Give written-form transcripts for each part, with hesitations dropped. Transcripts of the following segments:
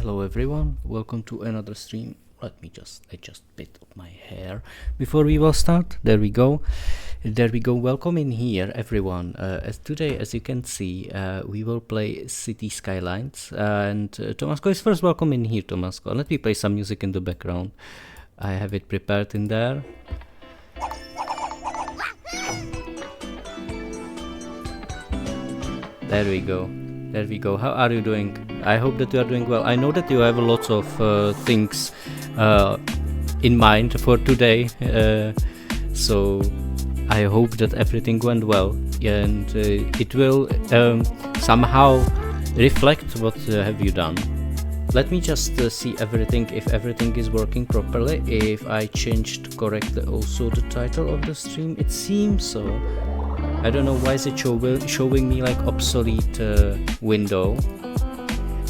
Hello everyone, welcome to another stream. Let me just adjust a bit of my hair before we will start. There we go. Welcome in here everyone. As today, as you can see, we will play City Skylines, and Tomasko is first. Welcome in here, Tomasko. Let me play some music in the background. I have it prepared in there. There we go. How are you doing? I hope that you are doing well. I know that you have lots of things in mind for today, so I hope that everything went well, and it will somehow reflect what have you done. Let me just see everything, if everything is working properly, if I changed correctly also the title of the stream. It seems so. I don't know why is it showing me like obsolete window.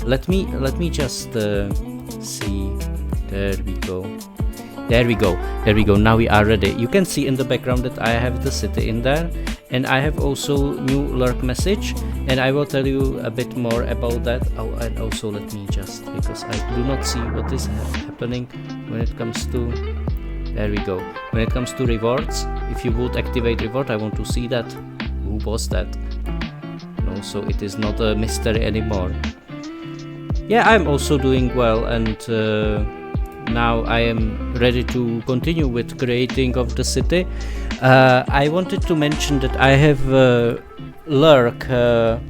Let me just see. There we go. Now we are ready. You can see in the background that I have the city in there, and I have also new lurk message, and I will tell you a bit more about that. Oh, and also let me just, because I do not see what is happening when it comes to. There we go. When it comes to rewards, if you would activate reward, I want to see that. Who was that? No, so it is not a mystery anymore. Yeah, I'm also doing well, and now I am ready to continue with creating of the city. I wanted to mention that I have lurk. There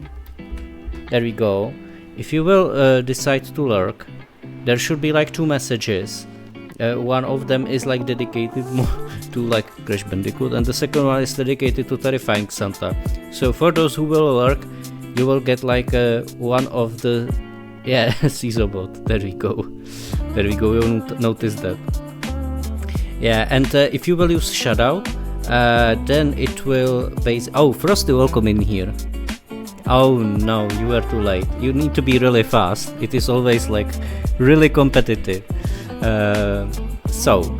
we go. If you will decide to lurk, there should be like two messages. One of them is like dedicated to like Crash Bandicoot, and the second one is dedicated to Terrifying Santa. So for those who will lurk, you will get like one of the Cizonit. There we go. You will notice that. Yeah, and if you will use Shoutout, then it will base. Oh, Frosty, welcome in here. Oh no, you are too late. You need to be really fast. It is always like really competitive. So,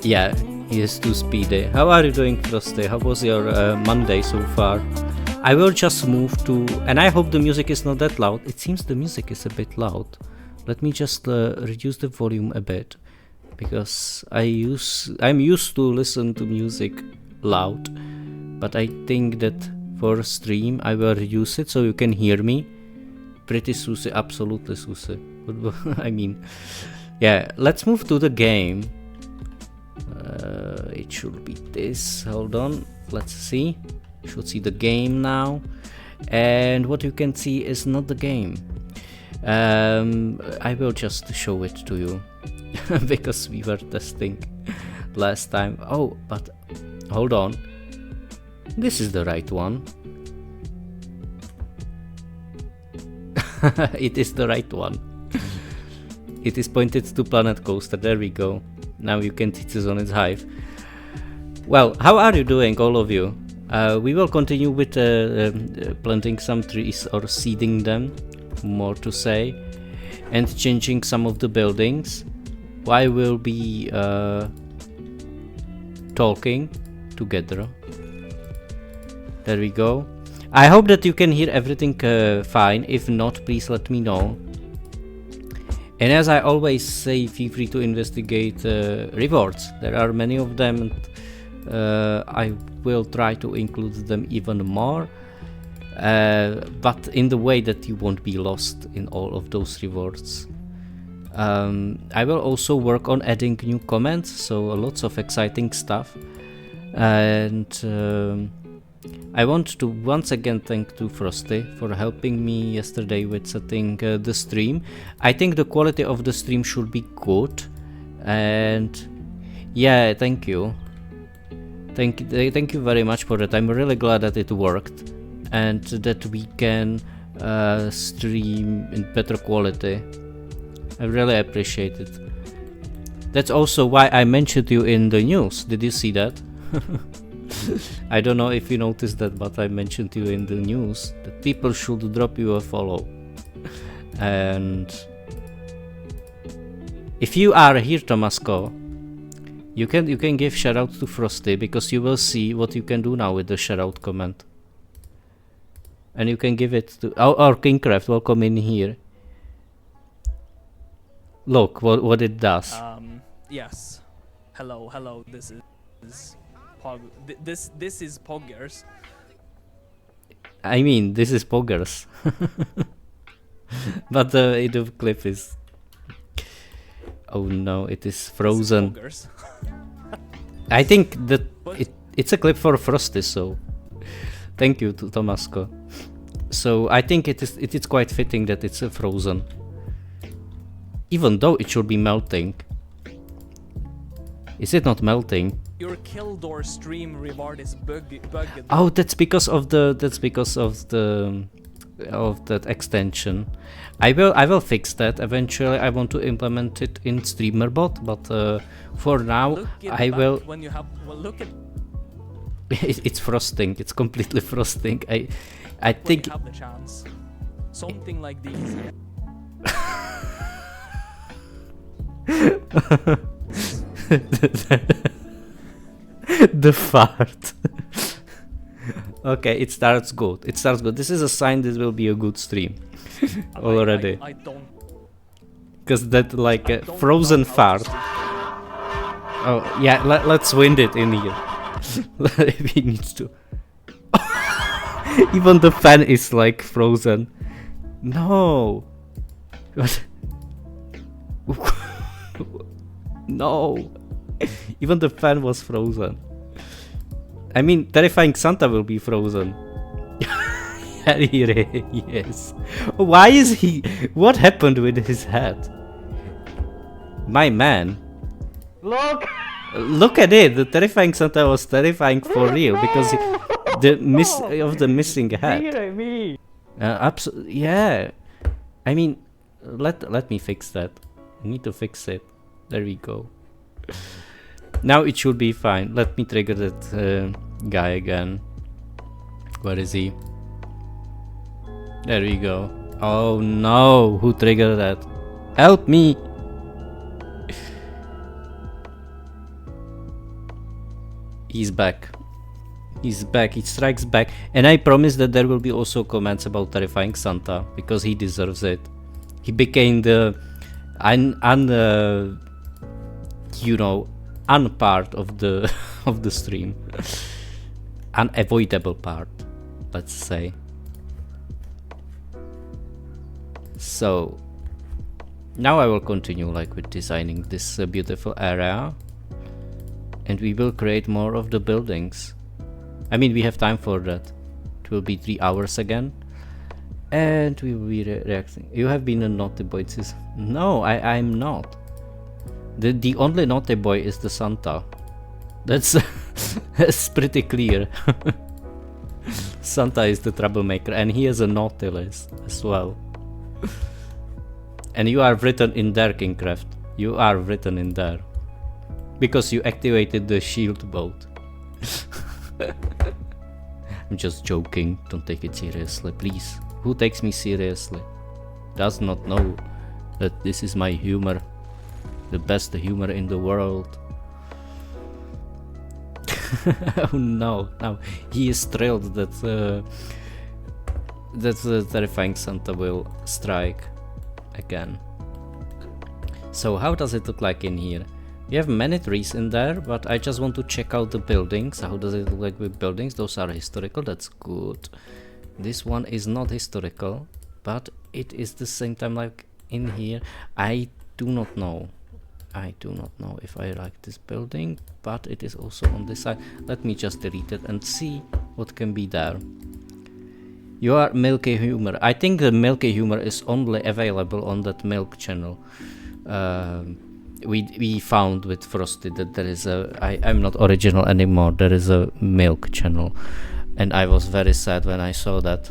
yeah, he is too speedy. How are you doing, Frosty? How was your Monday so far? I will just move to, and I hope the music is not that loud. It seems the music is a bit loud. Let me just reduce the volume a bit, because I'm used to listen to music loud, but I think that for stream I will reduce it so you can hear me. Pretty Susie, absolutely Susie. I mean. Yeah, let's move to the game. It should be this. Hold on. Let's see. You should see the game now. And what you can see is not the game. I will just show it to you. Because we were testing last time. Oh, but hold on. This is the right one. It is the right one. It is pointed to Planet Coaster. There we go. Now you can see Cizonit's Hive. Well, how are you doing, all of you? We will continue with planting some trees, or seeding them, more to say, and changing some of the buildings. I will be talking together. There we go. I hope that you can hear everything fine. If not, please let me know. And as I always say, feel free to investigate rewards. There are many of them, and I will try to include them even more, but in the way that you won't be lost in all of those rewards. I will also work on adding new comments, so lots of exciting stuff. And I want to once again thank to Frosty for helping me yesterday with setting the stream. I think the quality of the stream should be good, and yeah, thank you. Thank you very much for that. I'm really glad that it worked, and that we can stream in better quality. I really appreciate it. That's also why I mentioned you in the news. Did you see that? I don't know if you noticed that, but I mentioned you in the news that people should drop you a follow. And if you are here, Tomasko, you can give shout out to Frosty, because you will see what you can do now with the shout out comment. And you can give it to or CityCraft, welcome in here. Look what it does. Yes. Hello. This is Pog. This is Poggers. I mean, this is Poggers. But the clip is... Oh no, it is frozen. I think that it's a clip for Frosty, so... Thank you to Tomasco. So I think it is quite fitting that it's frozen. Even though it should be melting. Is it not melting? Your Kildor stream reward is bugged. Oh, that's because of that extension. I will fix that eventually. I want to implement it in StreamerBot, but for now I will. When you have, well, look at. It's frosting. It's completely frosting. I think. You have the chance. Something like these. The fart. Okay, it starts good. This is a sign this will be a good stream already. I don't. Because that like a frozen fart. Oh yeah, let's wind it in here. We need to. Even the fan is like frozen. No. What? No. Even the fan was frozen. I mean, Terrifying Santa will be frozen. Yes. Why is he... What happened with his head? My man. Look at it. The Terrifying Santa was terrifying for real because the missing head. Absolutely. Yeah. I mean, let me fix that. I need to fix it. There we go. Now it should be fine. Let me trigger that guy again. Where is he? There we go. Oh no! Who triggered that? Help me! He's back. He's back. He strikes back. And I promise that there will be also comments about Terrifying Santa because he deserves it. He became the you know, unpart of the of the stream. Unavoidable part, let's say. So now I will continue like with designing this beautiful area, and we will create more of the buildings. I mean, we have time for that. It will be 3 hours again, and we will be reacting. You have been a naughty boy. No, I'm not. The only naughty boy is the Santa. That's that's pretty clear. Santa is the troublemaker, and he has a naughty list as well. And you are written in there, KingCraft. You are written in there because you activated the shield boat. I'm just joking. Don't take it seriously, please. Who takes me seriously does not know that this is my humor. The best humor in the world. Oh no! Now he is thrilled that the Terrifying Santa will strike again. So how does it look like in here? We have many trees in there, but I just want to check out the buildings. How does it look like with buildings? Those are historical. That's good. This one is not historical, but it is the same time like in here. I do not know if I like this building, but it is also on this side. Let me just delete it and see what can be there. You are Milky Humor. I think the Milky Humor is only available on that milk channel. We found with Frosty that there is a... I'm not original anymore. There is a milk channel, and I was very sad when I saw that.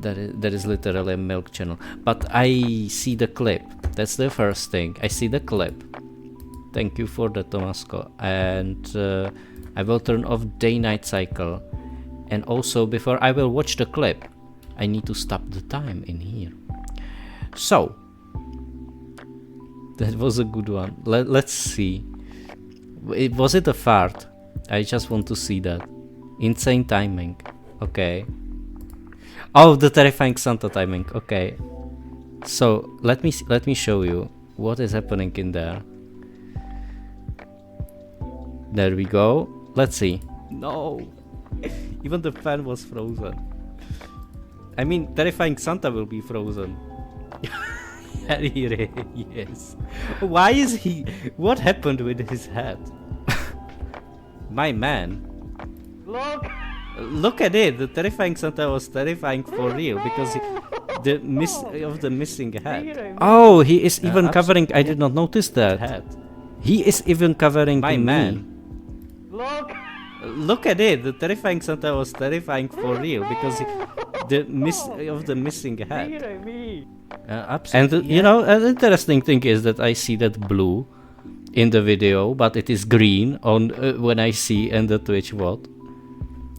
There is literally a milk channel. But I see the clip. That's the first thing. I see the clip. Thank you for that, Tomasco. And I will turn off day-night cycle. And also, before I will watch the clip, I need to stop the time in here. So, that was a good one. Let's see. Was it a fart? I just want to see that. Insane timing. Okay. Oh, the Terrifying Santa timing. Okay. So let me show you what is happening in there. There we go. Let's see. No, even the fan was frozen. I mean, terrifying Santa will be frozen. Yes. Why is he? What happened with his head? My man. Look at it. The terrifying Santa was terrifying for real because the missing head. Oh, he is even covering. I did not notice that. Head. He is even covering my man. Look at it. The terrifying Santa was terrifying for real because the missing head. Absolutely. And you know, an interesting thing is that I see that blue in the video, but it is green on when I see in the Twitch VOD.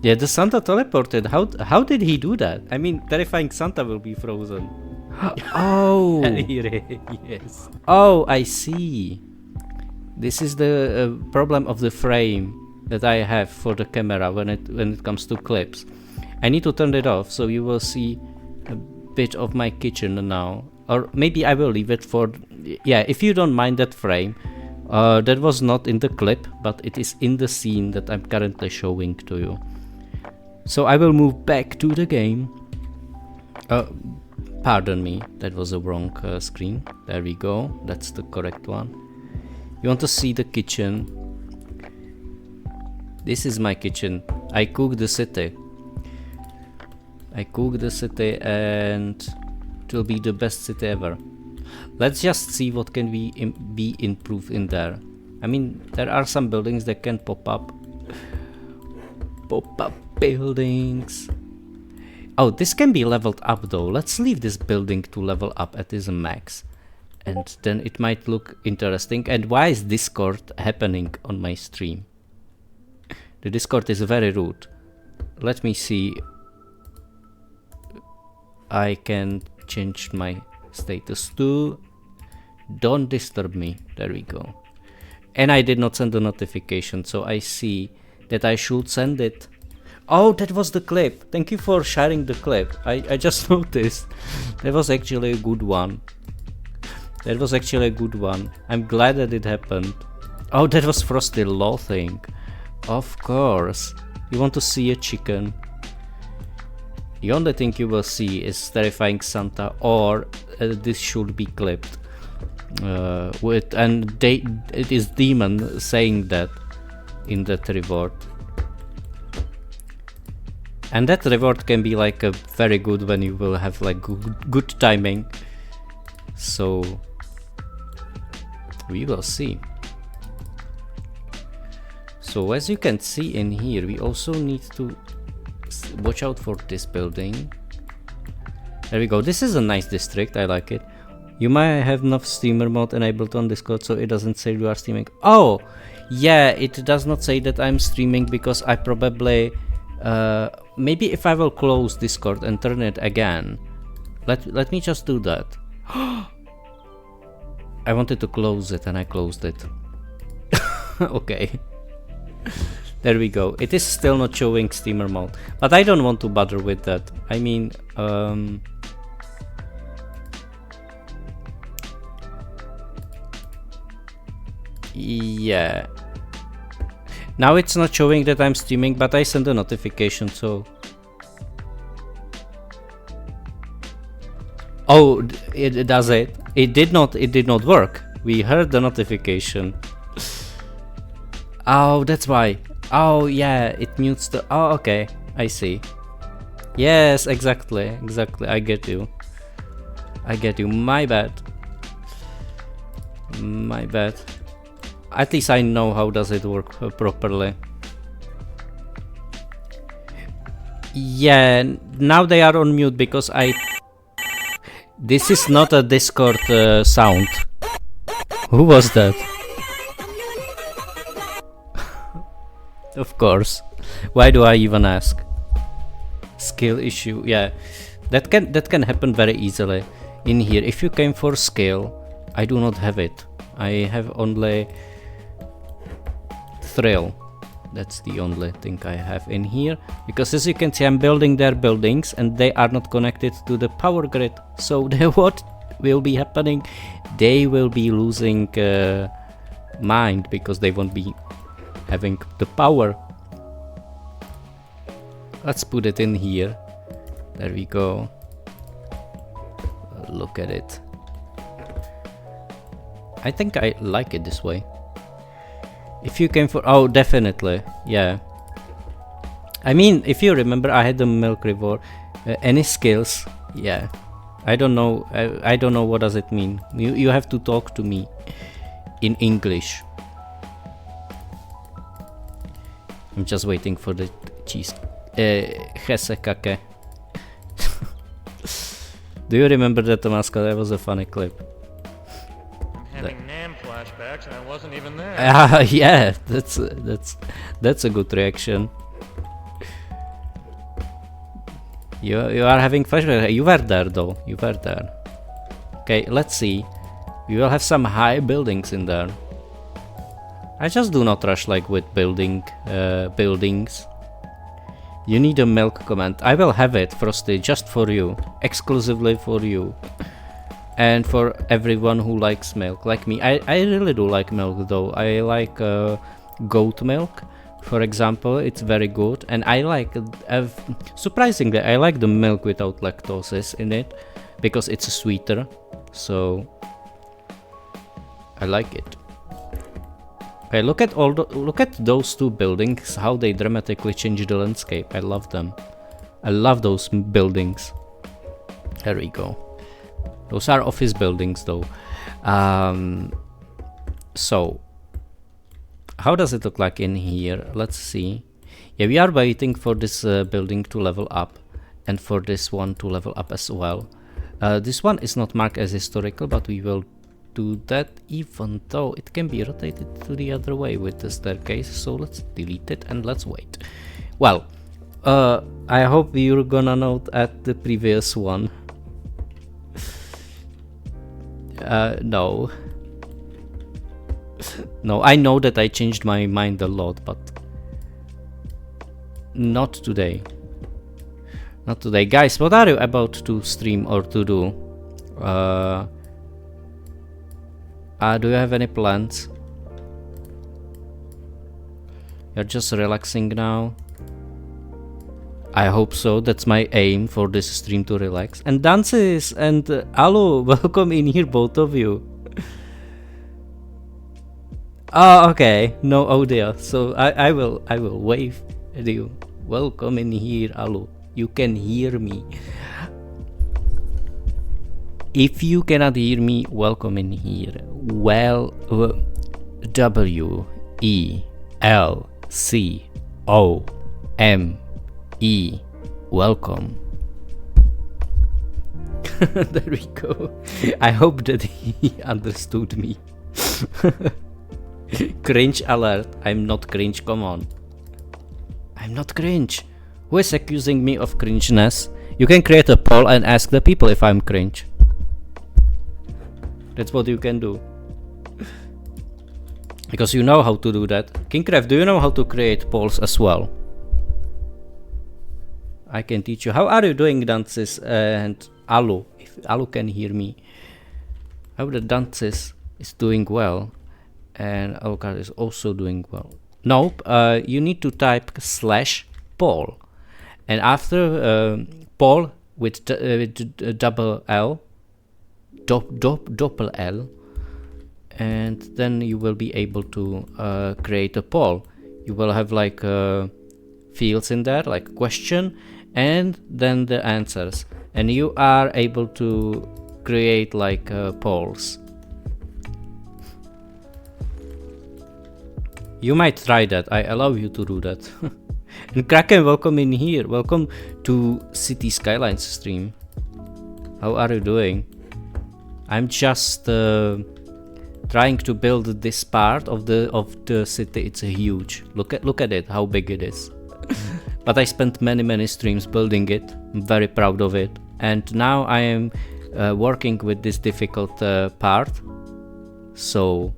Yeah, the Santa teleported. How did he do that? I mean, terrifying Santa will be frozen. Oh. Yes. Oh, I see. This is the problem of the frame that I have for the camera when it comes to clips. I need to turn it off so you will see a bit of my kitchen now, or maybe I will leave it for, yeah, if you don't mind that frame. That was not in the clip, but it is in the scene that I'm currently showing to you. So I will move back to the game. Pardon me, that was a wrong screen. There we go, that's the correct one. You want to see the kitchen? This is my kitchen. I cook the city. And it will be the best city ever. Let's just see what can be improved in there. I mean, there are some buildings that can pop up. Pop up buildings. Oh, this can be leveled up though. Let's leave this building to level up at its max. And then it might look interesting. And why is Discord happening on my stream? The Discord is very rude. Let me see. I can change my status to don't disturb me. There we go. And I did not send the notification, so I see that I should send it. Oh, that was the clip. Thank you for sharing the clip. I just noticed. That was actually a good one. I'm glad that it happened. Oh, that was Frosty laughing. Of course. You want to see a chicken? The only thing you will see is terrifying Santa, or this should be clipped. It is demon saying that in that reward. And that reward can be like a very good when you will have like good timing. So we will see. So as you can see in here, we also need to watch out for this building. There we go. This is a nice district. I like it. You might have enough streamer mode enabled on Discord, so it doesn't say you are streaming. Oh, yeah, it does not say that I'm streaming because I probably maybe if I will close Discord and turn it again. Let me just do that. I wanted to close it and I closed it. Okay. There we go. It is still not showing streamer mode, but I don't want to bother with that. I mean, yeah. Now it's not showing that I'm streaming, but I sent a notification, so. Oh, it does it. It did not work. We heard the notification. Oh, that's why. Oh, yeah, it mutes the... Oh, okay, I see. Yes, exactly. I get you. My bad. At least I know how does it work properly. Yeah, now they are on mute because This is not a Discord sound. Who was that? Of course. Why do I even ask? Skill issue. Yeah, that can happen very easily. In here, if you came for skill, I do not have it. I have only thrill. That's the only thing I have in here, because as you can see, I'm building their buildings and they are not connected to the power grid. So will be happening, they will be losing mind because they won't be having the power. Let's put it in here. There we go. Look at it. I think I like it this way. If you came for... Oh, definitely. Yeah. I mean, if you remember, I had the milk reward. Any skills? Yeah. I don't know. I don't know what does it mean. You have to talk to me in English. I'm just waiting for the cheese. Hesekake. Do you remember that, Mascot? That was a funny clip. I'm having Nam flashbacks and I wasn't even there. Yeah, that's a good reaction. You are having flashbacks. You were there though. You were there. Okay, let's see. We will have some high buildings in there. I just do not rush like with buildings. You need a milk command. I will have it, Frosty, just for you. Exclusively for you. And for everyone who likes milk, like me. I really do like milk though. I like goat milk, for example. It's very good. And I like, surprisingly, I like the milk without lactose in it. Because it's sweeter. So, I like it. Okay, look at those two buildings, how they dramatically change the landscape. I love them. I love those buildings. There we go. Those are office buildings though. So, how does it look like in here? Let's see. Yeah, we are waiting for this building to level up and for this one to level up as well. This one is not marked as historical, but we will do that, even though it can be rotated to the other way with the staircase. So let's delete it and let's wait. Well, I hope you're gonna note at the previous one. No. No, I know that I changed my mind a lot, but not today. Not today. Guys, what are you about to stream or to do? Do you have any plans? You're just relaxing now? I hope so. That's my aim for this stream, to relax. And Dances and Alu, welcome in here, both of you. Oh, okay. No audio. So I will wave at you. Welcome in here, Alu. You can hear me. If you cannot hear me, welcome in here. Well, W-E-L-C-O-M-E. Welcome. There we go. I hope that he understood me. Cringe alert. I'm not cringe, come on. I'm not cringe. Who is accusing me of cringeness? You can create a poll and ask the people if I'm cringe. That's what you can do. Because you know how to do that. KingCraft, do you know how to create polls as well? I can teach you. How are you doing, Dances and Alu? If Alu can hear me. I hope that Dances is doing well. And Alucard is also doing well. Nope, you need to type /poll. And after poll with double L, doppel L, and then you will be able to create a poll. You will have like fields in there, like question, and then the answers, and you are able to create like polls. You might try that. I allow you to do that. And Kraken, welcome in here. Welcome to City Skylines stream. How are you doing? I'm just trying to build this part of the city. It's huge. Look at it, how big it is. But I spent many streams building it. I'm very proud of it. And now I am working with this difficult part. So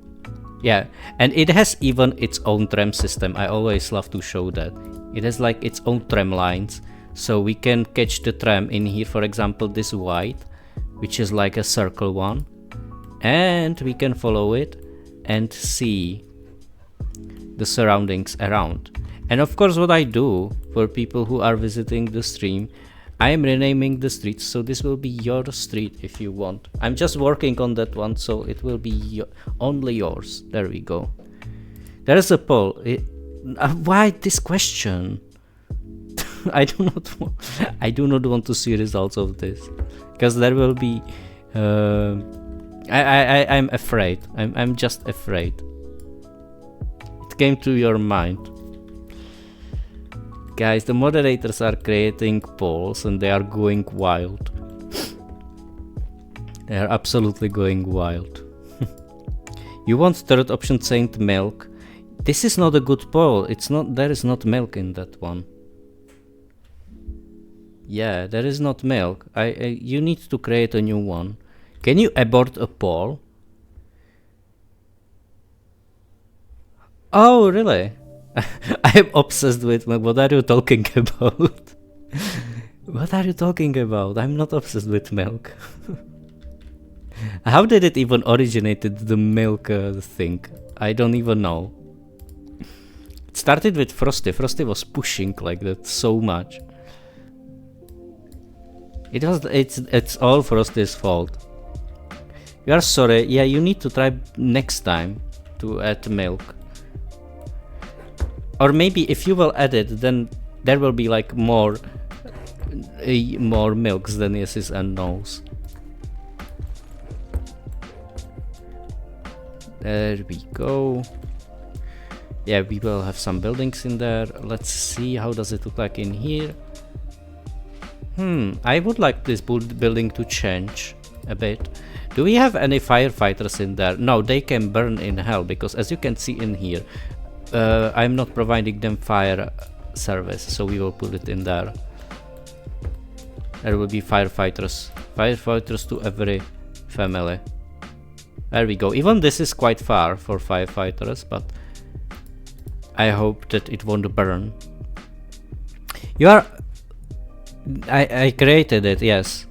yeah, and it has even its own tram system. I always love to show that. It has like its own tram lines. So we can catch the tram in here, for example, this white. which is like a circle one, and we can follow it and see the surroundings around. And of course, what I do for people who are visiting the stream, I am renaming the streets, so this will be your street if you want. I'm just working on that one, so it will be only yours. There we go. There is a poll. Why this question? I do not want to see results of this, because there will be. I'm afraid. I'm just afraid. It came to your mind. Guys, the moderators are creating polls and they are going wild. They are absolutely going wild. You want third option Saint milk? This is not a good poll. It's not. There is not milk in that one. Yeah, there is not milk. You need to create a new one. Can you abort a poll? Oh, really? I am obsessed with milk. What are you talking about? What are you talking about? I'm not obsessed with milk. How did it even originated the milk thing? I don't even know. It started with Frosty. Frosty was pushing like that so much. It's all Frosty's fault. You are sorry. Yeah, you need to try next time to add milk. Or maybe if you will add it, then there will be like more milks than yeses and nos. There we go. Yeah, we will have some buildings in there. Let's see how does it look like in here. I would like this building to change a bit. Do we have any firefighters in there? No, they can burn in hell, because as you can see in here, I'm not providing them fire service, so we will put it in there. There will be firefighters to every family. There we go. Even this is quite far for firefighters, but I hope that it won't burn. I created it, yes,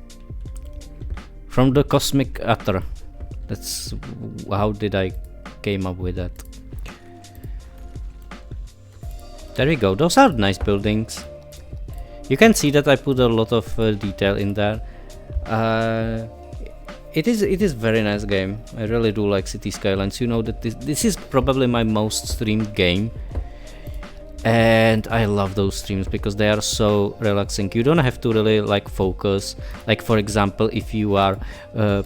from the cosmic ether. That's how did I came up with that. There we go. Those are nice buildings. You can see that I put a lot of detail in there. It is very nice game. I really do like City Skylines. You know that this is probably my most streamed game, and I love those streams because they are so relaxing. You don't have to really like focus. Like for example, if you are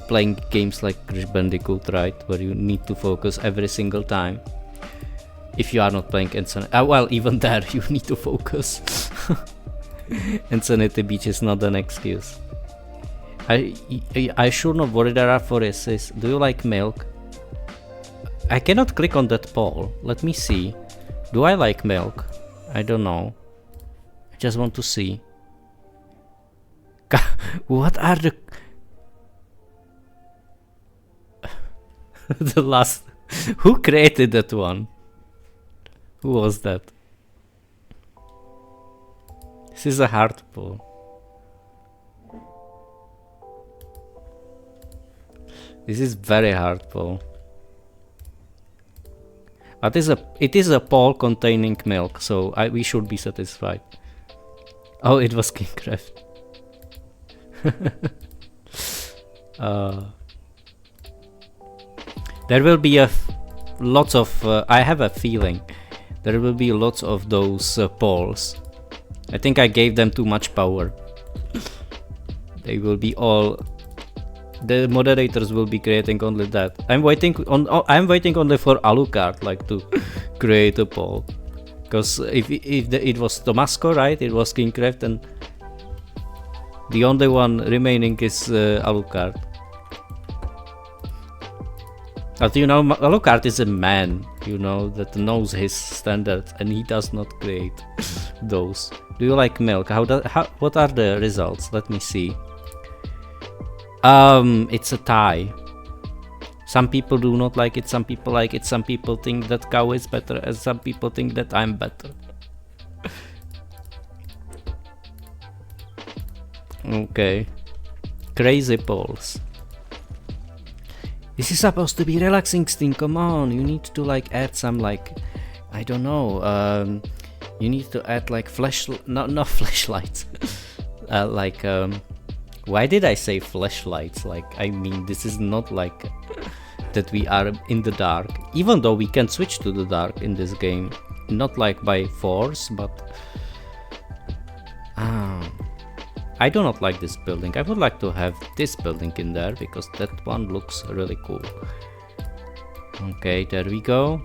playing games like Crash Bandicoot, right, where you need to focus every single time. If you are not playing Insanity, well, even there you need to focus. Insanity Beach is not an excuse. I should not worry there are forests. Do you like milk? I cannot click on that poll. Let me see. Do I like milk? I don't know. I just want to see. What are the... the last... Who created that one? Who was that? This is a hard poll. This is very hard poll. But it is a poll containing milk, so we should be satisfied. Oh, it was CityCraft. There will be lots of. I have a feeling there will be lots of those polls. I think I gave them too much power. They will be all. The moderators will be creating only that. I'm waiting only for Alucard like to create a poll, because if it was Tomasco, right? It was CityCraft, and the only one remaining is Alucard. But you know, Alucard is a man, you know, that knows his standards, and he does not create those. Do you like milk? What are the results? Let me see. It's a tie. Some people do not like it, some people like it, some people think that cow is better, and some people think that I'm better. Okay. Crazy balls. This is supposed to be relaxing thing, come on, you need to like add some like, I don't know, you need to add like not flashlights. Why did I say flashlights? Like, I mean, this is not like that we are in the dark, even though we can switch to the dark in this game, not like by force, but I do not like this building. I would like to have this building in there because that one looks really cool. Okay, there we go.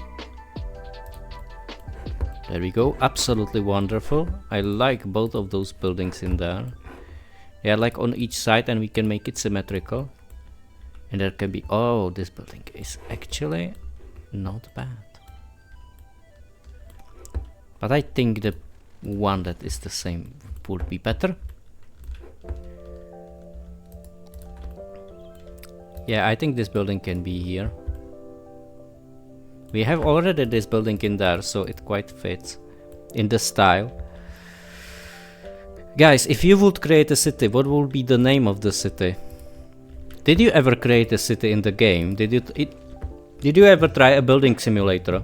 There we go, absolutely wonderful. I like both of those buildings in there. Yeah, like on each side, and we can make it symmetrical. And there can be, oh, this building is actually not bad. But I think the one that is the same would be better. Yeah, I think this building can be here. We have already this building in there, so it quite fits in the style. Guys, if you would create a city, what would be the name of the city? Did you ever create a city in the game? Did you ever try a building simulator?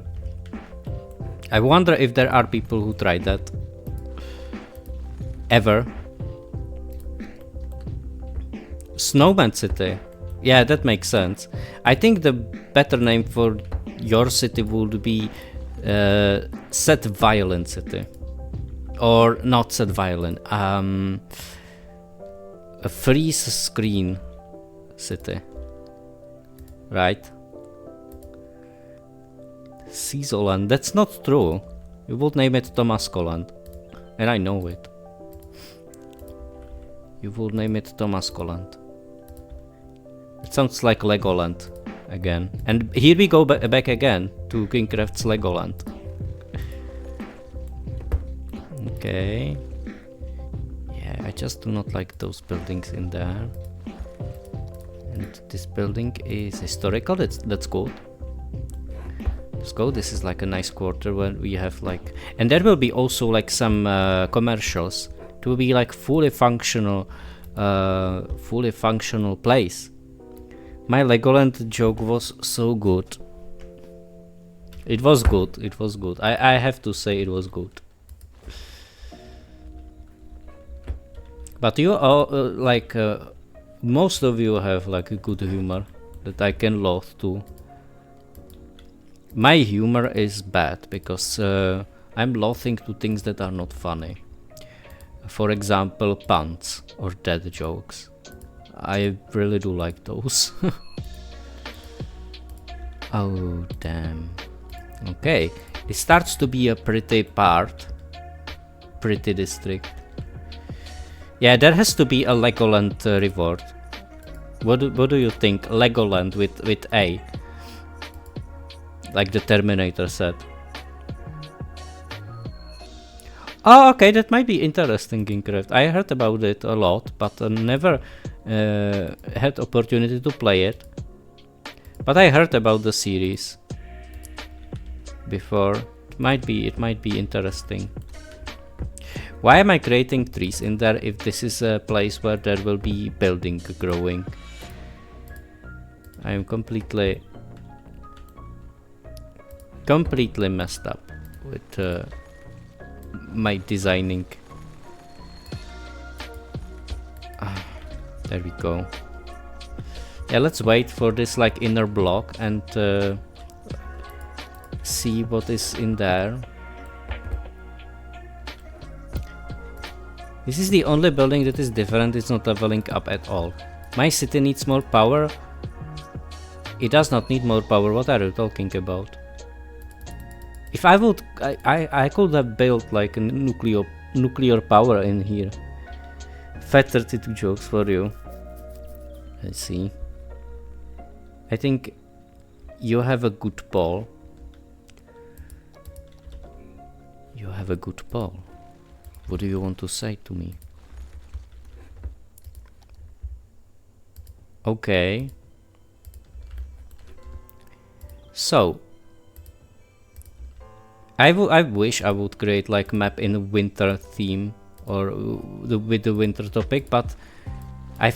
I wonder if there are people who tried that. Ever? Snowman City. Yeah, that makes sense. I think the better name for your city would be Set Violent City. Or not Set Violent. A freeze screen city. Right? Cizonit. That's not true. You would name it Tomaskoland. And I know it. You would name it Tomaskoland. It sounds like Legoland again. And here we go back again to CityCraft's Legoland. Okay. Yeah, I just do not like those buildings in there. And this building is historical, that's good. Let's go, this is like a nice quarter where we have like... And there will be also like some commercials. It will be like fully functional place. My Legoland joke was so good. It was good, it was good. I have to say it was good. But you all, most of you have like a good humor that I can laugh to. My humor is bad because I'm laughing to things that are not funny. For example, puns or dead jokes. I really do like those. Oh damn. Okay, it starts to be a pretty part. Pretty district. Yeah, there has to be a Legoland reward. What do you think? Legoland with A. Like the Terminator said. Oh, okay, that might be interesting in Craft. I heard about it a lot, but never had opportunity to play it. But I heard about the series before. It might be interesting. Why am I creating trees in there if this is a place where there will be building growing? I am completely messed up with my designing. There we go. Yeah, let's wait for this like inner block and see what is in there. This is the only building that is different. It's not leveling up at all. My city needs more power. It does not need more power. What are you talking about? If I would, I could have built like a nuclear power in here. Fat 32 jokes for you. Let's see. I think you have a good ball. You have a good ball. What do you want to say to me? Okay. So I wish I would create like map in a winter theme or with the winter topic, but I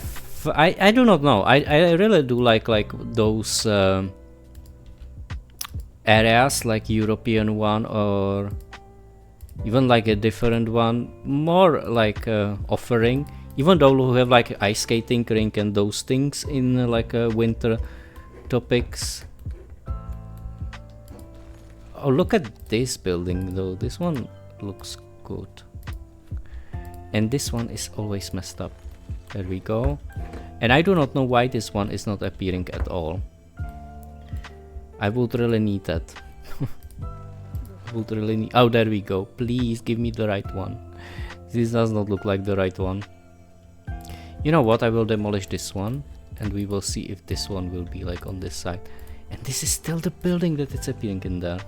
I do not know. I really do like those areas, like European one or even like a different one, more like offering. Even though we have like ice skating rink and those things in like winter topics. Oh, look at this building though. This one looks good. And this one is always messed up. There we go. And I do not know why this one is not appearing at all. I would really need that. I would really need... Oh, there we go. Please give me the right one. This does not look like the right one. You know what? I will demolish this one. And we will see if this one will be like on this side. And this is still the building that it's appearing in there.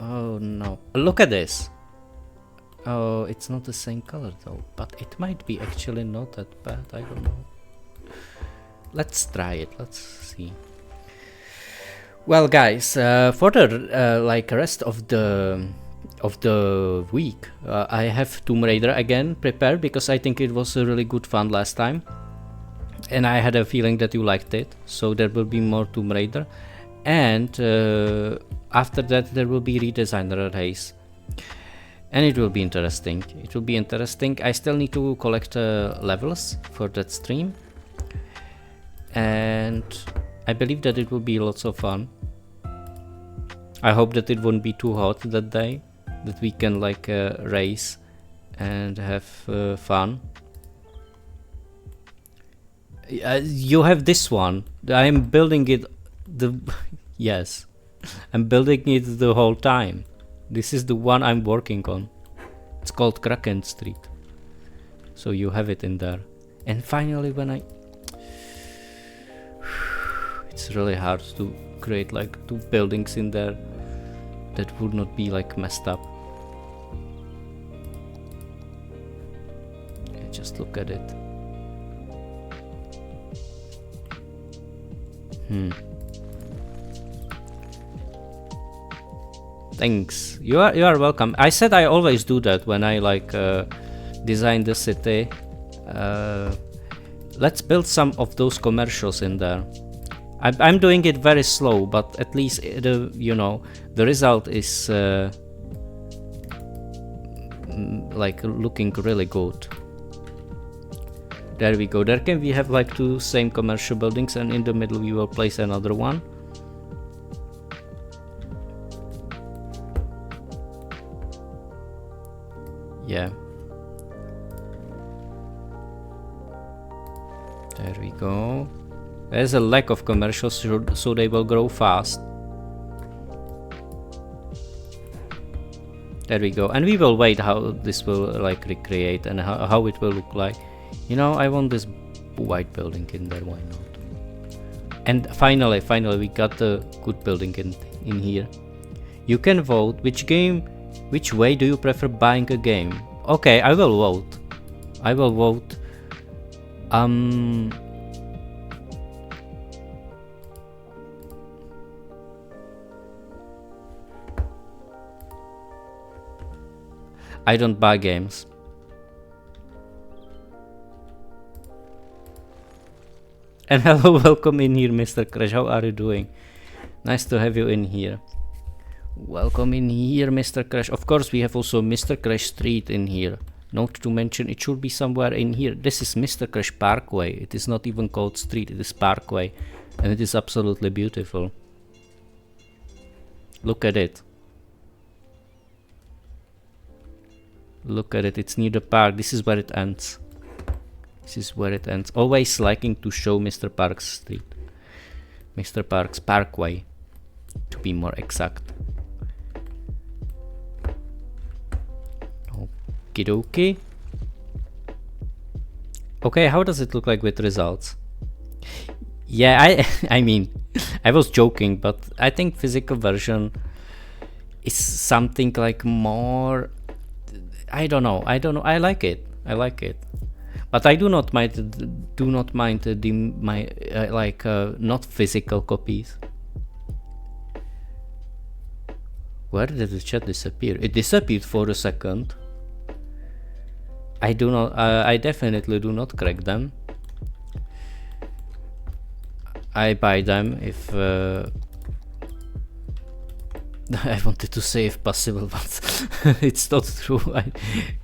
Oh no. Look at this. Oh, it's not the same color though. But it might be actually not that bad. I don't know. Let's try it. Let's see. Well, guys, for the like rest of the week, I have Tomb Raider again prepared because I think it was a really good fun last time, and I had a feeling that you liked it. So there will be more Tomb Raider, and after that there will be Redesigner Race, and it will be interesting. It will be interesting. I still need to collect levels for that stream, and I believe that it will be lots of fun. I hope that it won't be too hot that day, that we can like race and have fun. You have this one. I am building it. Yes, I'm building it the whole time. This is the one I'm working on. It's called Kraken Street. So you have it in there. And finally, when I... It's really hard to create like two buildings in there that would not be like messed up. Yeah, just look at it. Thanks. You are welcome. I said I always do that when I like design the city. Let's build some of those commercials in there. I'm doing it very slow, but at least the result is like looking really good. There we go. There can we have like two same commercial buildings, and in the middle we will place another one. Yeah. There we go. There's a lack of commercials, so they will grow fast. There we go. And we will wait how this will like recreate and how it will look like. You know, I want this white building in there, why not? And finally we got the good building in here. You can vote which way do you prefer buying a game? Okay, I will vote. I will vote. I don't buy games. And hello, welcome in here, Mr. Crash. How are you doing? Nice to have you in here. Welcome in here, Mr. Crash. Of course, we have also Mr. Crash Street in here. Not to mention, it should be somewhere in here. This is Mr. Crash Parkway. It is not even called street, it is Parkway. And it is absolutely beautiful. Look at it. Look at it, it's near the park. This is where it ends. This is where it ends. Always liking to show Mr. Park's Street. Mr. Park's Parkway, to be more exact. Okie dokie. Okay, how does it look like with results? Yeah, I mean, I was joking, but I think physical version is something like more... I don't know. I like it. But I do not mind not physical copies. Where did the chat disappear? It disappeared for a second. I definitely do not crack them. I buy them if I wanted to say if possible, but it's not true.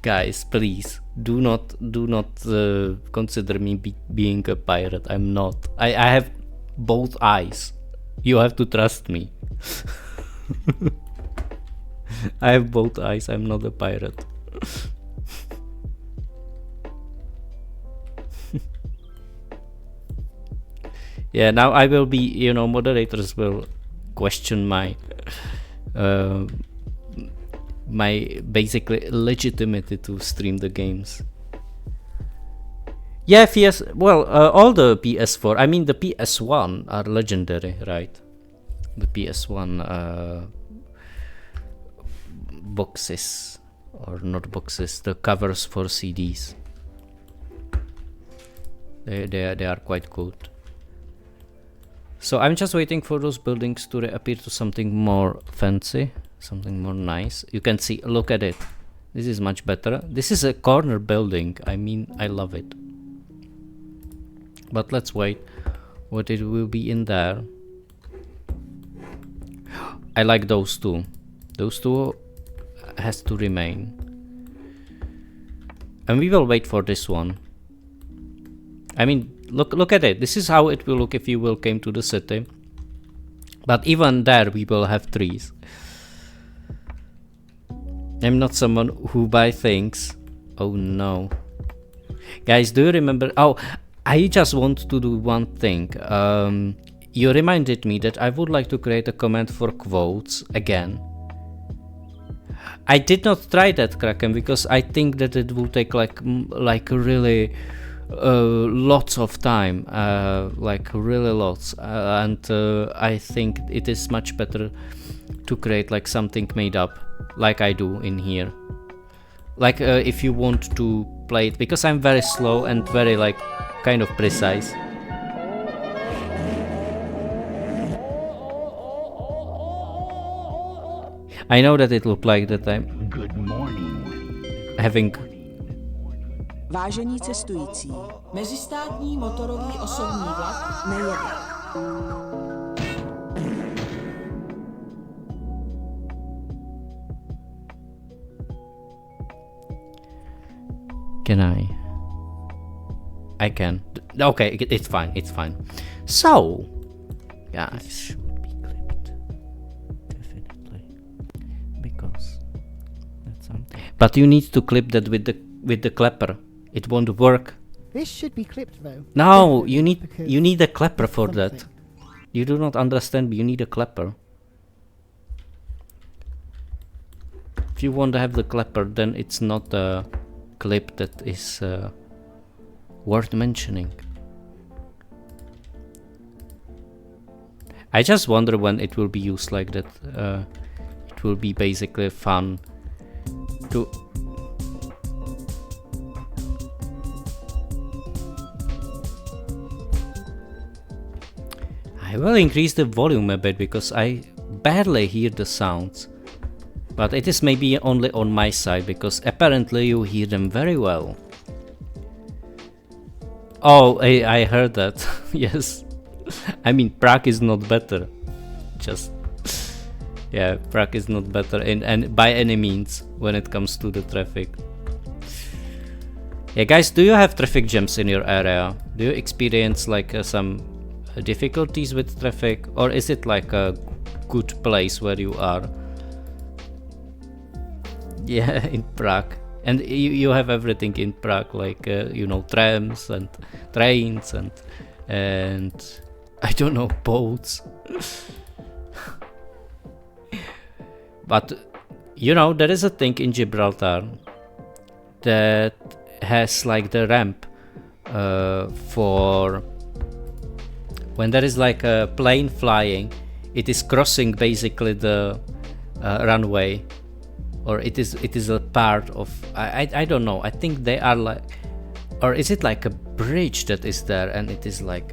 Guys, please do not consider me being a pirate. I'm not. I have both eyes. You have to trust me. I have both eyes. I'm not a pirate. Yeah, now I will be, you know, moderators will question my my basically legitimacy to stream the games. Yeah, PS, well, all the PS4, I mean the PS1 are legendary, right? The PS1 boxes, or not boxes, the covers for CDs. They are quite good. So I'm just waiting for those buildings to appear to something more fancy, something more nice. You can see, look at it. This is much better. This is a corner building. I mean, I love it. But let's wait what it will be in there. I like those two. Those two has to remain. And we will wait for this one. I mean, look at it. This is how it will look if you will came to the city. But even there we will have trees. I'm not someone who buy things. Oh no. Guys, do you remember? Oh, I just want to do one thing. You reminded me that I would like to create a command for quotes again. I did not try that, Kraken, because I think that it will take like really lots of time, like really lots, and I think it is much better to create like something made up, like I do in here. Like if you want to play it, because I'm very slow and very like kind of precise. I know that it looked like that I'm having. Vážení cestující, mezistátní motorový osobní vlak nejede. Can I can. Okay, it's fine, it's fine. So, guys, should be clipped. Definitely. Because that's something. But you need to clip that with the clapper. It won't work. This should be clipped though. No, you need a clapper for that. You do not understand, you need a clapper. If you want to have the clapper, then it's not a clip that is worth mentioning. I just wonder when it will be used like that. It will be basically fun to. I will increase the volume a bit because I barely hear the sounds. But it is maybe only on my side because apparently you hear them very well. Oh, I heard that. Yes. I mean, Prague is not better. Just. Yeah, Prague is not better and by any means when it comes to the traffic. Yeah, guys, do you have traffic jams in your area? Do you experience like some difficulties with traffic, or is it like a good place where you are? Yeah, in Prague. And you have everything in Prague, like you know, trams and trains and I don't know, boats. But you know, there is a thing in Gibraltar that has like the ramp for when there is like a plane flying, it is crossing basically the runway, or it is a part of, I don't know, I think they are like, or is it like a bridge that is there and it is like,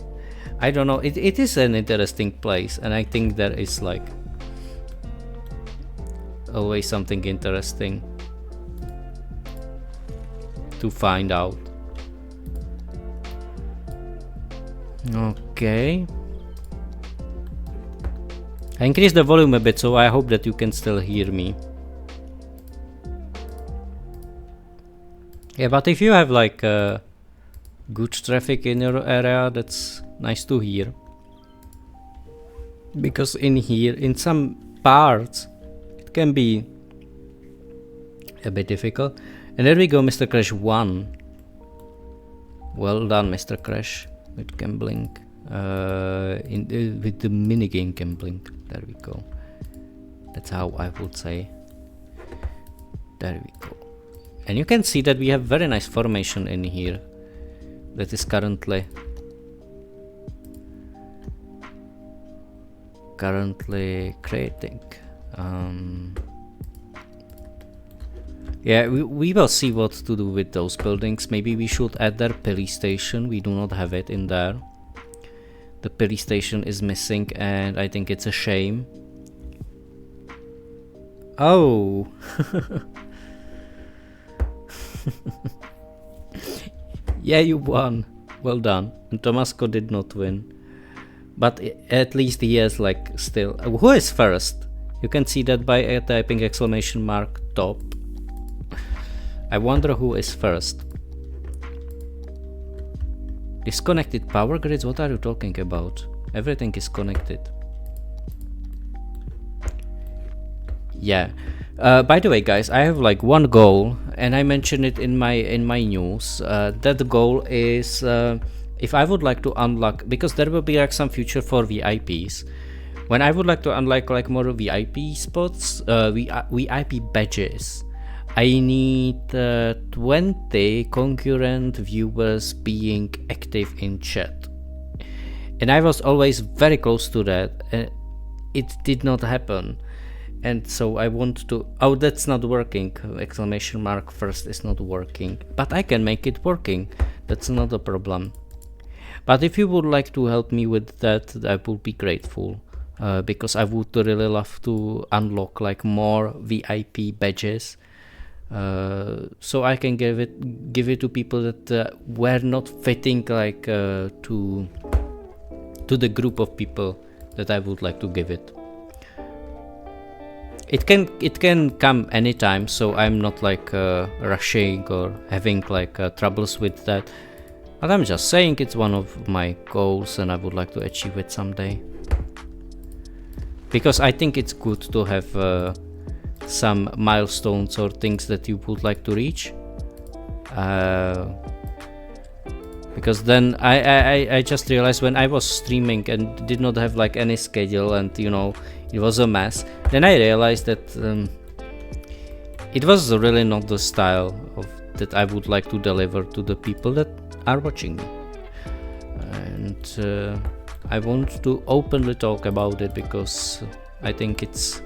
I don't know, it is an interesting place, and I think there is like always something interesting to find out. Okay, I increased the volume a bit, so I hope that you can still hear me. Yeah, but if you have like good traffic in your area, that's nice to hear. Because in here, in some parts, it can be a bit difficult. And there we go, Mr. Crash 1. Well done, Mr. Crash, with gambling. With the minigame gambling. There we go. That's how I would say. There we go. And you can see that we have very nice formation in here. That is currently creating. Yeah, we will see what to do with those buildings. Maybe we should add their police station. We do not have it in there. The police station is missing, and I think it's a shame. Oh. Yeah, you won. Well done. And Tomasco did not win. But at least he has like still... Who is first? You can see that by typing exclamation mark top. I wonder who is first. Disconnected power grids? What are you talking about? Everything is connected. Yeah. By the way, guys, I have like one goal, and I mentioned it in my news. That goal is if I would like to unlock, because there will be like some future for VIPs. When I would like to unlock like more VIP spots, VIP badges, I need 20 concurrent viewers being active in chat. And I was always very close to that. It did not happen. And so I want to... Oh, that's not working. Exclamation mark first is not working. But I can make it working. That's not a problem. But if you would like to help me with that, I would be grateful. Because I would really love to unlock like more VIP badges. So I can give it to people that were not fitting like to the group of people that I would like to give it. It can come anytime, so I'm not like rushing or having like troubles with that. But I'm just saying it's one of my goals, and I would like to achieve it someday. Because I think it's good to have some milestones or things that you would like to reach. Because then I just realized when I was streaming and did not have like any schedule, and you know, it was a mess, then I realized that it was really not the style of that I would like to deliver to the people that are watching me. And I want to openly talk about it because I think it's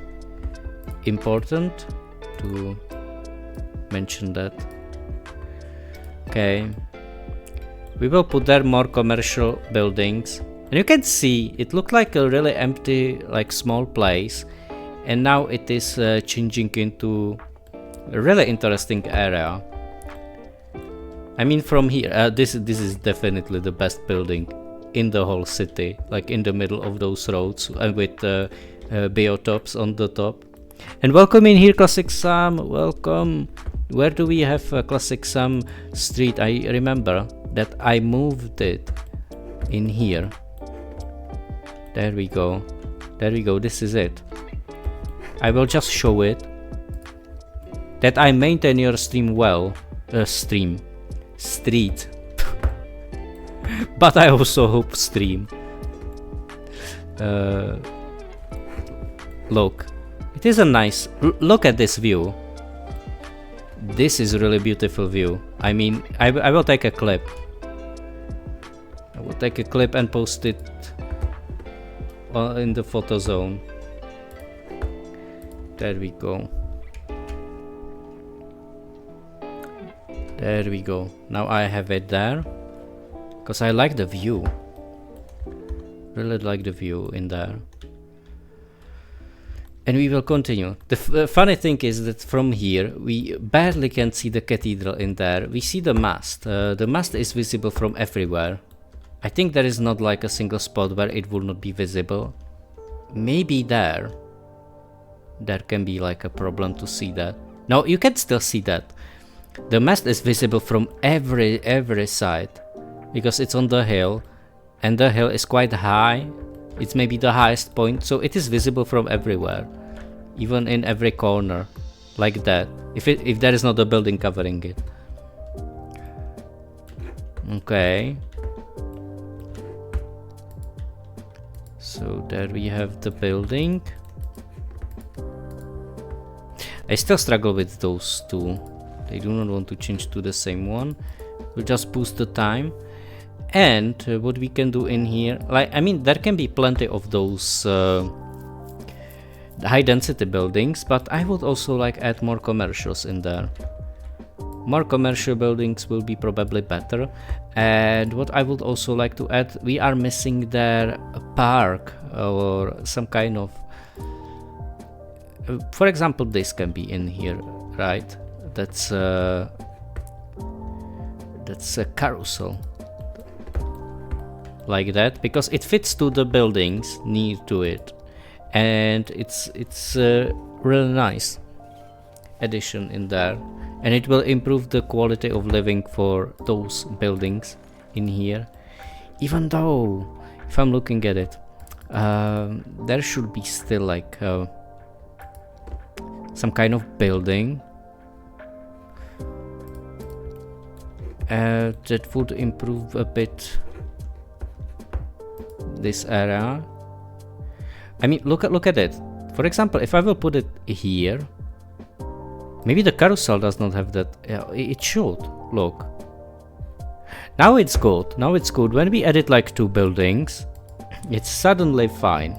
important to mention that. Okay, we will put there more commercial buildings, and you can see it looked like a really empty, like small place, and now it is changing into a really interesting area. I mean, from here, this is definitely the best building in the whole city, like in the middle of those roads, and with biotops on the top. And welcome in here, Classic Sam. Welcome. Where do we have Classic Sam Street? I remember that I moved it in here. There we go. There we go. This is it. I will just show it. That I maintain your stream well. Street. But I also hope stream. Look. It is a nice... Look at this view. This is a really beautiful view. I mean, I will take a clip. I will take a clip and post it in the photo zone. There we go. There we go. Now I have it there. Because I like the view. Really like the view in there. And we will continue. The funny thing is that from here we barely can see the cathedral in there. We see the mast. The mast is visible from everywhere. I think there is not like a single spot where it will not be visible. maybe there can be like a problem to see that. No, you can still see that. The mast is visible from every side because it's on the hill, and the hill is quite high. It's maybe the highest point, so it is visible from everywhere, even in every corner, like that. If there is not a building covering it. Okay. So there we have the building. I still struggle with those two. I do not want to change to the same one. We'll just boost the time. And what we can do in here, like, I mean, there can be plenty of those high density buildings, but I would also like add more commercials in there. More commercial buildings will be probably better. And what I would also like to add, we are missing there a park or some kind of, for example, this can be in here, right? That's a carousel, like that, because it fits to the buildings near to it, and it's a really nice addition in there, and it will improve the quality of living for those buildings in here. Even though, if I'm looking at it, there should be still like some kind of building that would improve a bit this area. I mean, look at it. For example, if I will put it here, maybe the carousel does not have that. It should. Look. Now it's good. Now it's good. When we edit like 2 buildings, it's suddenly fine.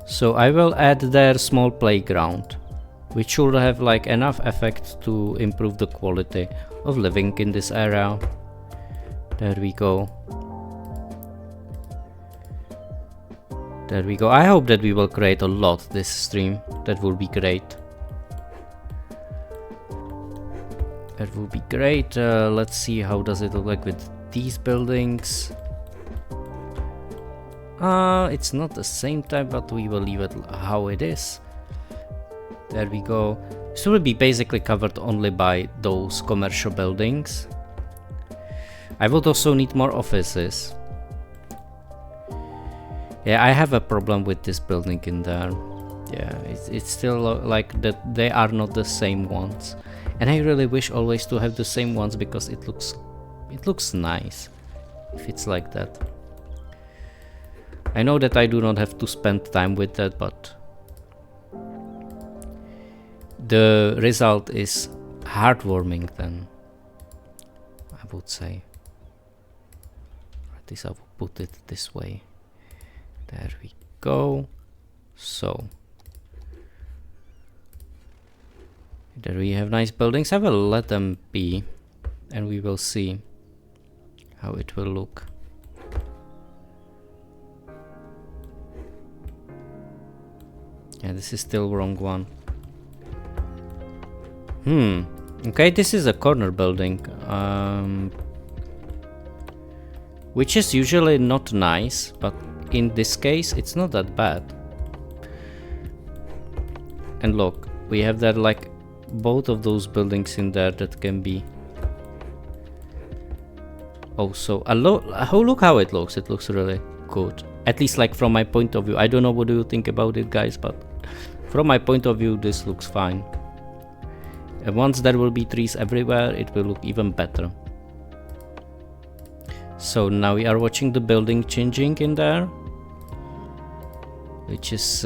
So I will add their small playground, which should have like enough effect to improve the quality of living in this area. There we go. There we go. I hope that we will create a lot this stream. That will be great. That will be great. Let's see how does it look like with these buildings. It's not the same type, but we will leave it how it is. There we go. So it will be basically covered only by those commercial buildings. I would also need more offices. Yeah, I have a problem with this building in there. Yeah, it's still like that they are not the same ones. And I really wish always to have the same ones because it looks nice if it's like that. I know that I do not have to spend time with that, but the result is heartwarming then, I would say. At least I will put it this way. There we go. So there we have nice buildings. I will let them be and we will see how it will look. Yeah, this is still wrong one. Okay, this is a corner building, which is usually not nice, but in this case it's not that bad. And look, we have there like both of those buildings in there that can be also look how it looks. It looks really good, at least like from my point of view. I don't know what do you think about it, guys, but from my point of view this looks fine. And once there will be trees everywhere, it will look even better. So now we are watching the building changing in there, which is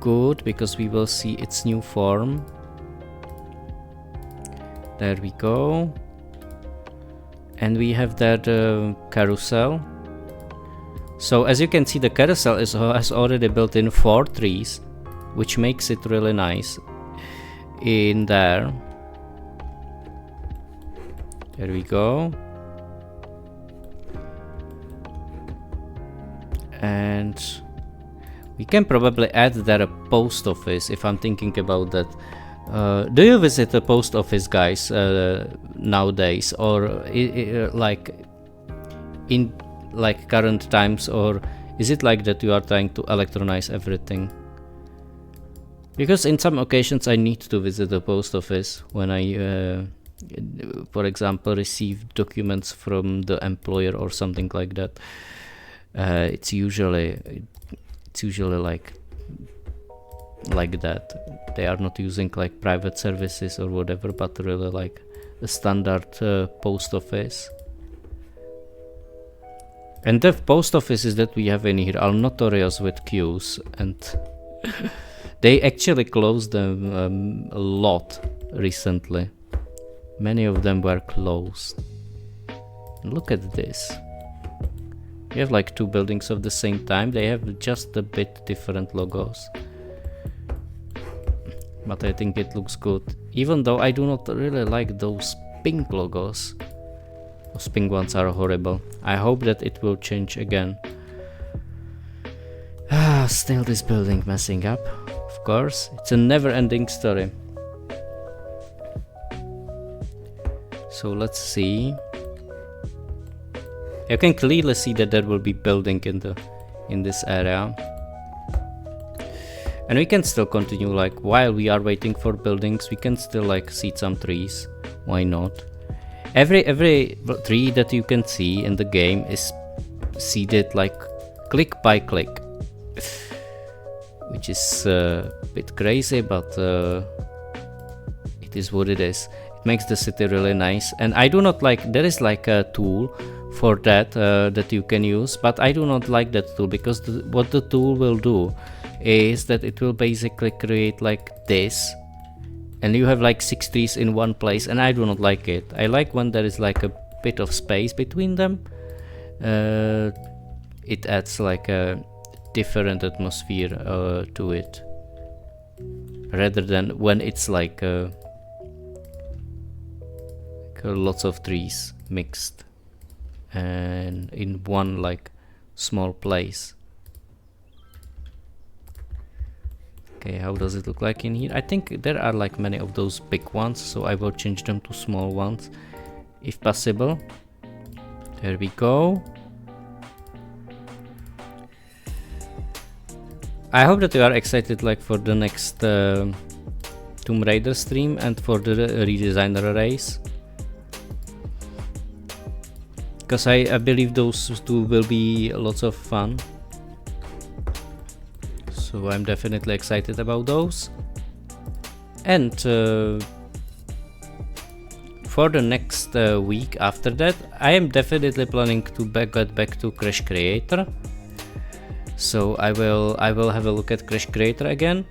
good because we will see its new form. There we go. And we have that carousel. So as you can see, the carousel has already built in 4 trees, which makes it really nice in there. There we go. And we can probably add there a post office if I'm thinking about that. Do you visit the post office, guys, nowadays, or like in like current times, or Is it like that you are trying to electronize everything? Because in some occasions I need to visit the post office when I, for example, receive documents from the employer or something like that. It's usually like that. They are not using like private services or whatever, but really like a standard post office. And the post offices that we have in here are notorious with queues, and they actually closed them a lot recently. Many of them were closed. Look at this. We have like two buildings of the same time. They have just a bit different logos. But I think it looks good. Even though I do not really like those pink logos. Those pink ones are horrible. I hope that it will change again. Still this building messing up. Of course, it's a never-ending story. So let's see. You can clearly see that there will be building in this area. And we can still continue, like, while we are waiting for buildings, we can still like seed some trees. Why not? Every tree that you can see in the game is seeded like click by click, which is a bit crazy, but it is what it is. It makes the city really nice, and I do not like, there is like a tool for that that you can use, but I do not like that tool, because what the tool will do is that it will basically create like this, and you have like 6 trees in one place, and I do not like it. I like when there is like a bit of space between them. It adds like a different atmosphere to it, rather than when it's like lots of trees mixed and in one like small place. Okay, how does it look like in here? I think there are like many of those big ones, so I will change them to small ones if possible. There we go. I hope that you are excited like for the next Tomb Raider stream and for the redesigner race, because I believe those two will be lots of fun. So I'm definitely excited about those. And for the next week after that, I am definitely planning to get back to Crash Creator. So I will have a look at Crash Creator again,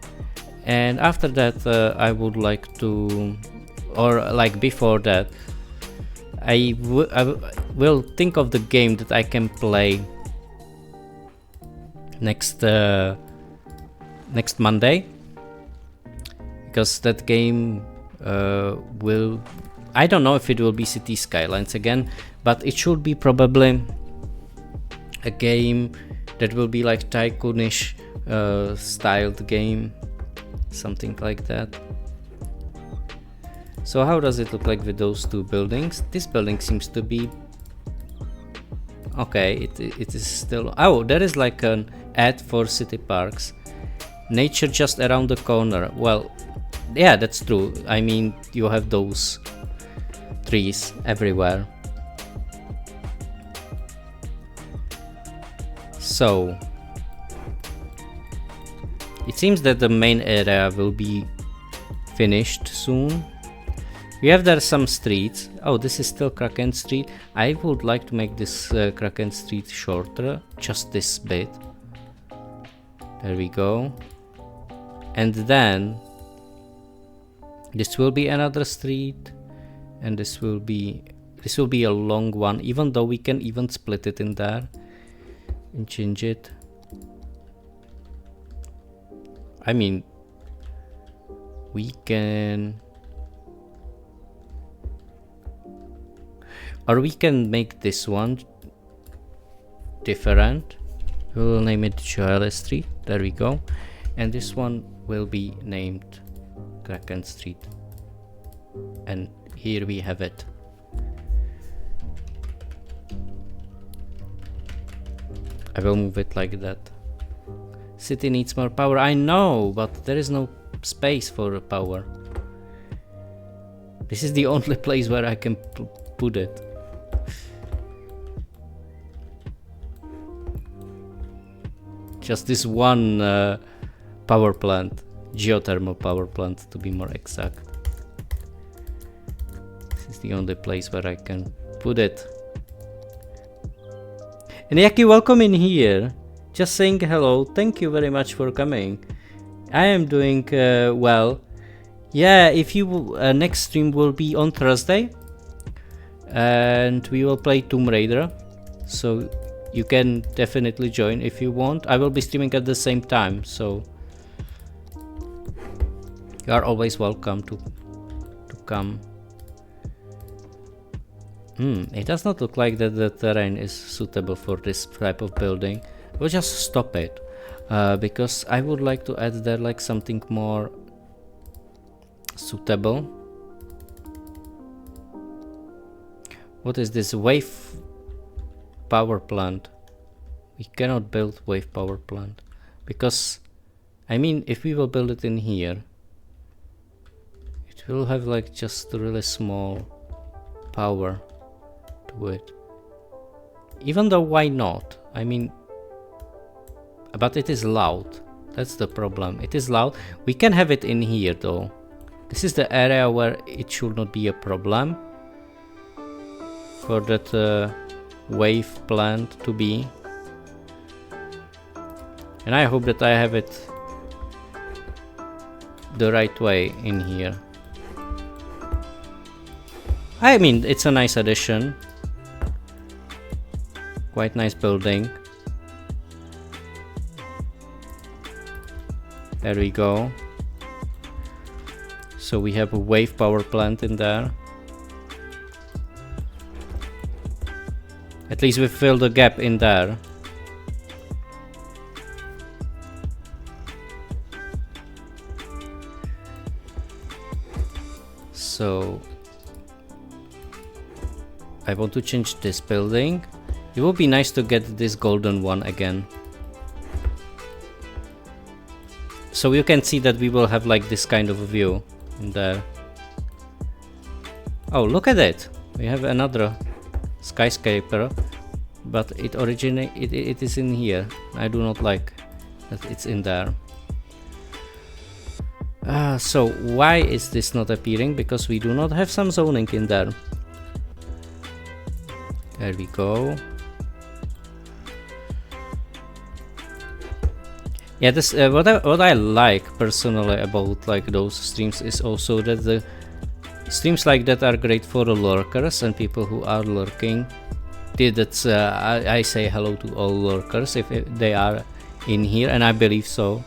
and after that I would like to, or like before that, I will think of the game that I can play next Monday, because that game will, I don't know if it will be City Skylines again, but it should be probably a game that will be like tycoonish styled game, something like that. So how does it look like with those two buildings? This building seems to be okay. It is still, oh, there is like an ad for city parks. Nature just around the corner. Well, yeah, that's true. I mean, you have those trees everywhere. So it seems that the main area will be finished soon. We have there some streets. Oh, this is still Kraken Street. I would like to make this Kraken Street shorter, just this bit. There we go. And then this will be another street, and this will be a long one, even though we can even split it in there and change it. I mean, we can, or we can make this one different. We'll name it Joelle Street. There we go. And this one will be named Kraken Street. And here we have it. I will move it like that. City needs more power. I know, but there is no space for power. This is the only place where I can put it. Just this one power plant, geothermal power plant to be more exact. This is the only place where I can put it. And Yaki, welcome in here. Just saying hello. Thank you very much for coming. I am doing well. Yeah, if you next stream will be on Thursday, and we will play Tomb Raider. So you can definitely join if you want. I will be streaming at the same time, so you are always welcome to come. It does not look like that the terrain is suitable for this type of building. We'll just stop it because I would like to add there like something more suitable. What is this wave power plant? We cannot build wave power plant because, I mean, if we will build it in here, it will have like just really small power to it. Even though, why not? I mean, but it is loud. That's the problem. It is loud. We can have it in here though. This is the area where it should not be a problem for that wave plant to be. And I hope that I have it the right way in here. I mean, it's a nice addition. Quite nice building. There we go. So we have a wave power plant in there. At least we filled the gap in there. So I want to change this building. It would be nice to get this golden one again. So you can see that we will have like this kind of a view in there. Oh, look at it! We have another skyscraper, but it is in here. I do not like that it's in there. So why is this not appearing? Because we do not have some zoning in there. There we go. Yeah, this what I like personally about like those streams is also that the streams like that are great for the lurkers and people who are lurking. That's I say hello to all lurkers if they are in here, and I believe so,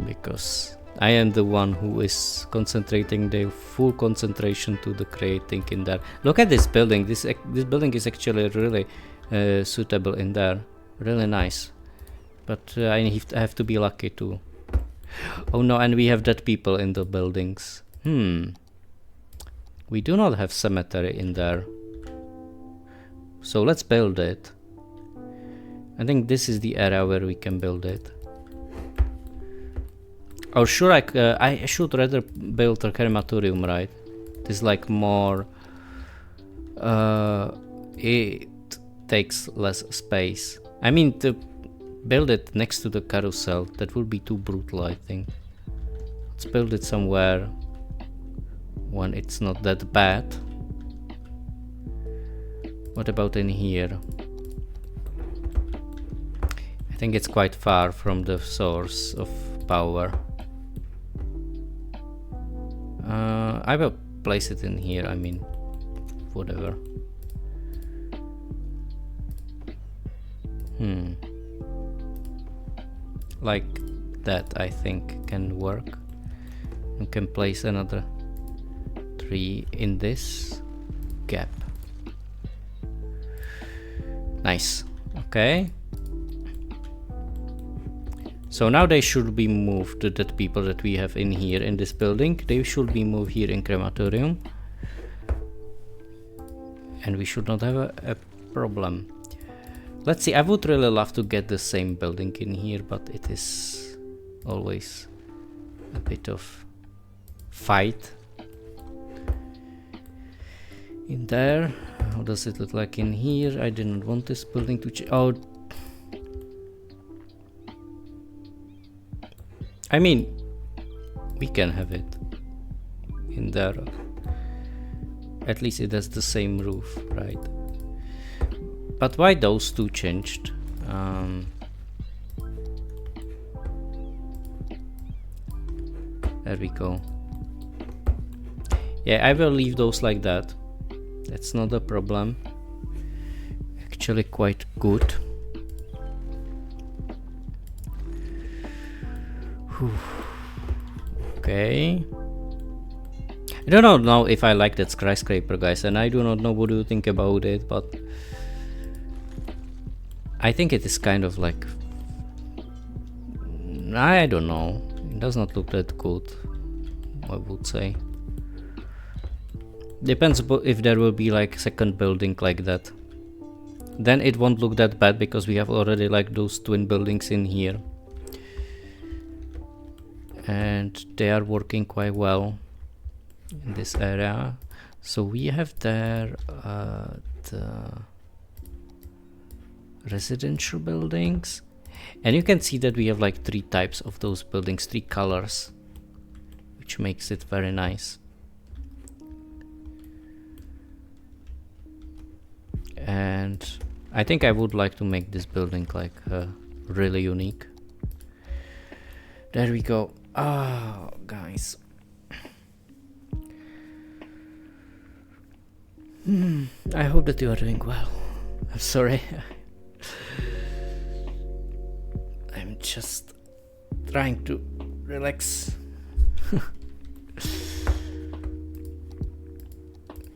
because I am the one who is concentrating the full concentration to the creating in there. Look at this building. This building is actually really suitable in there. Really nice. But I have to be lucky too. Oh no, and we have dead people in the buildings. We do not have cemetery in there. So let's build it. I think this is the area where we can build it. Or sure, I should rather build a crematorium, right? It's like more... it takes less space. I mean, to build it next to the carousel, that would be too brutal, I think. Let's build it somewhere when it's not that bad. What about in here? I think it's quite far from the source of power. I will place it in here, I mean, whatever. Like that, I think can work. We can place another tree in this gap. Nice. Okay. So now they should be moved, the dead people that we have in here in this building. They should be moved here in crematorium. and we should not have a problem. Let's see, I would really love to get the same building in here, but it is always a bit of fight in there. How does it look like in here? I didn't want this building to change. Oh, I mean, we can have it in there. At least it has the same roof, right? But why those two changed? There we go. Yeah, I will leave those like that. That's not a problem. Actually quite good. Whew. Okay. I do not know if I like that skyscraper, guys, and I do not know what you think about it, but I think it is kind of like, I don't know, it does not look that good, I would say. Depends if there will be like second building like that. Then it won't look that bad because we have already like those twin buildings in here. And they are working quite well in this area. So we have there the residential buildings, and you can see that we have like 3 types of those buildings, 3 colors, which makes it very nice. And I think I would like to make this building like really unique. There we go. Oh, guys. I hope that you are doing well. I'm sorry. I'm just trying to relax.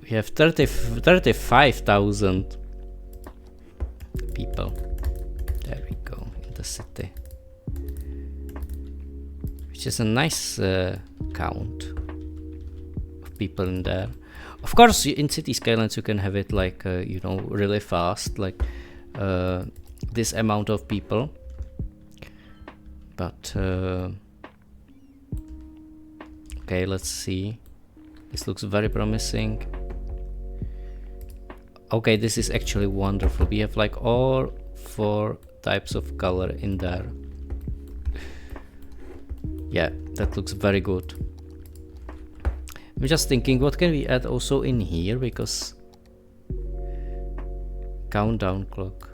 We have 35,000 people. There we go, in the city. Which is a nice count of people in there. Of course, in City Skylines you can have it like, you know, really fast, like this amount of people. But, okay, let's see. This looks very promising. Okay, this is actually wonderful. We have like all 4 types of color in there. Yeah, that looks very good. I'm just thinking, what can we add also in here, because countdown clock.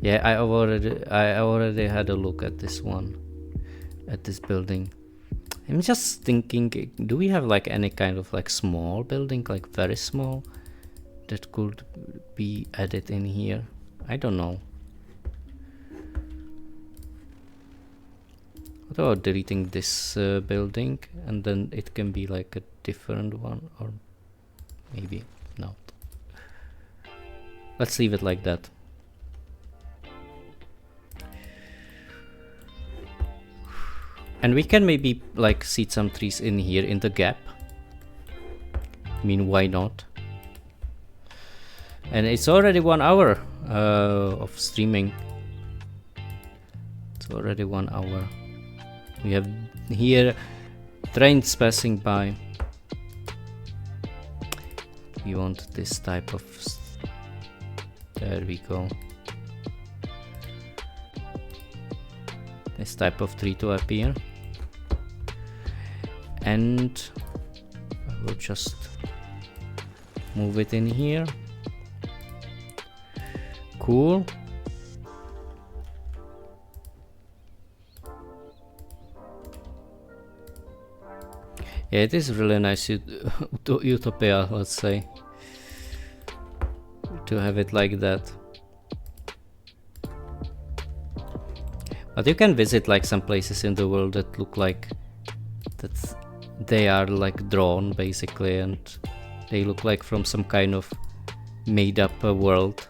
Yeah, I already had a look at this one, at this building. I'm just thinking, do we have like any kind of like small building, like very small, that could be added in here? I don't know. What about deleting this building and then it can be like a different one, or maybe not. Let's leave it like that. And we can maybe like seed some trees in here in the gap. I mean, why not? And it's already 1 hour of streaming. It's already 1 hour. We have here trains passing by. We want this type of... There we go. This type of tree to appear. And I will just move it in here. Cool. Yeah, it is really nice utopia, let's say, to have it like that. But you can visit like some places in the world that look like that they are like drawn basically, and they look like from some kind of made up world.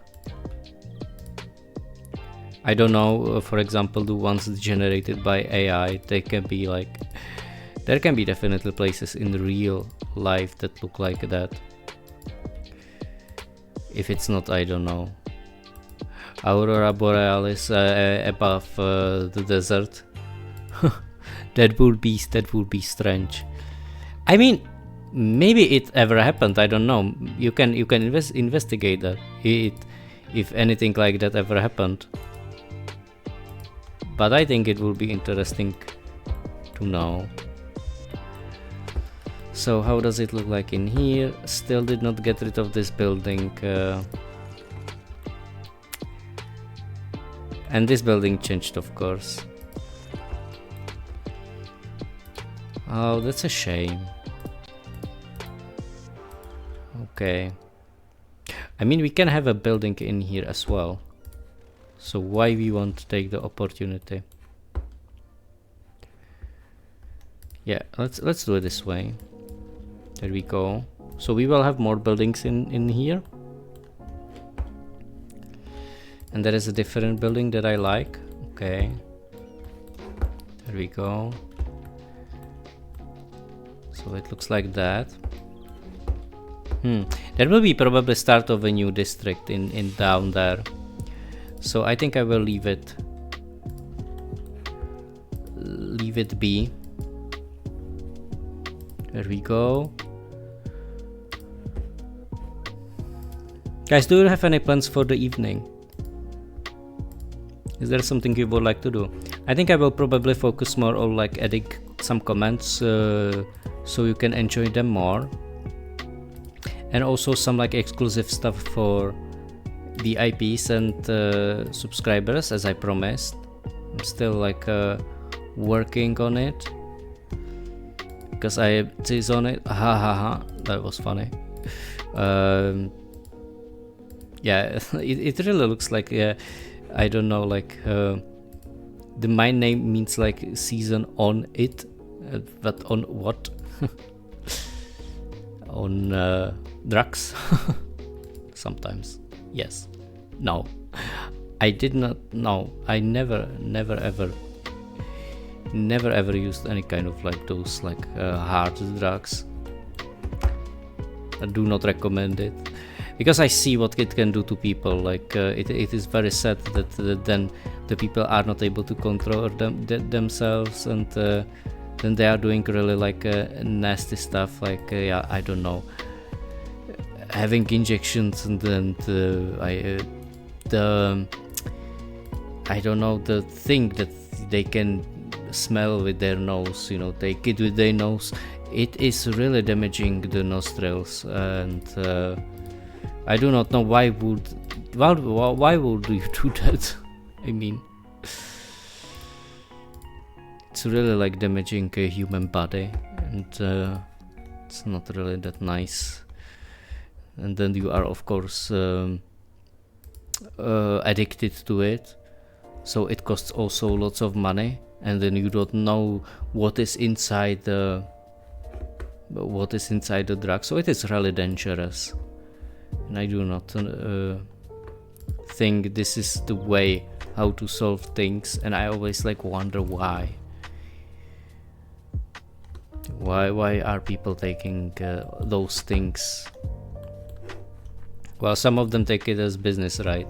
I don't know, for example, the ones generated by AI, they can be like, there can be definitely places in real life that look like that. If it's not, I don't know. Aurora Borealis above the desert. That would be strange. I mean, maybe it ever happened. I don't know. You can investigate that. If anything like that ever happened. But I think it will be interesting to know. So how does it look like in here? Still did not get rid of this building. And this building changed, of course. Oh, that's a shame. Okay. I mean, we can have a building in here as well. So why we won't take the opportunity? Yeah, let's do it this way. There we go. So we will have more buildings in here. And there is a different building that I like. Okay. There we go. So it looks like that. That will be probably start of a new district in down there. So I think I will leave it be. There we go. Guys, do you have any plans for the evening? Is there something you would like to do? I think I will probably focus more on like adding some comments so you can enjoy them more. And also some like exclusive stuff for VIPs and subscribers, as I promised. I'm still like working on it. Because I Cizonit, that was funny. Yeah, it really looks like I don't know, like the my name means like season on it, but on what? On drugs? Sometimes. Yes. No. I did not. No. I never ever used any kind of like those like hard drugs. I do not recommend it. Because I see what it can do to people. Like it is very sad that then the people are not able to control themselves, and then they are doing really like nasty stuff. Like yeah, I don't know, having injections and then I don't know, the thing that they can smell with their nose. You know, take it with their nose. It is really damaging the nostrils, and I do not know why would you do that? I mean, it's really like damaging a human body, and it's not really that nice. And then you are of course addicted to it, so it costs also lots of money, and then you don't know what is inside the drug, so it is really dangerous. And I do not think this is the way how to solve things, and I always like wonder why are people taking those things. Well, some of them take it as business, right?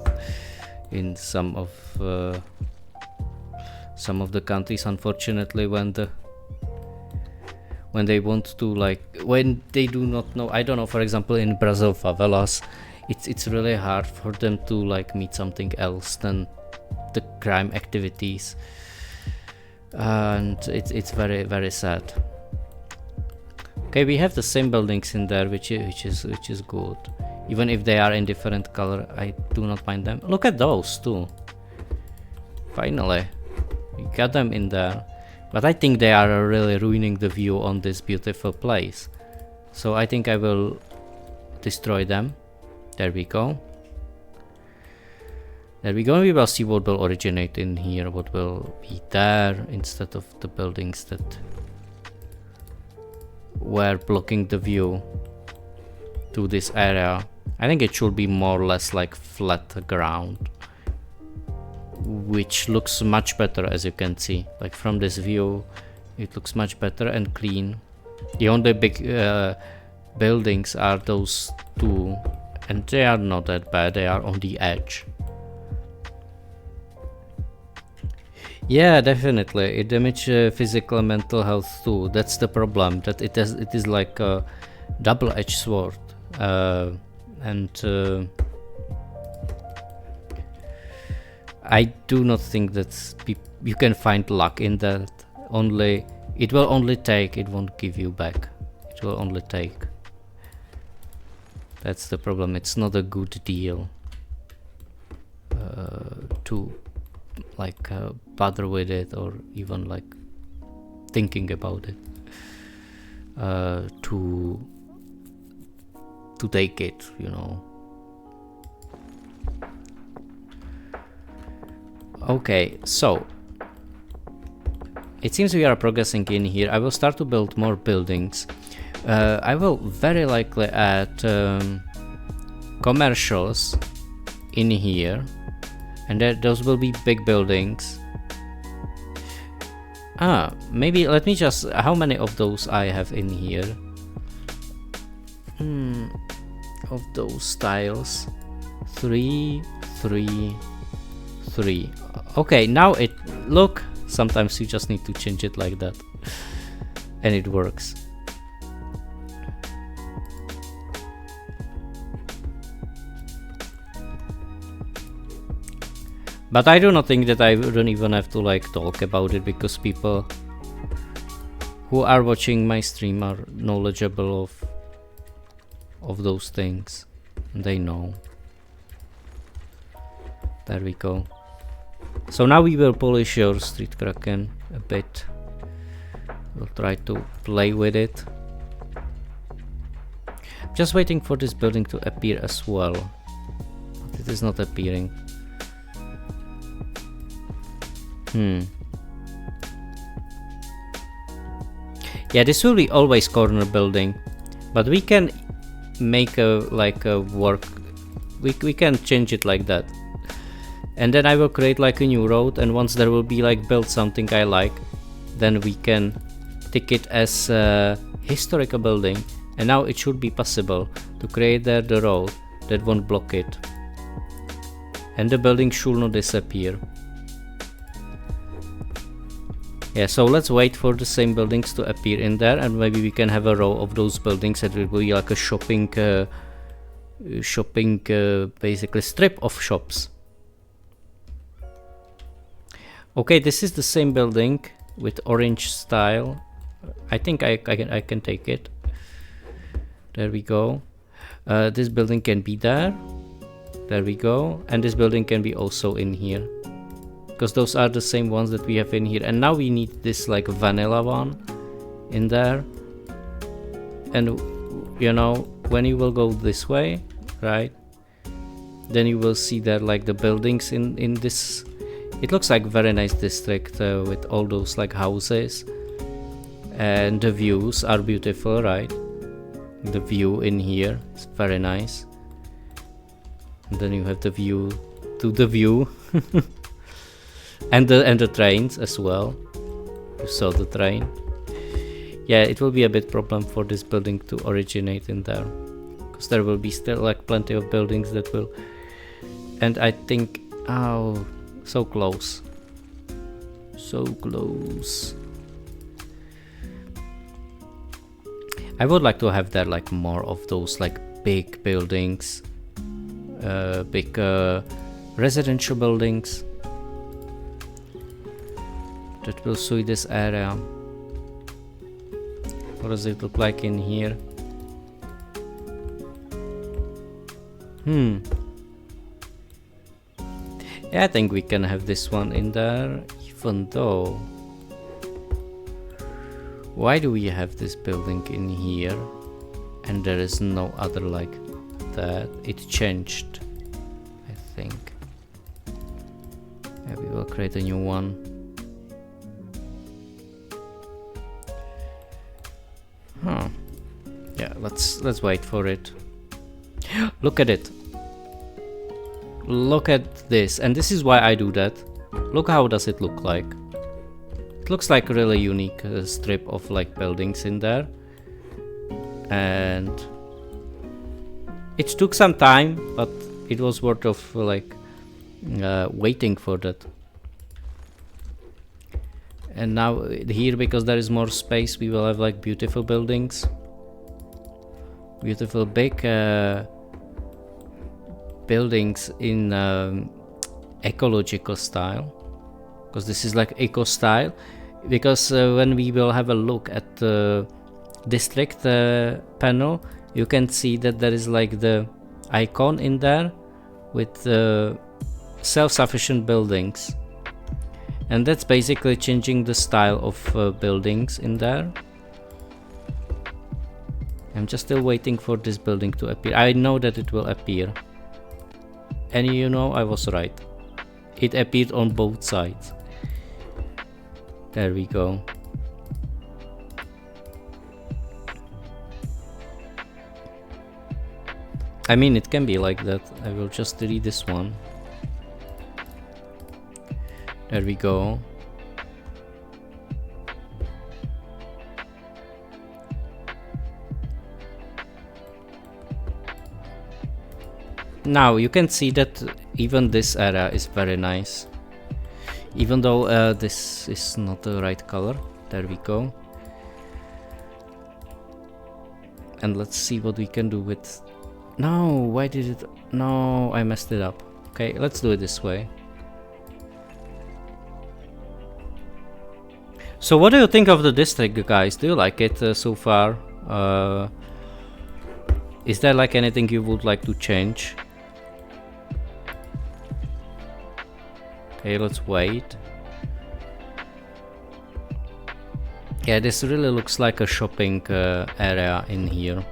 In some of the countries, unfortunately, when they want to, like, when they do not know, I don't know, for example in Brazil favelas, it's really hard for them to like meet something else than the crime activities, and it's very, very sad. Okay, we have the same buildings in there, which is good, even if they are in different color. I do not mind them. Look at those too. Finally, we got them in there. But I think they are really ruining the view on this beautiful place. So I think I will destroy them. There we go. There we go. We will see what will originate in here, what will be there instead of the buildings that were blocking the view to this area. I think it should be more or less like flat ground, which looks much better, as you can see. Like from this view, it looks much better and clean. The only big buildings are those two, And they are not that bad, they are on the edge. Yeah, definitely. It damages physical and mental health too. That's the problem. That it is like a double-edged sword, and I do not think that you can find luck in that. Only it will only take. It won't give you back. It will only take. That's the problem. It's not a good deal to like bother with it, or even like thinking about it, to take it, you know. Okay, so it seems we are progressing in here. I will start to build more buildings. I will very likely add commercials in here, and those will be big buildings. Maybe let me just, how many of those I have in here? Of those styles, 3, 3, 3. Okay, now it, look, sometimes you just need to change it like that and it works. But I do not think that I don't even have to like talk about it, because people who are watching my stream are knowledgeable of those things. They know. There we go. So now we will polish your Street Kraken a bit. We'll try to play with it. Just waiting for this building to appear as well. But it is not appearing. Yeah, this will be always corner building, but we can make a like a work. We can change it like that, and then I will create like a new road. And once there will be like build something I like, then we can tick it as a historical building. And now it should be possible to create there the road that won't block it, and the building should not disappear. Yeah, so let's wait for the same buildings to appear in there, and maybe we can have a row of those buildings that will be like a shopping basically strip of shops. Okay, this is the same building with orange style. I think I can take it. There we go. This building can be there. There we go. And this building can be also in here, because those are the same ones that we have in here. And now we need this like vanilla one in there. And you know, when you will go this way, right, then you will see that like the buildings in this, it looks like very nice district with all those like houses, and the views are beautiful, right? The view in here is very nice, and then you have the view to the view. And the trains as well. You saw the train. Yeah, it will be a bit problem for this building to originate in there, because there will be still like plenty of buildings that will. And I think, oh, so close, so close. I would like to have there like more of those like big buildings, big residential buildings that will suit this area. What does it look like in here? Yeah, I think we can have this one in there, even though. Why do we have this building in here and there is no other like that? It changed, I think. Yeah, we will create a new one. Huh. Yeah, let's wait for it. Look at it. Look at this, and this is why I do that. Look how does it look like. It looks like a really unique strip of like buildings in there, and It took some time, but it was worth of like waiting for that. And now here, because there is more space, we will have like beautiful buildings, beautiful big buildings in ecological style, because this is like eco style. Because when we will have a look at the district panel, you can see that there is like the icon in there with self-sufficient buildings, and that's basically changing the style of buildings in there. I'm just still waiting for this building to appear. I know that it will appear, and you know, I was right. It appeared on both sides. There we go. I mean, it can be like that. I will just delete this one. There we go. Now you can see that even this area is very nice, even though this is not the right color. There we go. And let's see what we can do with... No, why did it... No, I messed it up. Okay, let's do it this way. So what do you think of the district, guys? Do you like it so far? Is there like anything you would like to change? Okay, let's wait. Yeah, this really looks like a shopping area in here.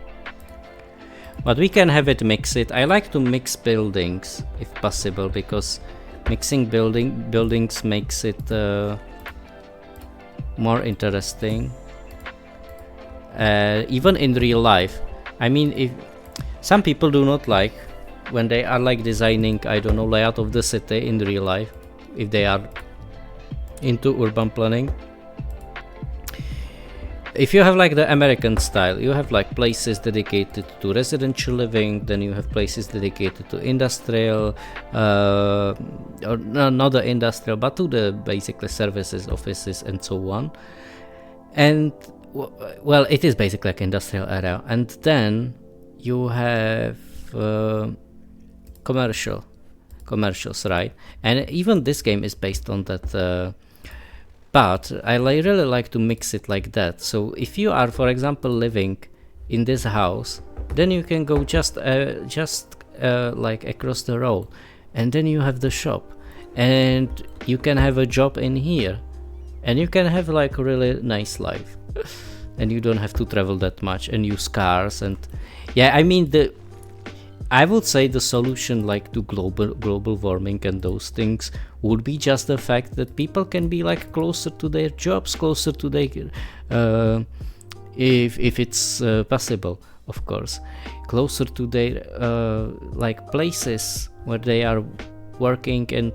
But we can have it mix it. I like to mix buildings if possible, because mixing buildings makes it more interesting. Even in real life. I mean, if some people do not like when they are like designing, I don't know, layout of the city in real life, if they are into urban planning. If you have like the American style, you have like places dedicated to residential living, then you have places dedicated to industrial, or not the industrial, but to the basically services, offices, and so on. And well, it is basically like industrial area. And then you have commercials, right? And even this game is based on that. But I really like to mix it like that. So if you are, for example, living in this house, then you can go just like across the road, and then you have the shop, and you can have a job in here, and you can have like a really nice life, and you don't have to travel that much and use cars. And yeah, I mean, I would say the solution like to global warming and those things would be just the fact that people can be like closer to their jobs, closer to their if it's possible, of course, closer to their like places where they are working and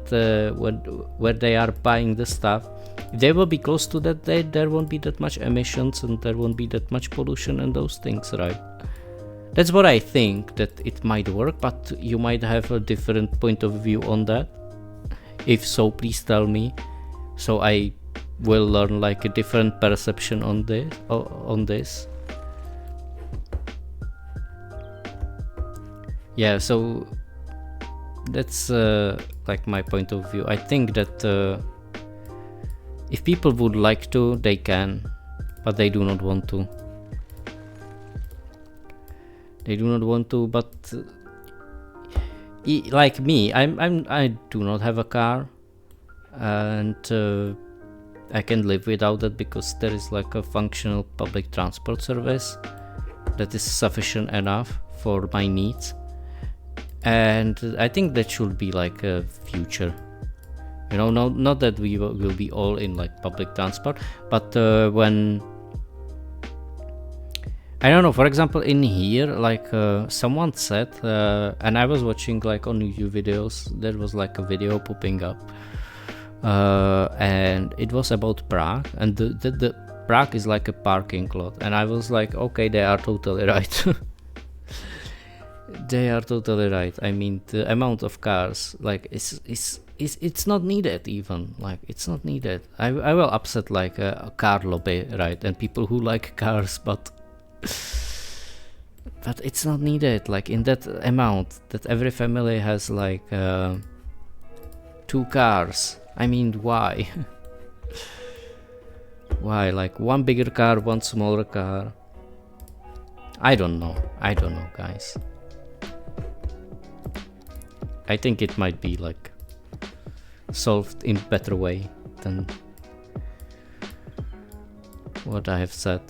where they are buying the stuff. If they will be close to that, there won't be that much emissions and there won't be that much pollution and those things, right? That's what I think, that it might work, but you might have a different point of view on that. If so, please tell me, so I will learn like a different perception on this. Yeah, so that's like my point of view. I think that if people would like to, they can, but they do not want to. They do not want to, but like me, I do not have a car, and I can live without that because there is like a functional public transport service that is sufficient enough for my needs, and I think that should be like a future. You know, not that we will be all in like public transport, but when I don't know, for example, in here, like someone said, and I was watching like on YouTube videos, there was like a video popping up, and it was about Prague, and the Prague is like a parking lot, and I was like, okay, they are totally right. They are totally right. I mean, the amount of cars, like, it's not needed even. Like, it's not needed. I will upset like a car lobby, right? And people who like cars, but it's not needed. Like in that amount, that every family has like 2 cars. I mean, why? Why? Like one bigger car, one smaller car. I don't know, guys. I think it might be like solved in better way than what I have said.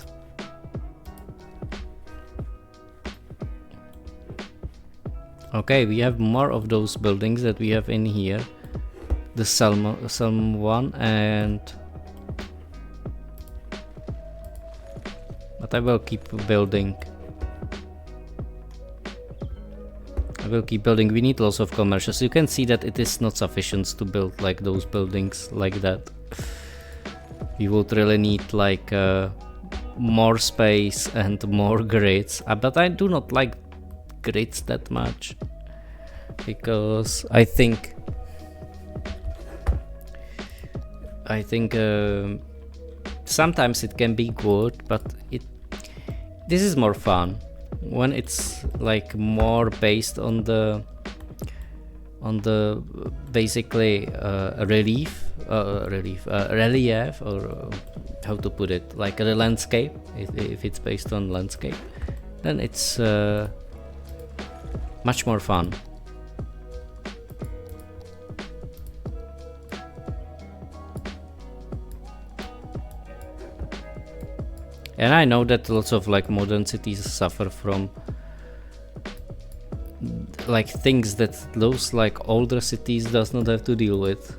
Okay, we have more of those buildings that we have in here. The Salmon one, and but I will keep building. We need lots of commercials. You can see that it is not sufficient to build like those buildings like that. We would really need like more space and more grids. But I do not like grids that much, because I think sometimes it can be good, but this is more fun when it's like more based on the basically relief, or how to put it, like the landscape. If it's based on landscape, then it's much more fun. And I know that lots of like modern cities suffer from like things that those like older cities does not have to deal with.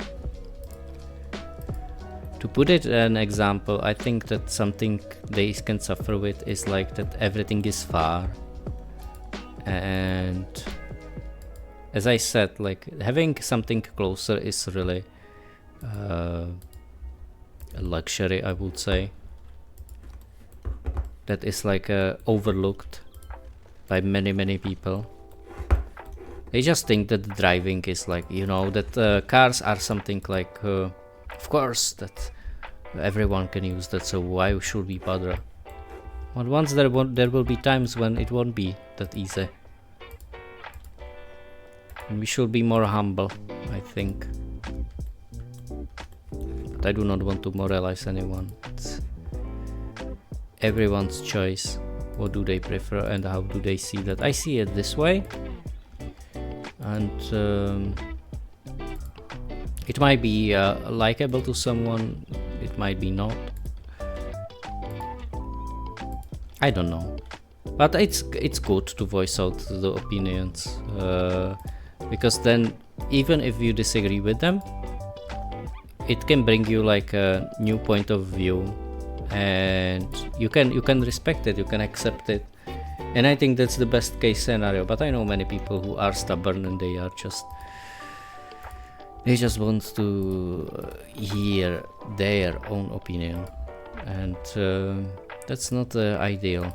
To put it an example, I think that something they can suffer with is like that everything is far. And as I said, like having something closer is really a luxury, I would say. That is like overlooked by many people. They just think that driving is like, you know, that cars are something like, of course, that everyone can use that, so why should we bother? But once there will be times when it won't be that easy. And we should be more humble, I think. But I do not want to moralize anyone. It's everyone's choice. What do they prefer and how do they see that? I see it this way, and it might be likable to someone, it might be not. I don't know, but it's good to voice out the opinions, because then even if you disagree with them, it can bring you like a new point of view. And you can respect it, you can accept it, and I think that's the best case scenario. But I know many people who are stubborn and they just want to hear their own opinion, and that's not the ideal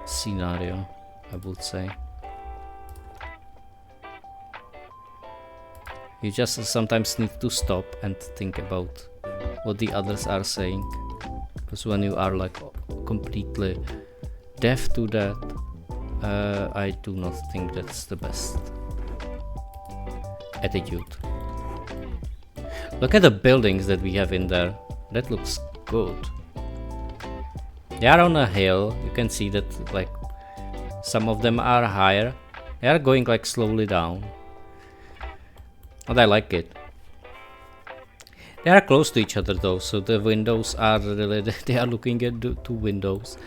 scenario, I would say. You just sometimes need to stop and think about what the others are saying. Because when you are like completely deaf to that, I do not think that's the best attitude. Look at the buildings that we have in there. That looks good. They are on a hill. You can see that like some of them are higher. They are going like slowly down. But I like it. They are close to each other though, so the windows are really, they are looking at the 2 windows.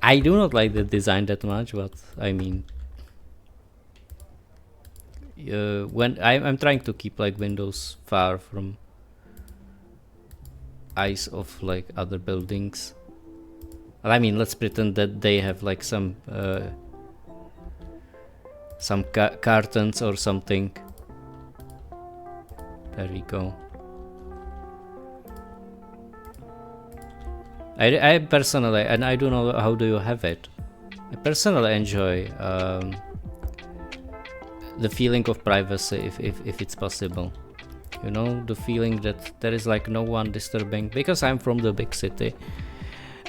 I do not like the design that much, but I mean, when I'm trying to keep like windows far from eyes of like other buildings. But I mean, let's pretend that they have like some curtains or something. There we go. I personally, and I don't know how do you have it, I personally enjoy the feeling of privacy, if it's possible. You know, the feeling that there is like no one disturbing, because I'm from the big city.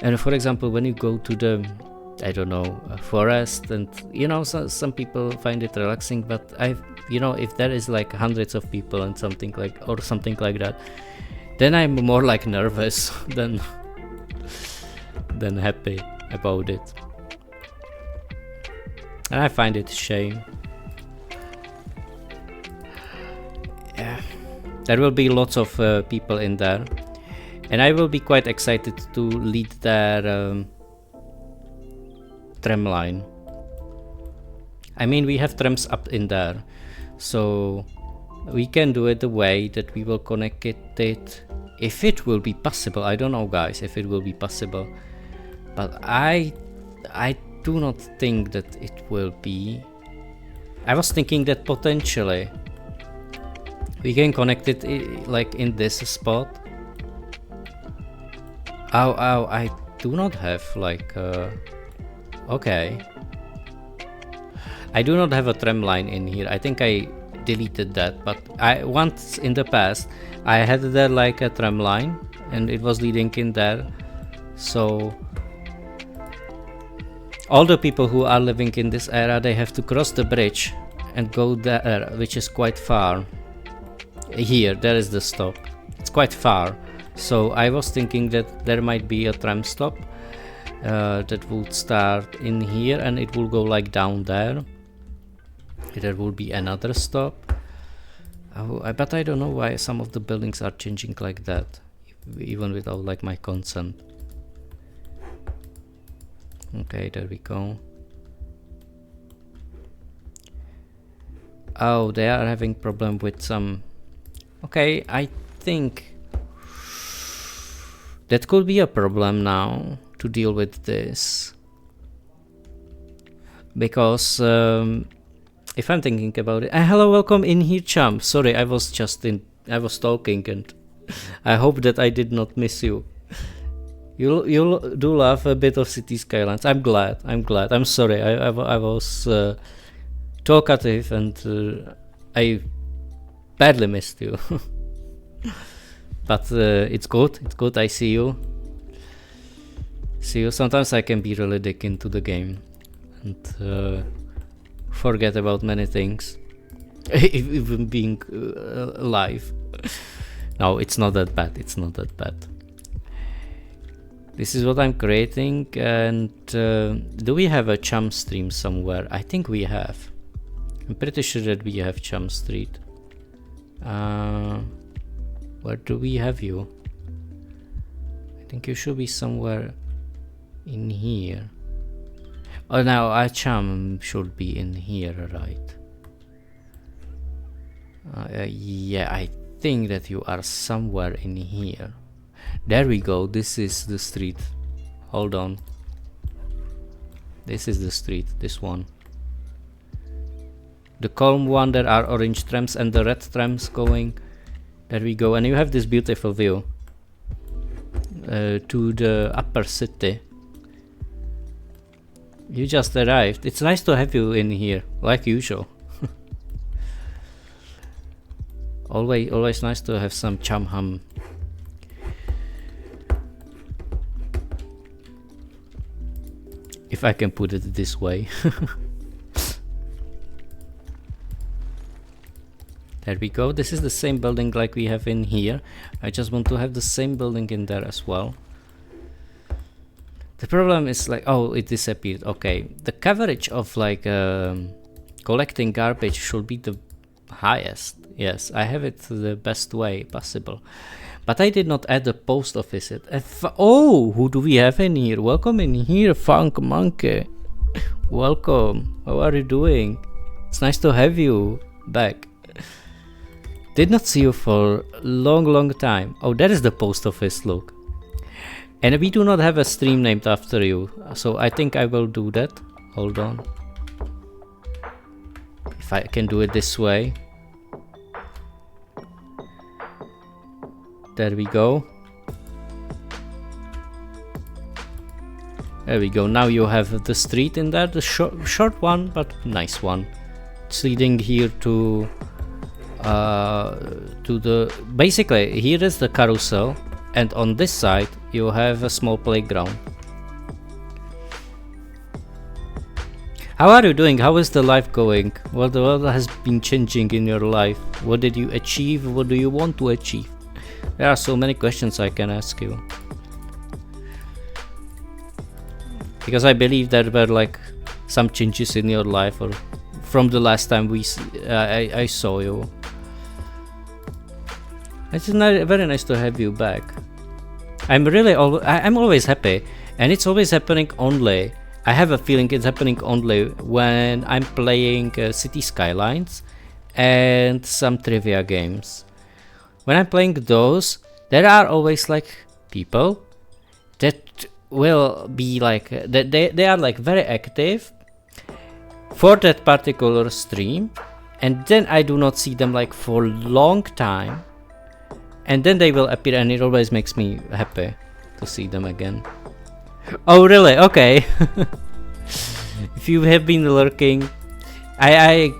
And for example, when you go to the, I don't know, a forest, and you know, some people find it relaxing, but you know, if there is like hundreds of people and something like that, then I'm more like nervous than happy about it. And I find it a shame. Yeah, there will be lots of people in there, and I will be quite excited to lead their tram line. I mean, we have trams up in there, so we can do it the way that we will connect it, if it will be possible. I don't know, guys, if it will be possible, but I do not think that it will be. I was thinking that potentially we can connect it like in this spot. Oh, I do not have like okay, I do not have a tram line in here. I think I deleted that, but I once in the past I had there like a tram line and it was leading in there, so all the people who are living in this area, they have to cross the bridge and go there, which is quite far. Here, there is the stop. It's quite far, so I was thinking that there might be a tram stop that would start in here and it will go like down there. There will be another stop. But I don't know why some of the buildings are changing like that, even without like my consent. Okay, there we go. Oh, they are having problem with some. Okay, I think that could be a problem now to deal with this, because if I'm thinking about it, hello, welcome in here, chum. Sorry, I was talking, and I hope that I did not miss you. You do love a bit of City Skylines. I'm glad. I'm sorry. I was talkative and I badly missed you. But it's good. It's good. I see you. Sometimes I can be really dick into the game and forget about many things, even being alive. No, it's not that bad. This is what I'm creating, and do we have a Chum stream somewhere? I think we have. I'm pretty sure that we have Chum Street. Where do we have you? I think you should be somewhere in here. Oh, now our Chum should be in here, right? Yeah, I think that you are somewhere in here. There we go. This is the street. Hold on. This is the street. This one. The calm one. There are orange trams and the red trams going. There we go. And you have this beautiful view to the upper city. You just arrived. It's nice to have you in here, like usual. always nice to have some chum hum. If I can put it this way. There we go. This is the same building like we have in here. I just want to have the same building in there as well. The problem is like, oh, it disappeared. Okay, the coverage of like collecting garbage should be the highest. Yes, I have it the best way possible. But I did not add the post office. Oh, who do we have in here? Welcome in here, Funk Monkey. Welcome. How are you doing? It's nice to have you back. Did not see you for a long time. Oh, that is the post office, look. And we do not have a stream named after you. So I think I will do that. Hold on. If I can do it this way. There we go. There we go. Now you have the street in there, the short one, but nice one. it's leading here to the basically here is the carousel, and on this side you have a small playground. How are you doing? How is the life going? What has been changing in your life? What did you achieve? What do you want to achieve? There are so many questions I can ask you, because I believe there were like some changes in your life, or from the last time I saw you. It's very nice to have you back. I'm always happy, and it's always happening only. I have a feeling it's happening only when I'm playing City Skylines and some trivia games. When I'm playing those, there are always like people that will be like they are like very active for that particular stream, and then I do not see them like for a long time, and then they will appear, and it always makes me happy to see them again. Oh really? Okay. If you have been lurking, I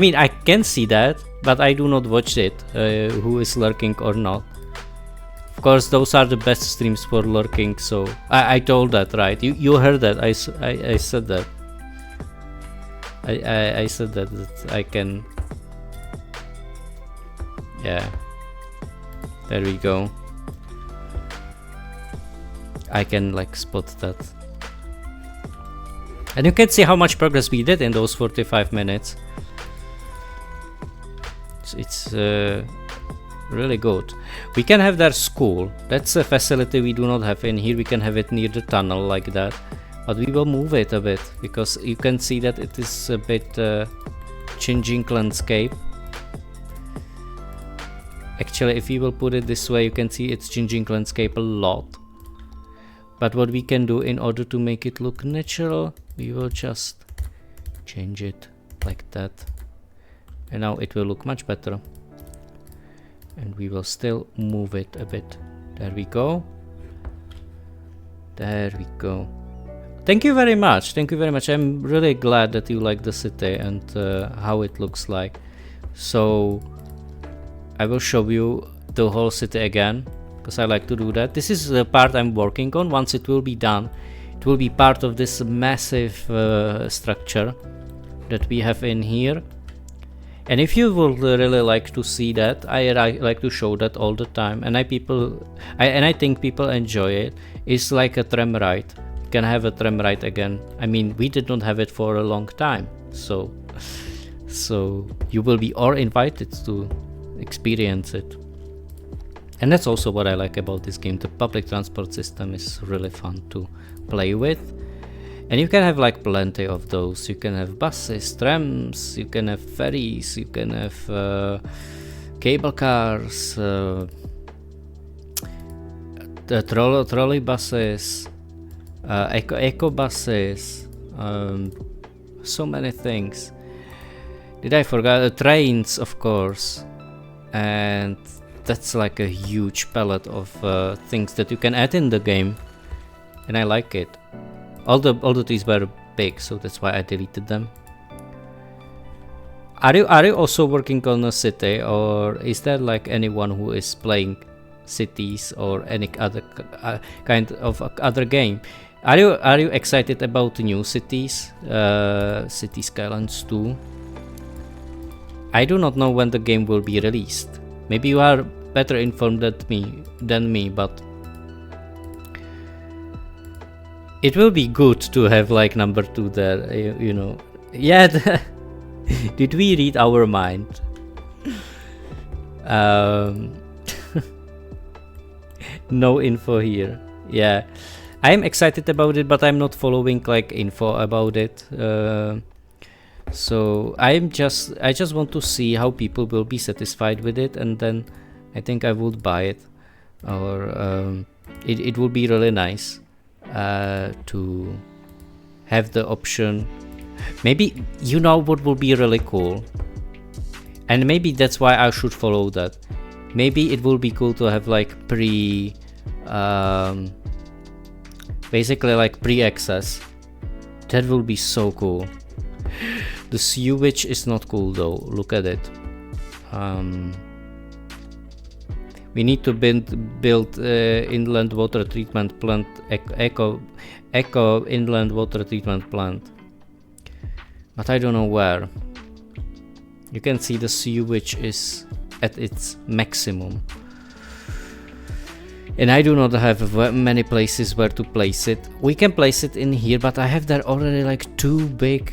mean I can see that, but I do not watch it, who is lurking or not. Of course, those are the best streams for lurking, so I told that, right? You heard that. I said that. I said that I can. Yeah. There we go. I can like spot that. And you can see how much progress we did in those 45 minutes. It's really good. We can have their school. That's a facility we do not have in here. We can have it near the tunnel like that. But we will move it a bit, because you can see that it is a bit changing landscape. Actually, if you will put it this way, you can see it's changing landscape a lot. But what we can do in order to make it look natural, we will just change it like that. And now it will look much better. And we will still move it a bit. There we go. There we go. Thank you very much. Thank you very much. I'm really glad that you like the city and how it looks like. So I will show you the whole city again, because I like to do that. This is the part I'm working on. Once it will be done, it will be part of this massive structure that we have in here. And if you would really like to see that, I like to show that all the time, and I think people enjoy it. It's like a tram ride. You can have a tram ride again. I mean, we did not have it for a long time, so you will be all invited to experience it. And that's also what I like about this game. The public transport system is really fun to play with. And you can have like plenty of those. You can have buses, trams, you can have ferries, you can have cable cars, the trolley buses, eco buses, so many things. Did I forget? Trains, of course. And that's like a huge palette of things that you can add in the game, and I like it. All the trees were big, so that's why I deleted them. Are you also working on a city, or is there like anyone who is playing cities or any other kind of other game? Are you excited about new cities, City Skylines 2? I do not know when the game will be released. Maybe you are better informed than me, but it will be good to have like number 2 there, you know. Yeah, did we read our mind? No info here. Yeah, I'm excited about it, but I'm not following like info about it. So I just want to see how people will be satisfied with it, and then I think I would buy it, or it would be really nice to have the option. Maybe, you know what would be really cool, and maybe that's why I should follow that. Maybe it will be cool to have like basically like pre-access. That will be so cool. The sewage is not cool though. Look at it. We need to build inland water treatment plant, eco inland water treatment plant. But I don't know where. You can see the sewage is at its maximum. And I do not have many places where to place it. We can place it in here, but I have there already like 2 big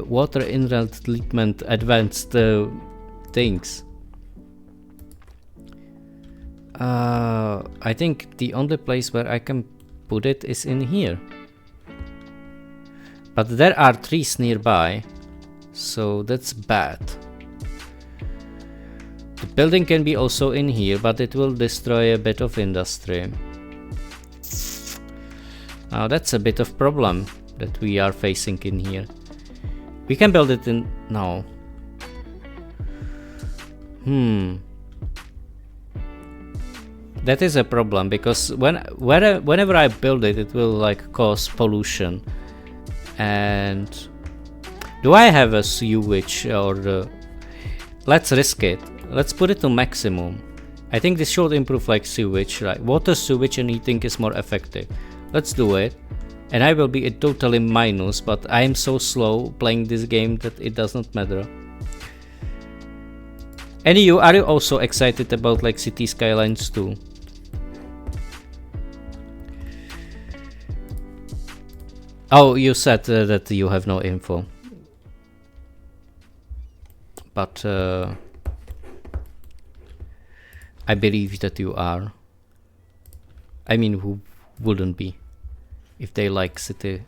water inlet treatment advanced things. I think the only place where I can put it is in here. But there are trees nearby, so that's bad. The building can be also in here, but it will destroy a bit of industry. Now that's a bit of problem that we are facing in here. We can build it in... no. That is a problem, because whenever I build it, it will like cause pollution. And do I have a sewage or... let's risk it. Let's put it to maximum. I think this should improve like sewage, right? Water, sewage and heating is more effective. Let's do it. And I will be at totally minus, but I am so slow playing this game that it does not matter. And you, are you also excited about like City Skylines 2? Oh, you said that you have no info. But I believe that you are. I mean, who wouldn't be if they like city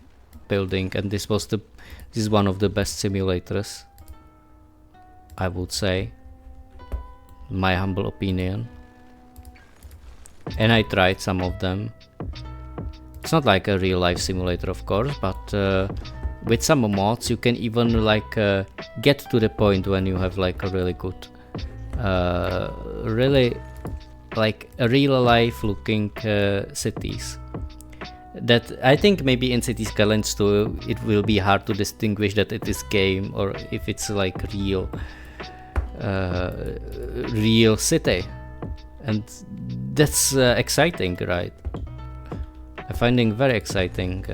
building? And this is one of the best simulators, I would say, my humble opinion. And I tried some of them. It's not like a real life simulator, of course, but with some mods you can even like get to the point when you have like a really good really like a real life looking cities. That I think maybe in City Skylines 2 it will be hard to distinguish that it is game or if it's like real real city, and that's exciting, right? I'm finding very exciting.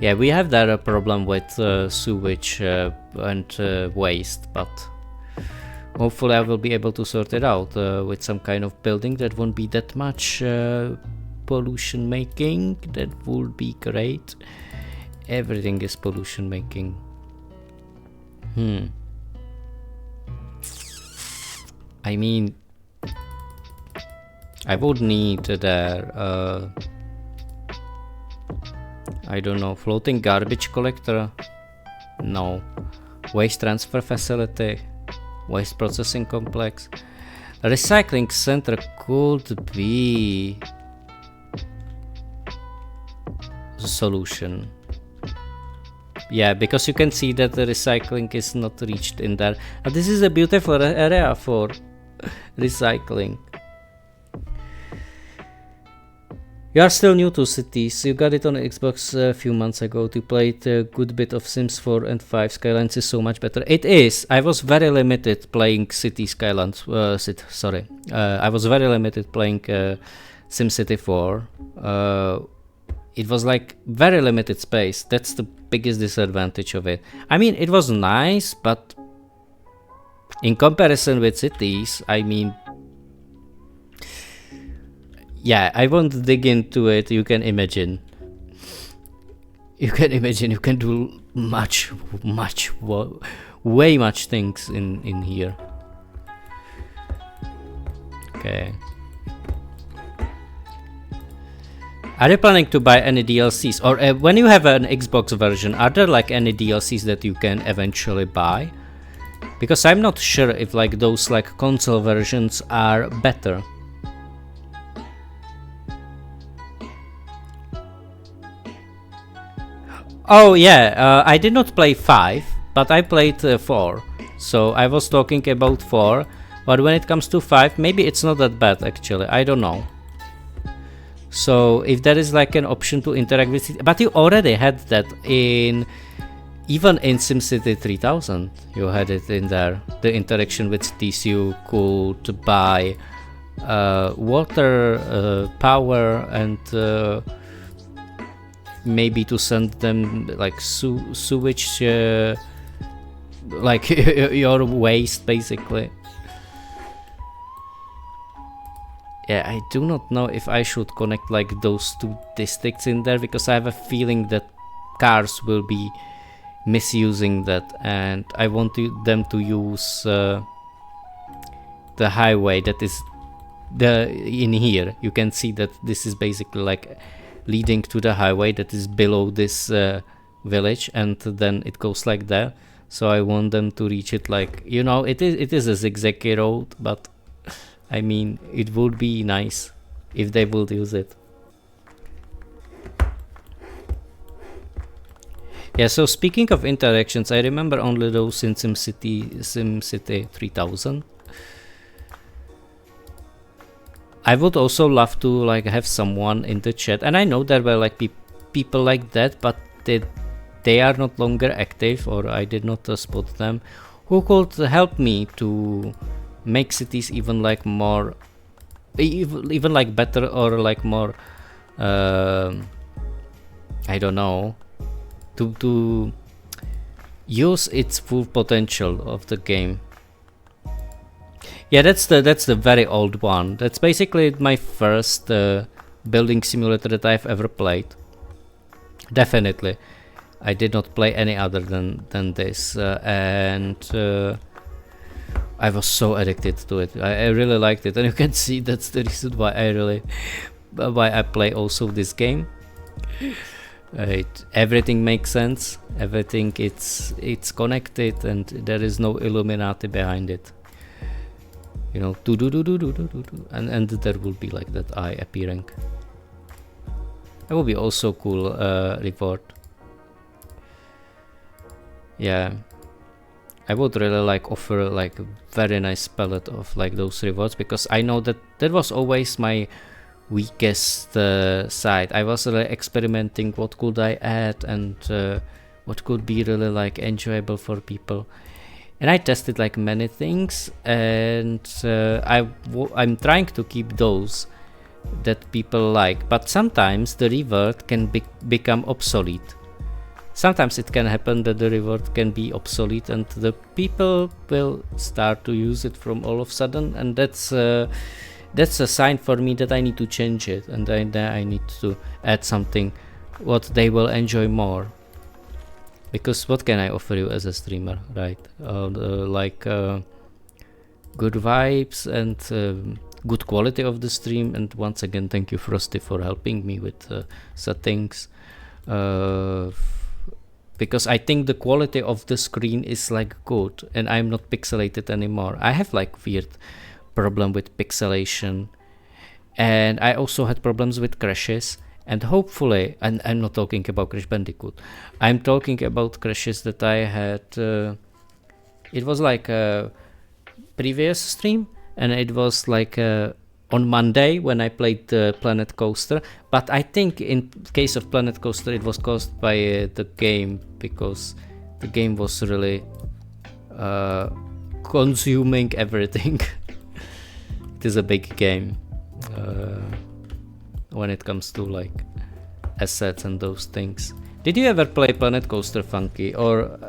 Yeah, we have that problem with sewage and waste, but hopefully I will be able to sort it out with some kind of building that won't be that much pollution making. That would be great. Everything is pollution making. I mean, I would need there I don't know, floating garbage collector? No. Waste transfer facility? Waste processing complex? A recycling center could be the solution. Yeah, because you can see that the recycling is not reached in there. And this is a beautiful area for recycling. You are still new to cities. You got it on Xbox a few months ago. You played a good bit of Sims 4 and 5. Skylines is so much better. It is. I was very limited playing City Skylines. I was very limited playing SimCity 4. It was like very limited space. That's the biggest disadvantage of it. I mean, it was nice, but in comparison with cities, I mean, yeah, I won't dig into it. You can imagine. You can do way much things in here. Okay. Are you planning to buy any DLCs? Or when you have an Xbox version, are there like any DLCs that you can eventually buy? Because I'm not sure if like those like console versions are better. Oh yeah, I did not play 5, but I played 4. So I was talking about 4, but when it comes to 5, maybe it's not that bad actually, I don't know. So if there is like an option to interact with it, but you already had that in even in SimCity 3000, you had it in there. The interaction with cities, you could buy water, power, and maybe to send them like sewage, like your waste basically. Yeah, I do not know if I should connect like those two districts in there, because I have a feeling that cars will be misusing that, and I want them to use the highway that is in here. You can see that this is basically like leading to the highway that is below this village, and then it goes like that. So I want them to reach it like, you know, it is a zigzag road, but I mean, it would be nice if they would use it. Yeah, so speaking of interactions, I remember only those in SimCity 3000. I would also love to like have someone in the chat, and I know there were like people like that, but they are not longer active, or I did not spot them, who could help me to make cities even like more, even like better, or like more, I don't know, to use its full potential of the game. Yeah, that's the very old one. That's basically my first building simulator that I've ever played. Definitely, I did not play any other than this, and I was so addicted to it. I really liked it, and you can see that's the reason why I play also this game. Everything makes sense. Everything it's connected, and there is no Illuminati behind it. You know, and there will be like that eye appearing. That will be also cool reward. Yeah, I would really like offer like a very nice palette of like those rewards, because I know that was always my weakest side. I was really experimenting what could I add, and what could be really like enjoyable for people. And I tested like many things, and I'm trying to keep those that people like, but sometimes the reward can become obsolete. Sometimes it can happen that the reward can be obsolete, and the people will start to use it from all of a sudden, and that's a sign for me that I need to change it, and I need to add something what they will enjoy more. Because what can I offer you as a streamer, right? Like good vibes and good quality of the stream. And once again, thank you, Frosty, for helping me with settings. Because I think the quality of the screen is like good, and I'm not pixelated anymore. I have like weird problem with pixelation, and I also had problems with crashes. And hopefully, and I'm not talking about Crash Bandicoot, I'm talking about crashes that I had. It was like a previous stream, and it was like on Monday when I played Planet Coaster. But I think in case of Planet Coaster, it was caused by the game, because the game was really consuming everything. It is a big game. When it comes to like assets and those things. Did you ever play Planet Coaster, Funky, or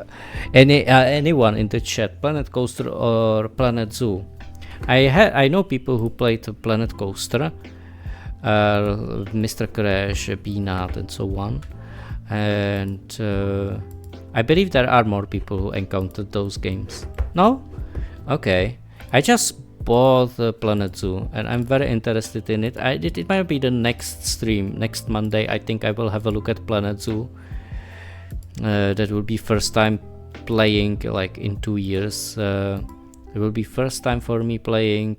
anyone in the chat? Planet Coaster or Planet Zoo? I know people who played Planet Coaster, Mr. Crash, Peanut, and so on, and I believe there are more people who encountered those games. No? Okay. I just bought the Planet Zoo, and I'm very interested in it. It might be the next stream, next Monday. I think I will have a look at Planet Zoo. That will be first time playing like in 2 years. It will be first time for me playing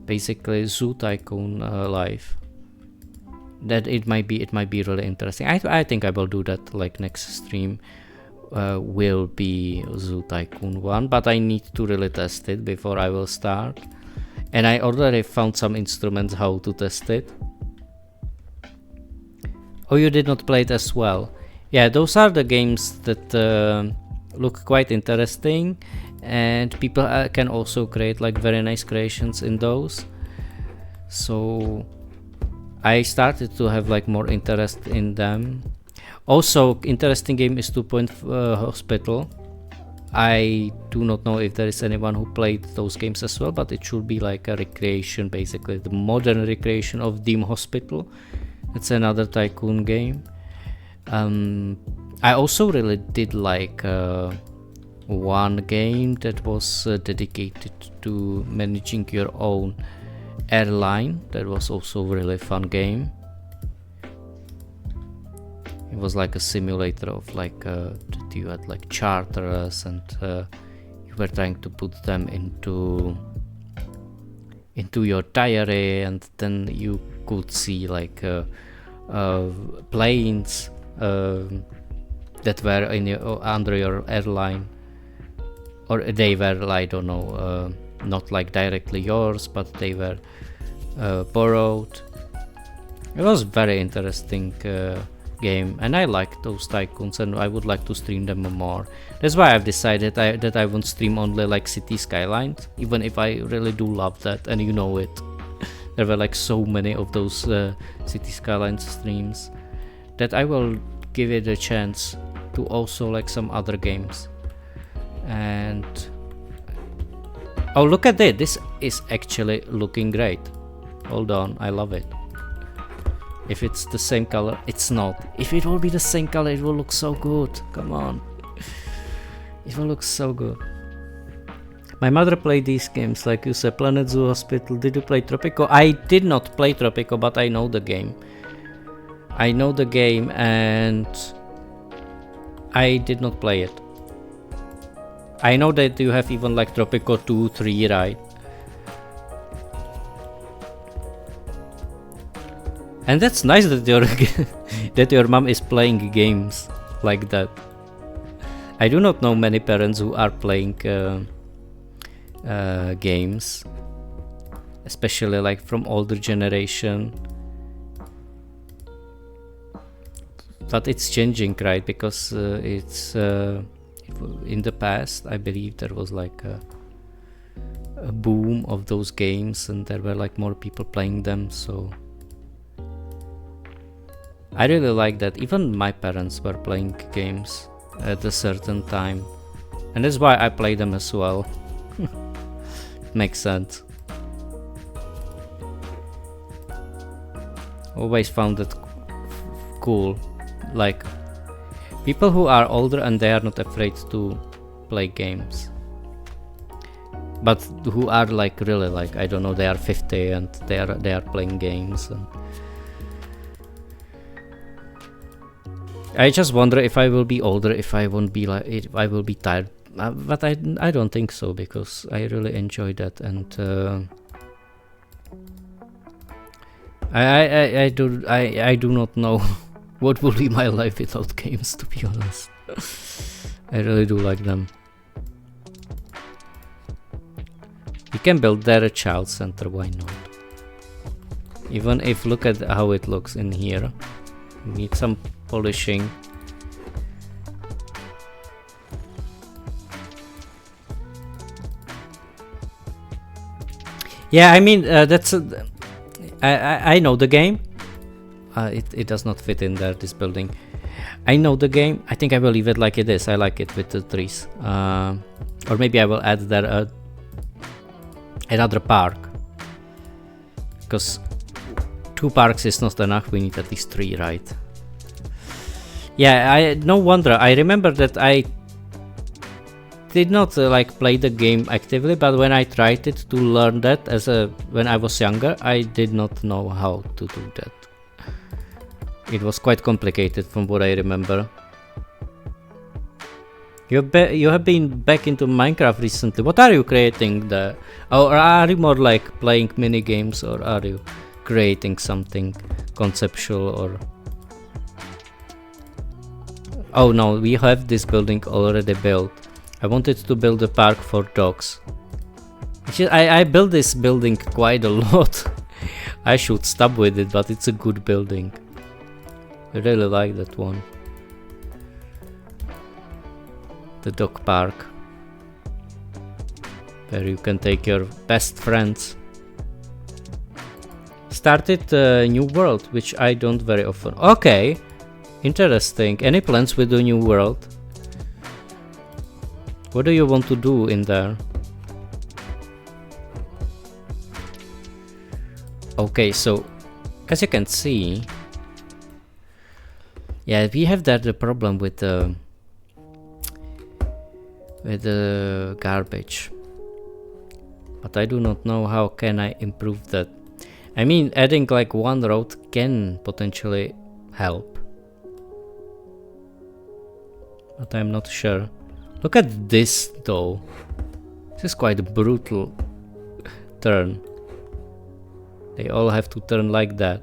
basically Zoo Tycoon live. That it might be really interesting. I think I will do that like next stream. Will be Zoo Tycoon 1, but I need to really test it before I will start, and I already found some instruments how to test it. Oh, you did not play it as well. Yeah, those are the games that look quite interesting, and people can also create like very nice creations in those. So I started to have like more interest in them. Also, interesting game is 2 Point Hospital. I do not know if there is anyone who played those games as well, but it should be like a recreation, basically the modern recreation of Dim Hospital. It's another tycoon game. I also really did like one game that was dedicated to managing your own airline. That was also a really fun game. It was like a simulator of like that you had like charterers, and you were trying to put them into your diary, and then you could see like planes that were in under your airline, or they were, I don't know, not like directly yours, but they were borrowed. It was very interesting game, and I like those tycoons, and I would like to stream them more. That's why I've decided that I won't stream only like City Skylines, even if I really do love that, and you know it. There were like so many of those City Skylines streams that I will give it a chance to also like some other games. And oh, look at it, this is actually looking great. Hold on, I love it. If it's the same color, it's not. If it will be the same color, it will look so good. Come on. It will look so good. My mother played these games, like you said, Planet Zoo Hospital. Did you play Tropico? I did not play Tropico, but I know the game. I know the game, and I did not play it. I know that you have even like Tropico 2, 3, right? And that's nice that your that your mom is playing games like that. I do not know many parents who are playing games, especially like from older generation. But it's changing, right? Because it's in the past, I believe there was like a boom of those games, and there were like more people playing them. So I really like that. Even my parents were playing games at a certain time, and that's why I play them as well. Makes sense. Always found it cool, like people who are older and they are not afraid to play games, but who are like really like, I don't know, they are 50 and they are playing games. And I just wonder if I will be older, if I won't be like, if I will be tired. But I don't think so, because I really enjoy that, and I do not know what will be my life without games, to be honest. I really do like them. You can build there a child center, why not? Even if, look at how it looks in here. Need some polishing. Yeah, I mean, that's I know the game. It does not fit in there, this building. I know the game. I think I will leave it like it is. I like it with the trees. Or maybe I will add there another park, because 2 parks is not enough. We need at least 3, right? Yeah, no wonder. I remember that I did not like play the game actively, but when I tried it to learn that when I was younger, I did not know how to do that. It was quite complicated from what I remember. You have been back into Minecraft recently. What are you creating there? Or are you more like playing mini games, or are you creating something conceptual? Or oh no, we have this building already built. I wanted to build a park for dogs. I built this building quite a lot. I should stop with it, but it's a good building. I really like that one. The dog park, where you can take your best friends. Started a new world, which I don't very often. Okay, interesting. Any plans with the new world? What do you want to do in there? Okay, so as you can see, yeah, we have that the problem with the garbage, but I do not know how can I improve that. I mean, adding like one road can potentially help, but I'm not sure. Look at this though. This is quite a brutal turn. They all have to turn like that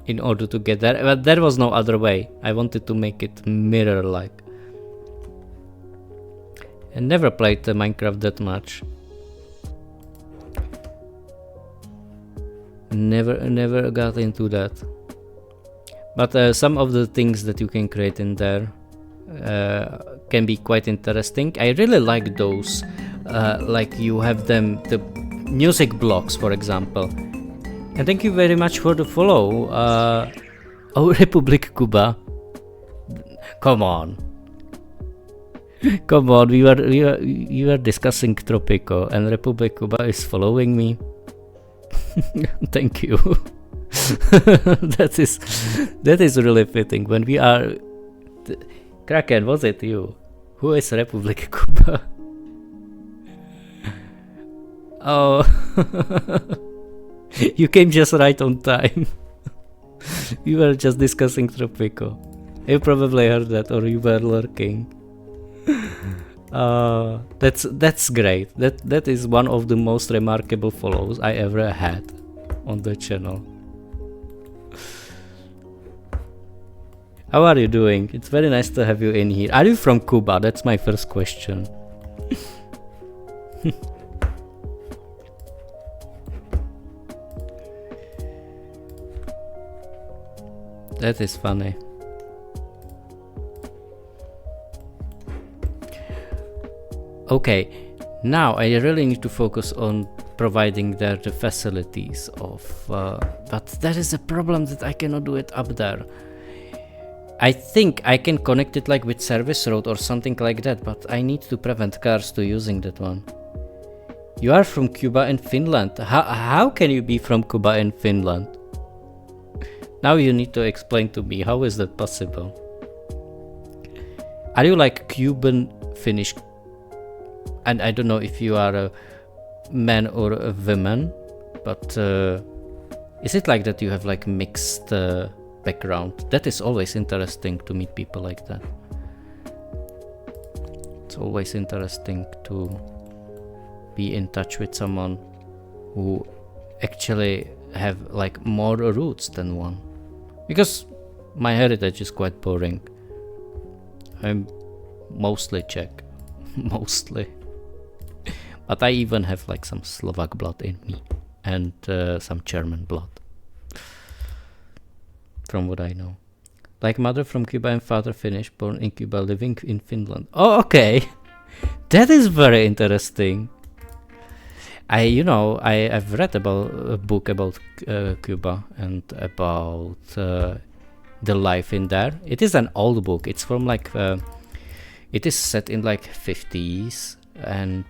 in order to get there, but there was no other way. I wanted to make it mirror-like. I never played Minecraft that much. Never got into that. But some of the things that you can create in there can be quite interesting. I really like those, like you have them, the music blocks, for example. And thank you very much for the follow. Oh, Republic Cuba. Come on. Come on, we were discussing Tropico and Republic Cuba is following me. Thank you. that is really fitting when we are. Kraken, was it you? Who is Republic Cuba? Oh, you came just right on time. We were just discussing Tropico. You probably heard that, or you were lurking. That's great. That is one of the most remarkable follows I ever had on the channel. How are you doing? It's very nice to have you in here. Are you from Cuba? That's my first question. That is funny. Okay, now I really need to focus on providing the facilities of, but that is a problem that I cannot do it up there. I think I can connect it like with service road or something like that, but I need to prevent cars to using that one. You are from Cuba and Finland. How can you be from Cuba and Finland? Now you need to explain to me, how is that possible? Are you like Cuban Finnish? And I don't know if you are a man or a woman, but is it like that you have like mixed background? That is always interesting to meet people like that. It's always interesting to be in touch with someone who actually have like more roots than one. Because my heritage is quite boring. I'm mostly Czech. Mostly. But I even have like some Slovak blood in me. And some German blood. From what I know. Like mother from Cuba and father Finnish, born in Cuba, living in Finland. Oh, okay. That is very interesting. I've read about a book about Cuba and about the life in there. It is an old book. It's from like it is set in like 50s, and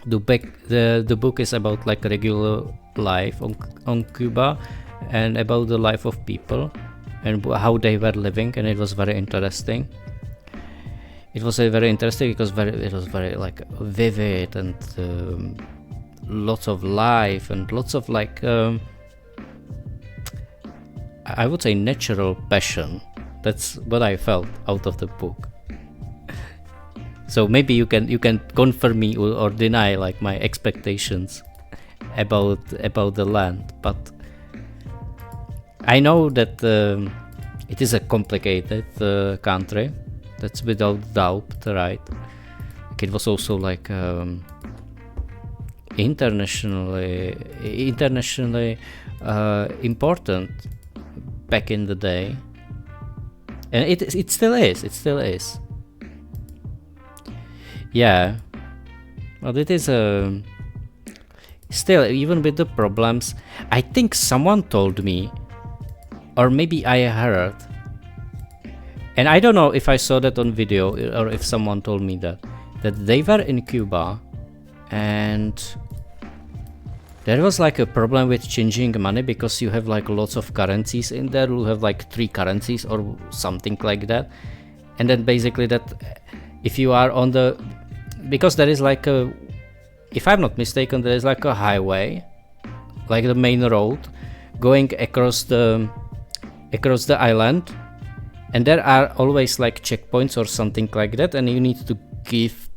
the book is about like regular life on Cuba and about the life of people and how they were living, and it was very interesting. It was very interesting because it was very like vivid and lots of life and lots of like I would say natural passion. That's what I felt out of the book. So maybe you can confirm me or deny like my expectations about the land, but I know that it is a complicated country. That's without doubt, right? It was also like internationally important back in the day. And it still is, it still is. Yeah. Well, it is still, even with the problems, I think someone told me, or maybe I heard, and I don't know if I saw that on video or if someone told me that they were in Cuba and there was like a problem with changing money because you have like lots of currencies in there. You have like 3 currencies or something like that. And then basically that if you are on the, because there is like a, if I'm not mistaken, there is like a highway, like the main road going across the island, and there are always like checkpoints or something like that, and you need to give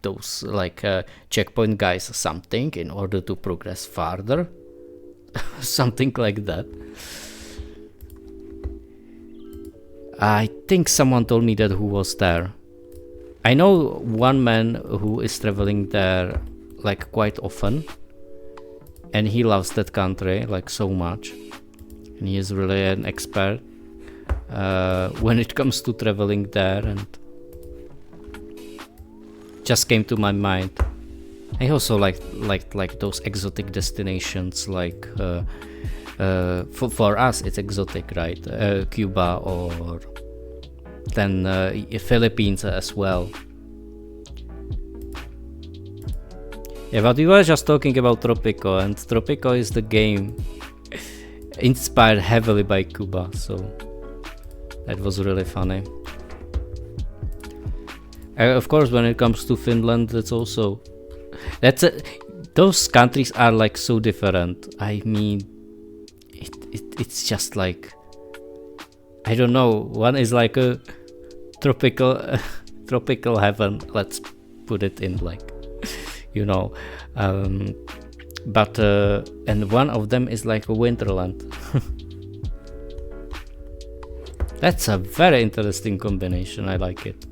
those like checkpoint guys something in order to progress farther. Something like that. I think someone told me that who was there. I know one man who is traveling there like quite often, and he loves that country like so much, and he is really an expert when it comes to traveling there, and just came to my mind. I also like those exotic destinations, like for us it's exotic, right? Cuba or then Philippines as well. Yeah, but we were just talking about Tropico, and Tropico is the game inspired heavily by Cuba, so that was really funny. Of course, when it comes to Finland, it's also those countries are like so different. I mean, it's just like, I don't know. One is like a tropical heaven. Let's put it in like, you know, but and one of them is like a winterland. That's a very interesting combination. I like it.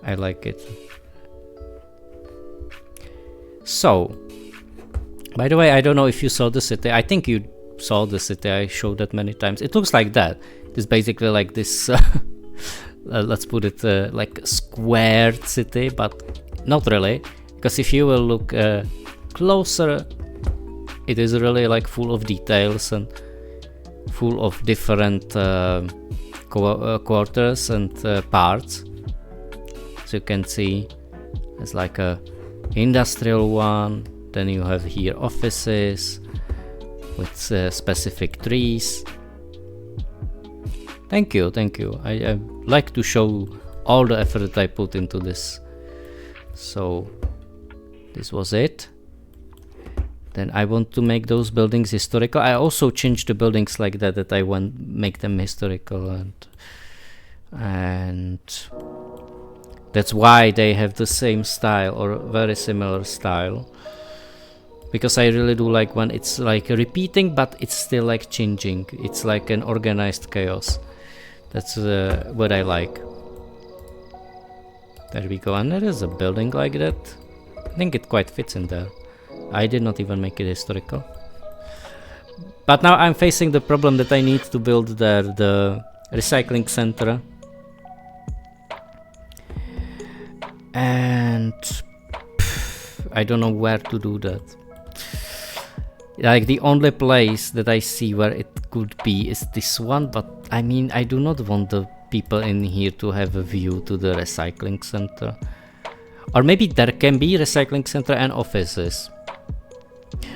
I like it. So, by the way, I don't know if you saw the city. I think you saw the city. I showed that many times. It looks like that. It's basically like this, let's put it like a squared city, but not really. Because if you will look closer, it is really like full of details and full of different quarters and parts. So you can see it's like a industrial one, then you have here offices with specific trees. Thank you. I like to show all the effort I put into this. So this was it. Then I want to make those buildings historical. I also changed the buildings like that I want make them historical, and that's why they have the same style or very similar style, because I really do like when it's like repeating but it's still like changing. It's like an organized chaos. That's what I like. There we go, and there is a building like that. I think it quite fits in there. I did not even make it historical. But now I'm facing the problem that I need to build there the recycling center. And I don't know where to do that. Like the only place that I see where it could be is this one, but I mean I do not want the people in here to have a view to the recycling center. Or maybe there can be recycling center and offices.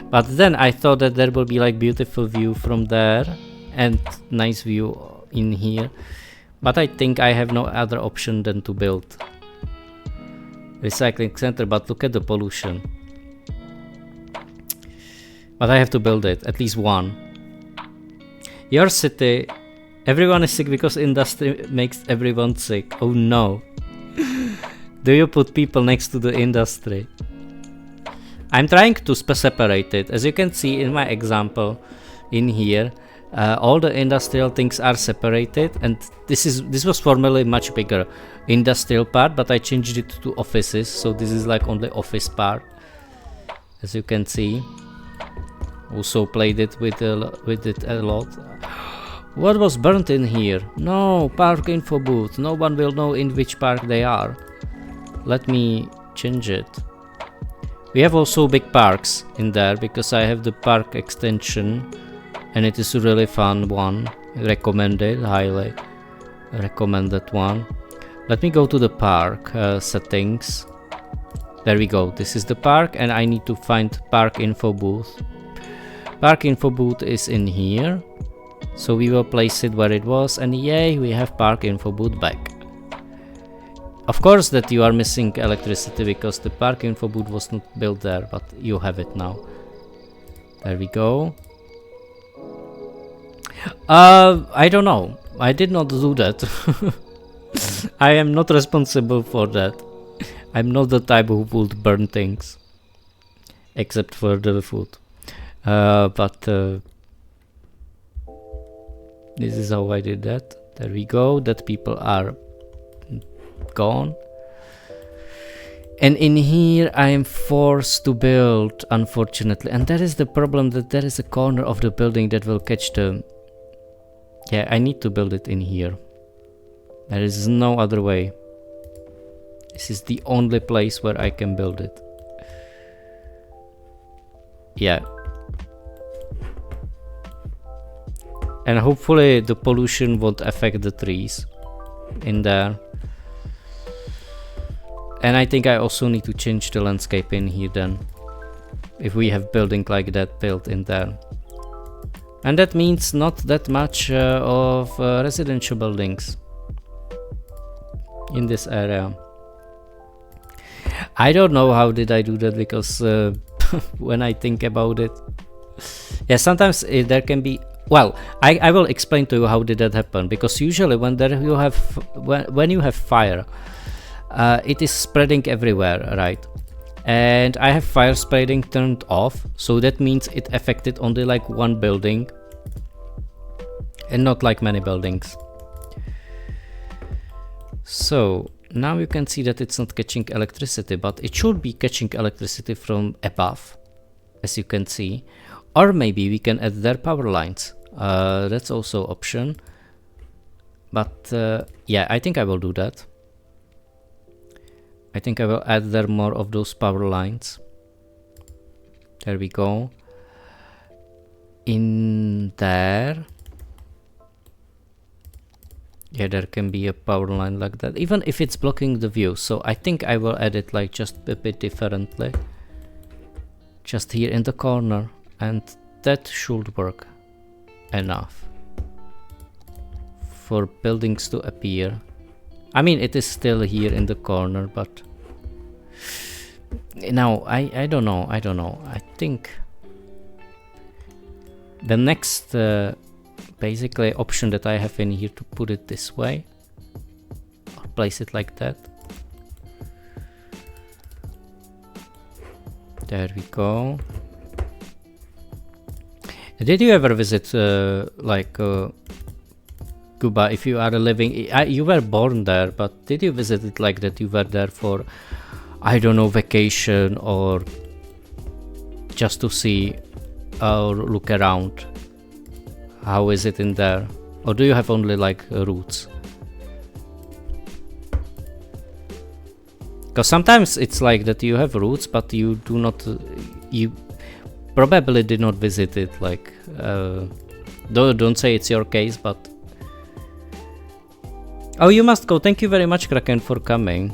But then I thought that there will be like beautiful view from there and nice view in here. But I think I have no other option than to build recycling center, but look at the pollution. But I have to build it, at least one. Your city, everyone is sick because industry makes everyone sick. Oh no. Do you put people next to the industry? I'm trying to separate it. As you can see in my example in here, all the industrial things are separated, and this was formerly much bigger industrial part, but I changed it to offices, so this is like only office part, as you can see. also played it with it a lot. What was burnt in here? No, park info booth. No one will know in which park they are. Let me change it. We have also big parks in there because I have the park extension and it is a really fun one. Recommended, highly recommended one. Let me go to the park settings. There we go. This is the park and I need to find park info booth. Park info booth is in here. So we will place it where it was and yay, we have park info booth back. Of course that you are missing electricity because the park info booth was not built there, but you have it now. There we go. I don't know. I did not do that. I am not responsible for that. I'm not the type who would burn things. Except for the food. This is how I did that. There we go. That people are gone. And in here I am forced to build, unfortunately. And that is the problem, that there is a corner of the building that will catch the... Yeah, I need to build it in here. There is no other way. This is the only place where I can build it. Yeah. And hopefully the pollution won't affect the trees in there. And I think I also need to change the landscape in here then, if we have building like that built in there. And that means not that much of residential buildings in this area. I don't know how did I do that, because when I think about it, yeah, sometimes there can be... Well, I will explain to you how did that happen, because usually when you have fire, it is spreading everywhere, right? And I have fire spreading turned off, so that means it affected only like one building and not like many buildings. So now you can see that it's not catching electricity, but it should be catching electricity from above, as you can see. Or maybe we can add their power lines. That's also option. But yeah, I think I will do that. I think I will add there more of those power lines. There we go. In there. Yeah, there can be a power line like that, even if it's blocking the view. So I think I will add it like just a bit differently. Just here in the corner. And that should work enough for buildings to appear. I mean, it is still here in the corner, but now I don't know. I think the next basically option that I have in here to put it this way, or place it like that. There we go. Did you ever visit Cuba? If you are living, you were born there, but did you visit it like that? You were there for, I don't know, vacation or just to see or look around? How is it in there? Or do you have only like roots? Because sometimes it's like that you have roots, but you do not, you probably did not visit it, like don't say it's your case, but oh, you must go. Thank you very much, Kraken, for coming.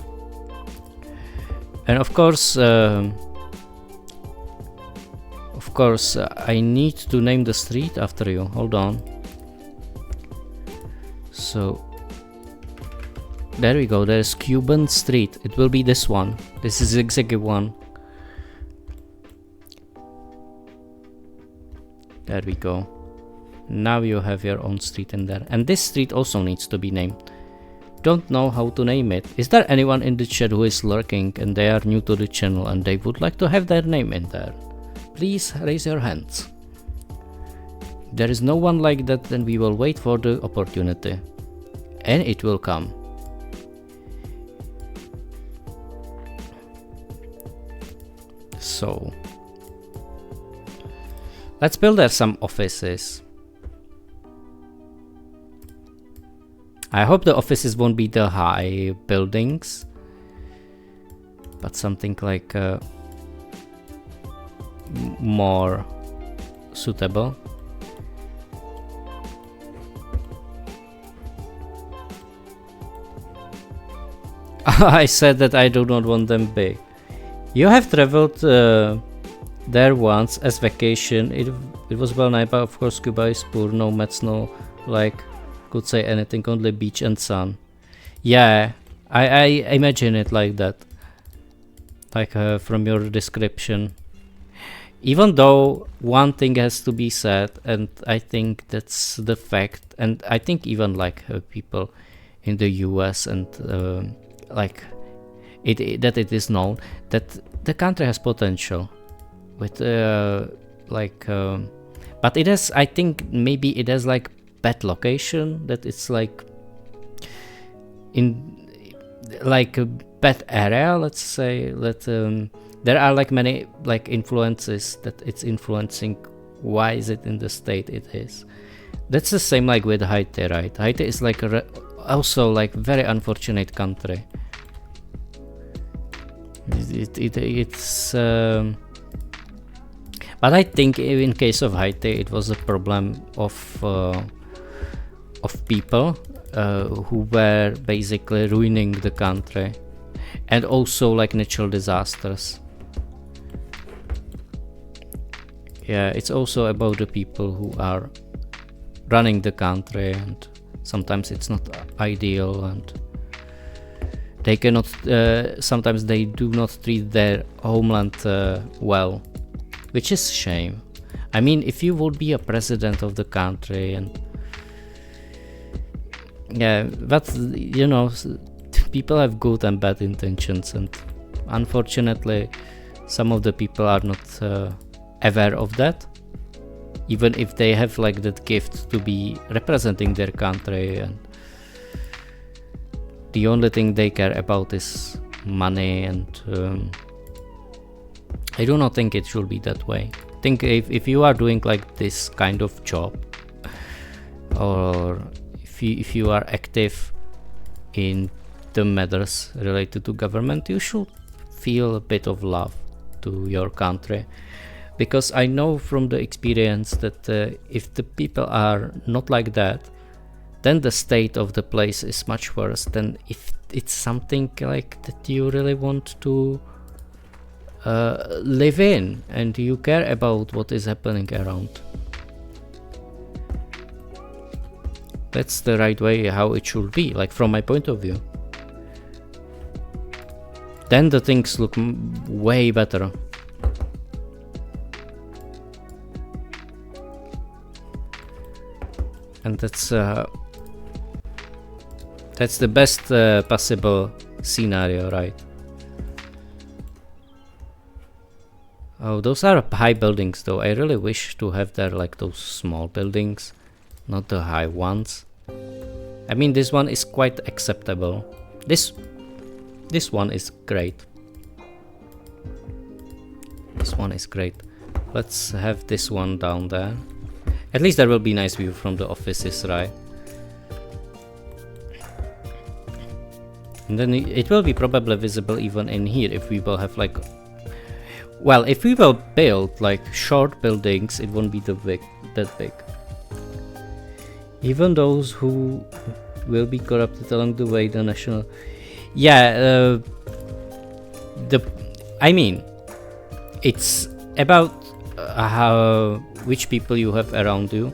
And of course I need to name the street after you. Hold on. So there we go. There's Cuban Street. It will be this one. This is exactly one. There we go. Now you have your own street in there. And this street also needs to be named. Don't know how to name it. Is there anyone in the chat who is lurking and they are new to the channel and they would like to have their name in there? Please raise your hands. If there is no one like that, then we will wait for the opportunity. And it will come. So... Let's build there some offices. I hope the offices won't be the high buildings, but something like more suitable. I said that I do not want them big. You have traveled there once as vacation. It was well nice, but of course Cuba is poor. No mats, no like could say anything. Only beach and sun. Yeah, I imagine it like that. Like from your description. Even though one thing has to be said, and I think that's the fact, and I think even like people in the US and like that it is known that the country has potential with but it has, I think maybe it has like bad location, that it's like in like a bad area, let's say, that there are like many like influences that it's influencing. Why is it in the state it is? That's the same like with Haiti, right? Haiti is like also like very unfortunate country. It's but I think in case of Haiti it was a problem of people who were basically ruining the country, and also like natural disasters. Yeah, it's also about the people who are running the country, and sometimes it's not ideal, and they cannot sometimes they do not treat their homeland well, which is shame. I mean, if you would be a president of the country, and yeah, but you know, people have good and bad intentions, and unfortunately some of the people are not aware of that, even if they have like that gift to be representing their country, and the only thing they care about is money. And I do not think it should be that way. I think if you are doing like this kind of job, or if you are active in the matters related to government, you should feel a bit of love to your country, because I know from the experience that if the people are not like that, then the state of the place is much worse than if it's something like that you really want to live in, and you care about what is happening around. That's the right way how it should be, like from my point of view. Then the things look way better. And that's the best possible scenario, right? Oh, those are high buildings though. I really wish to have there like those small buildings, not the high ones. I mean, this one is quite acceptable. This one is great. This one is great. Let's have this one down there. At least there will be nice view from the offices, right? And then it will be probably visible even in here if we will have like... Well, if we will build like short buildings, it won't be that big. Even those who will be corrupted along the way, the national... Yeah, I mean, it's about which people you have around you.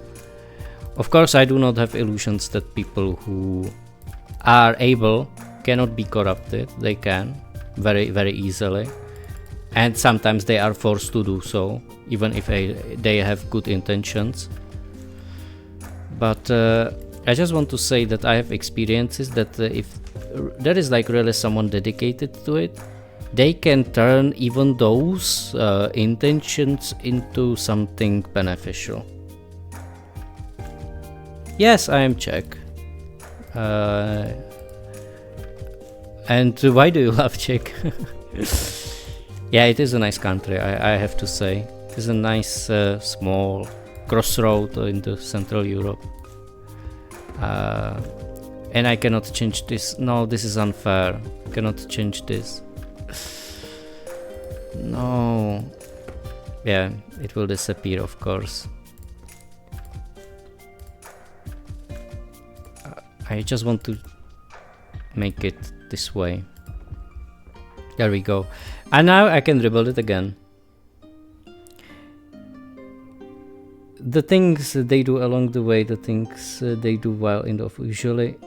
Of course, I do not have illusions that people who are able cannot be corrupted. They can very, very easily, and sometimes they are forced to do so, even if they have good intentions. But I just want to say that I have experiences that if there is like really someone dedicated to it, they can turn even those intentions into something beneficial. Yes, I am Czech. And why do you love Czech? Yeah, it is a nice country, I have to say. It is a nice small crossroad in the Central Europe. And I cannot change this. No, this is unfair. Cannot change this. No. Yeah, it will disappear, of course. I just want to make it this way. There we go. And now I can rebuild it again. The things they do along the way, the things they do while in the usually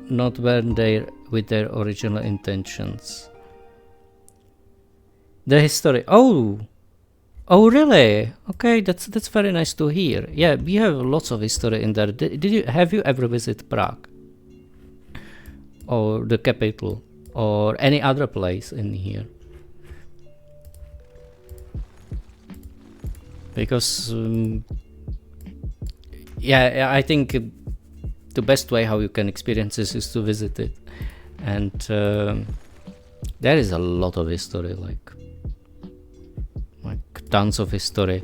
not when they're with their original intentions. The history. Oh, really? Okay, that's very nice to hear. Yeah, we have lots of history in there. Have you ever visited Prague, or the capital, or any other place in here? Because yeah, I think the best way how you can experience this is to visit it, and there is a lot of history, like tons of history,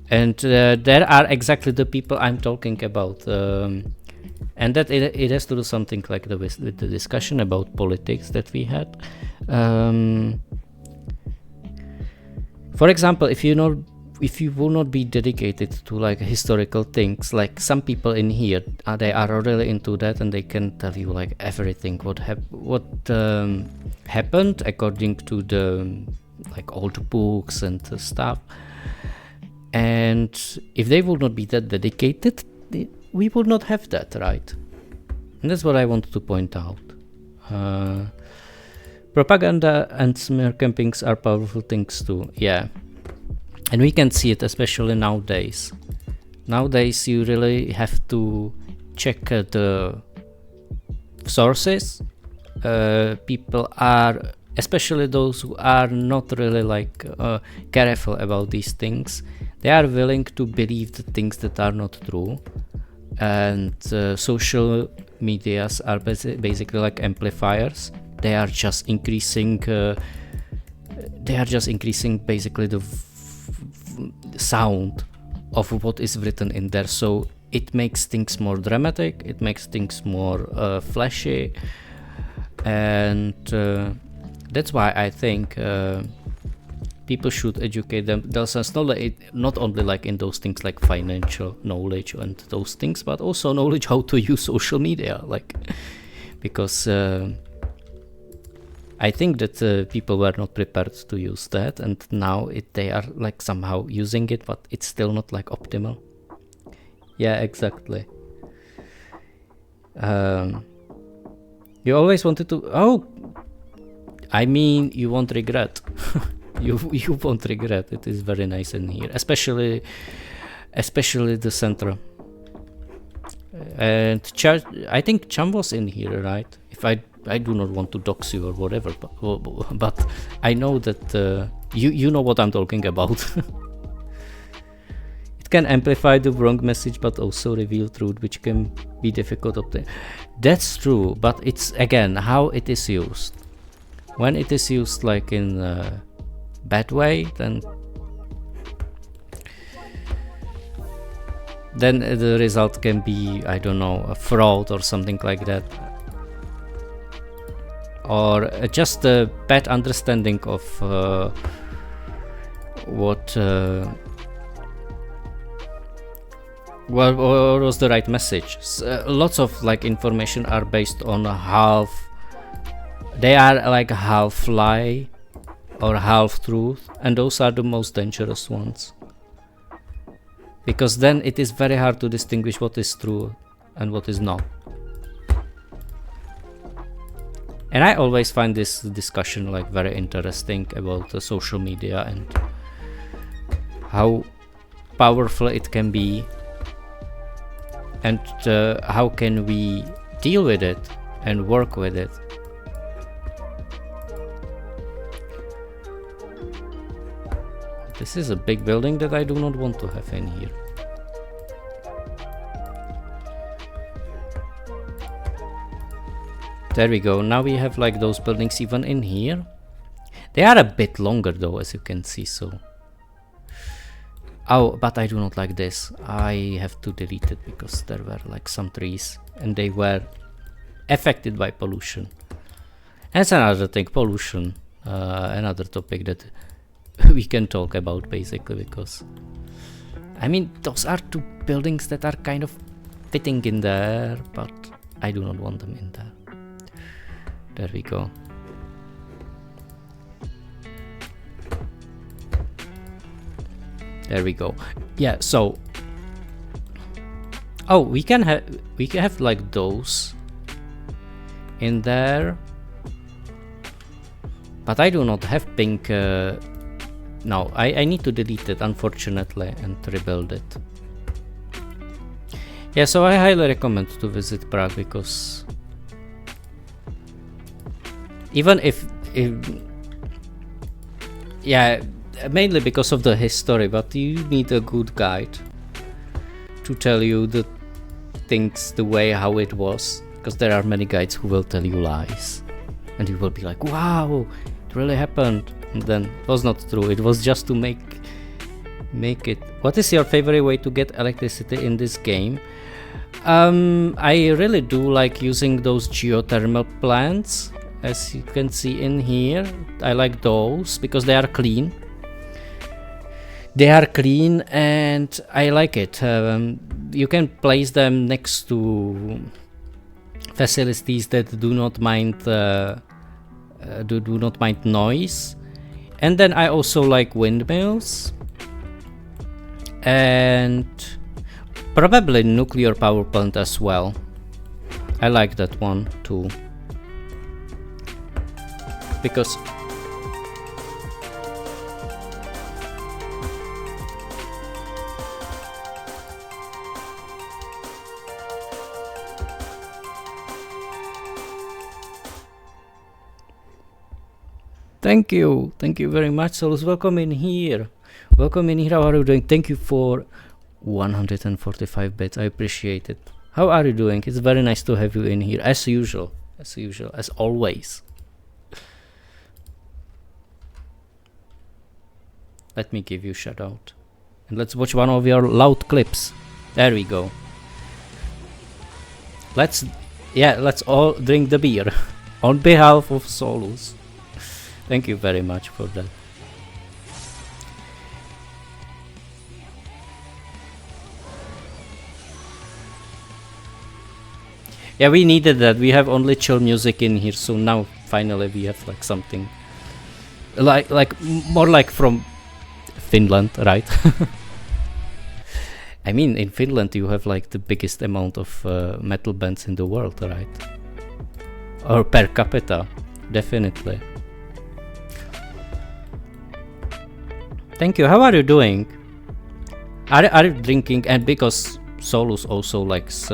and there are exactly the people I'm talking about, and that it has to do something like with the discussion about politics that we had. For example, if you will not be dedicated to like historical things, like some people in here, they are really into that, and they can tell you like everything what happened according to the like old books and stuff. And if they would not be that dedicated, we would not have that, right? And that's what I wanted to point out. Propaganda and smear campings are powerful things too. Yeah. And we can see it especially nowadays. Nowadays you really have to check the sources. People are, especially those who are not really like careful about these things, they are willing to believe the things that are not true. And social medias are basically like amplifiers. They are just increasing basically the sound of what is written in there, so it makes things more dramatic, it makes things more flashy, and that's why I think people should educate themselves, not only like in those things like financial knowledge and those things, but also knowledge how to use social media, like, because I think that people were not prepared to use that, and now they are like somehow using it, but it's still not like optimal. Yeah, exactly. You always wanted to. Oh, I mean, you won't regret. you won't regret. It is very nice in here, especially the center. And I think Cham was in here, right? If I do not want to dox you or whatever, but I know that you know what I'm talking about. It can amplify the wrong message, but also reveal truth, which can be difficult to obtain. That's true, but it's again how it is used. When it is used like in a bad way, then the result can be, I don't know, a fraud or something like that. Or just a bad understanding of what was the right message. Lots of like information are based on they are like half lie or half truth, and those are the most dangerous ones, because then it is very hard to distinguish what is true and what is not. And I always find this discussion like very interesting about social media and how powerful it can be, and how can we deal with it and work with it. This is a big building that I do not want to have in here. There we go. Now we have like those buildings even in here. They are a bit longer though, as you can see, so Oh, but I do not like this. I have to delete it because there were like some trees and they were affected by pollution. And it's another thing, pollution, another topic that we can talk about basically, because I mean those are two buildings that are kind of fitting in there, but I do not want them in there. There we go. There we go. Yeah, so we can have like those in there, but I do not have pink. No, I need to delete it unfortunately and rebuild it. Yeah, so I highly recommend to visit Prague, because even if yeah, mainly because of the history, but you need a good guide to tell you the things the way how it was, because there are many guides who will tell you lies and you will be like, wow, it really happened, and then it was not true. It was just to make it. What is your favorite way to get electricity in this game? I really do like using those geothermal plants, as you can see in here. I like those because they are clean. They are clean and I like it. You can place them next to facilities that do not mind noise. And then I also like windmills and probably nuclear power plant as well. I like that one too, because thank you very much, Solus. Welcome in here. How are you doing? Thank you for 145 bits. I appreciate it. How are you doing? It's very nice to have you in here, as usual, as always. Let me give you a shout out, and let's watch one of your loud clips. There we go. Let's all drink the beer on behalf of Solus. Thank you very much for that. Yeah, we needed that. We have only chill music in here, so now finally we have like something like more like from Finland, right? I mean, in Finland you have like the biggest amount of metal bands in the world, right? Or per capita, definitely. Thank you. How are you doing? Are you drinking? And because Solus also likes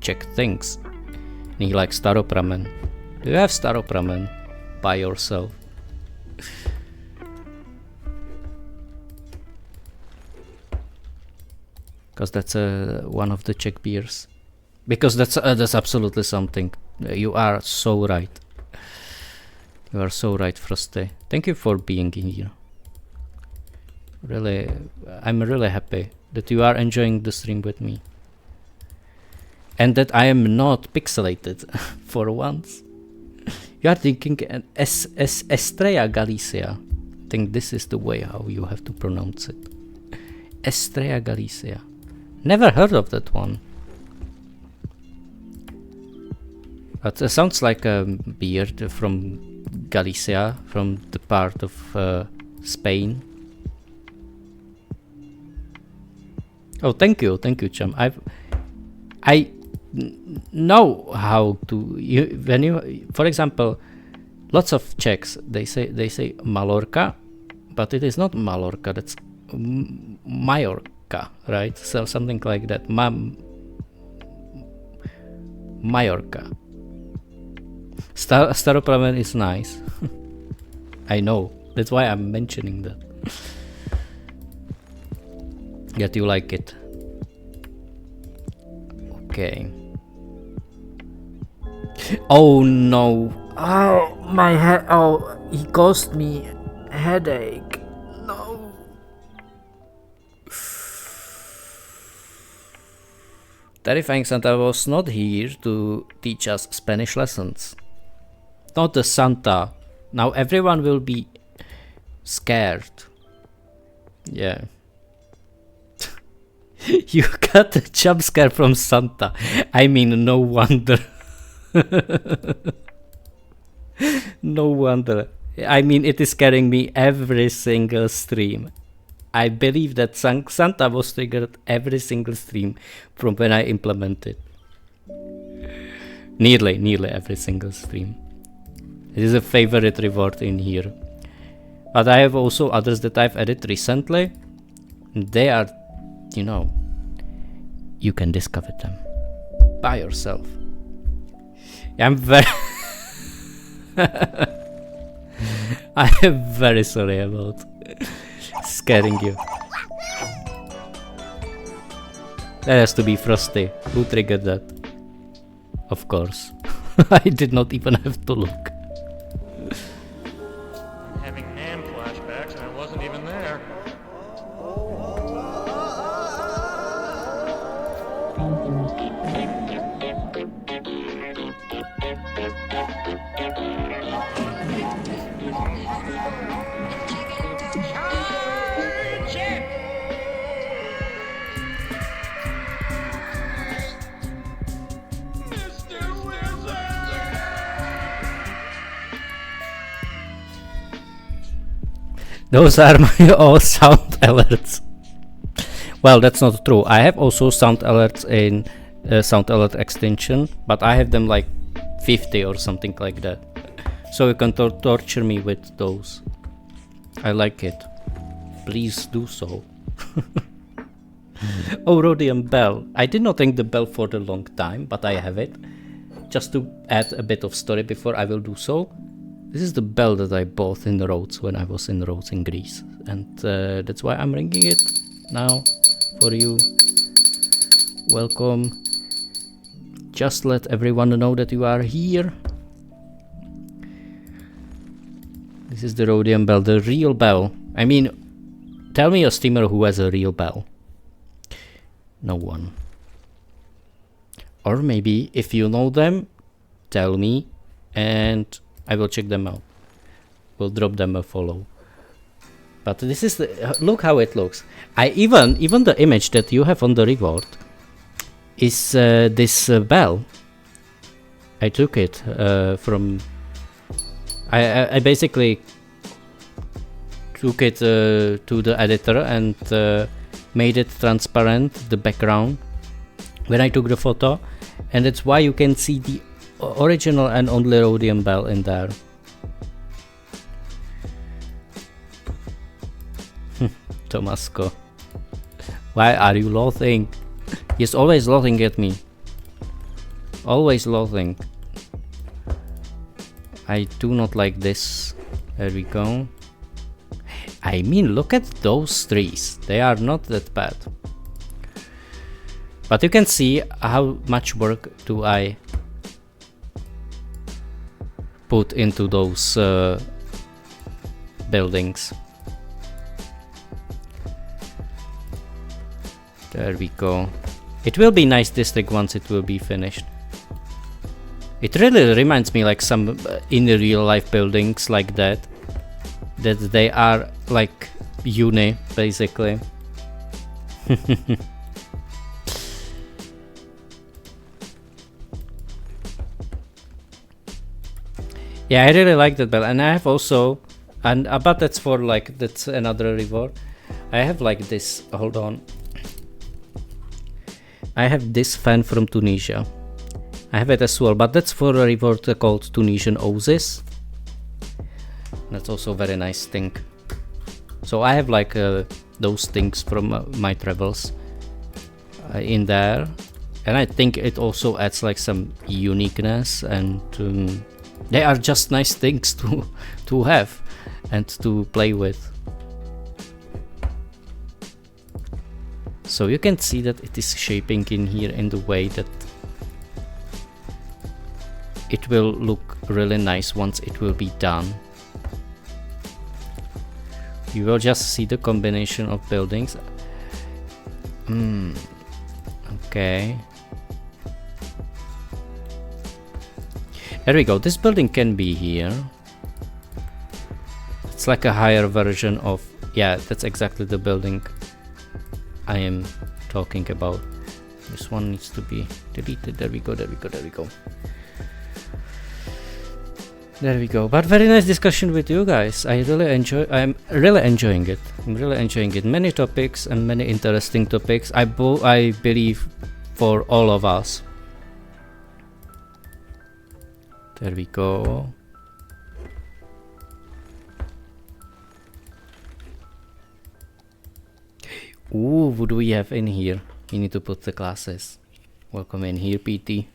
Czech things, and he likes Starop ramen. Do you have Starop ramen by yourself? Because that's one of the Czech beers. Because that's absolutely something. You are so right. You are so right, Frosty. Thank you for being in here. Really, I'm really happy that you are enjoying the stream with me, and that I am not pixelated for once. You are thinking an Estrella Galicia. I think this is the way how you have to pronounce it. Estrella Galicia. Never heard of that one. But it sounds like a beer from Galicia, from the part of Spain. Oh, thank you, Chum. I know how to. When you, for example, lots of Czechs they say Mallorca, but it is not Mallorca. That's Majorca, right? So something like that. Majorca. Starop ramen is nice. I know. That's why I'm mentioning that. Yet you like it. Okay. Oh no. Oh, my head. Oh, he caused me a headache. No. Terrifying Santa was not here to teach us Spanish lessons. Not the Santa. Now everyone will be scared. Yeah. You got a jump scare from Santa. I mean, no wonder. No wonder. I mean, it is scaring me every single stream. I believe that Santa was triggered every single stream from when I implemented. Nearly every single stream. It is a favorite reward in here. But I have also others that I've added recently. They are, you know, you can discover them by yourself. I'm very I am very sorry about scaring you. That has to be Frosty. Who triggered that? Of course. I did not even have to look. I'm having Nam flashbacks and I wasn't even there. Those are my all sound alerts. Well, that's not true. I have also sound alerts in sound alert extension, but I have them like 50 or something like that. So you can torture me with those. I like it. Please do so. Oh, Rhodium Bell. I did not ring the bell for a long time, but I have it. Just to add a bit of story before I will do so. This is the bell that I bought in Rhodes when I was in Rhodes in Greece. And that's why I'm ringing it now for you. Welcome. Just let everyone know that you are here. This is the Rhodium Bell, the real bell. I mean, tell me a streamer who has a real bell. No one. Or maybe if you know them, tell me and I will check them out. We'll drop them a follow. But this is the look how it looks. I even the image that you have on the reward is this bell. I took it from. I basically took it to the editor and made it transparent, the background, when I took the photo, and that's why you can see the original and only Rhodium Bell in there. Tomasco, why are you loathing? He's always loathing at me. Always loathing. I do not like this. There we go. I mean, look at those trees. They are not that bad. But you can see how much work do I put into those buildings. There we go. It will be nice district once it will be finished. It really reminds me like some in real life buildings like that. That they are like uni basically. Yeah, I really like that bell, and I have also, and but that's for like that's another reward. I have like this. Hold on. I have this fan from Tunisia. I have it as well, but that's for a reward called Tunisian Oasis. That's also a very nice thing. So I have like those things from my travels in there, and I think it also adds like some uniqueness, and they are just nice things to have and to play with. So you can see that it is shaping in here in the way that it will look really nice once it will be done. You will just see the combination of buildings. Okay. There we go. This building can be here. It's like a higher version of... Yeah, that's exactly the building I am talking about. This one needs to be deleted. There we go, there we go, there we go. There we go. But very nice discussion with you guys. I'm really enjoying it. I'm really enjoying it. Many topics and many interesting topics. I believe for all of us. There we go. Ooh, what do we have in here? We need to put the classes. Welcome in here, PT.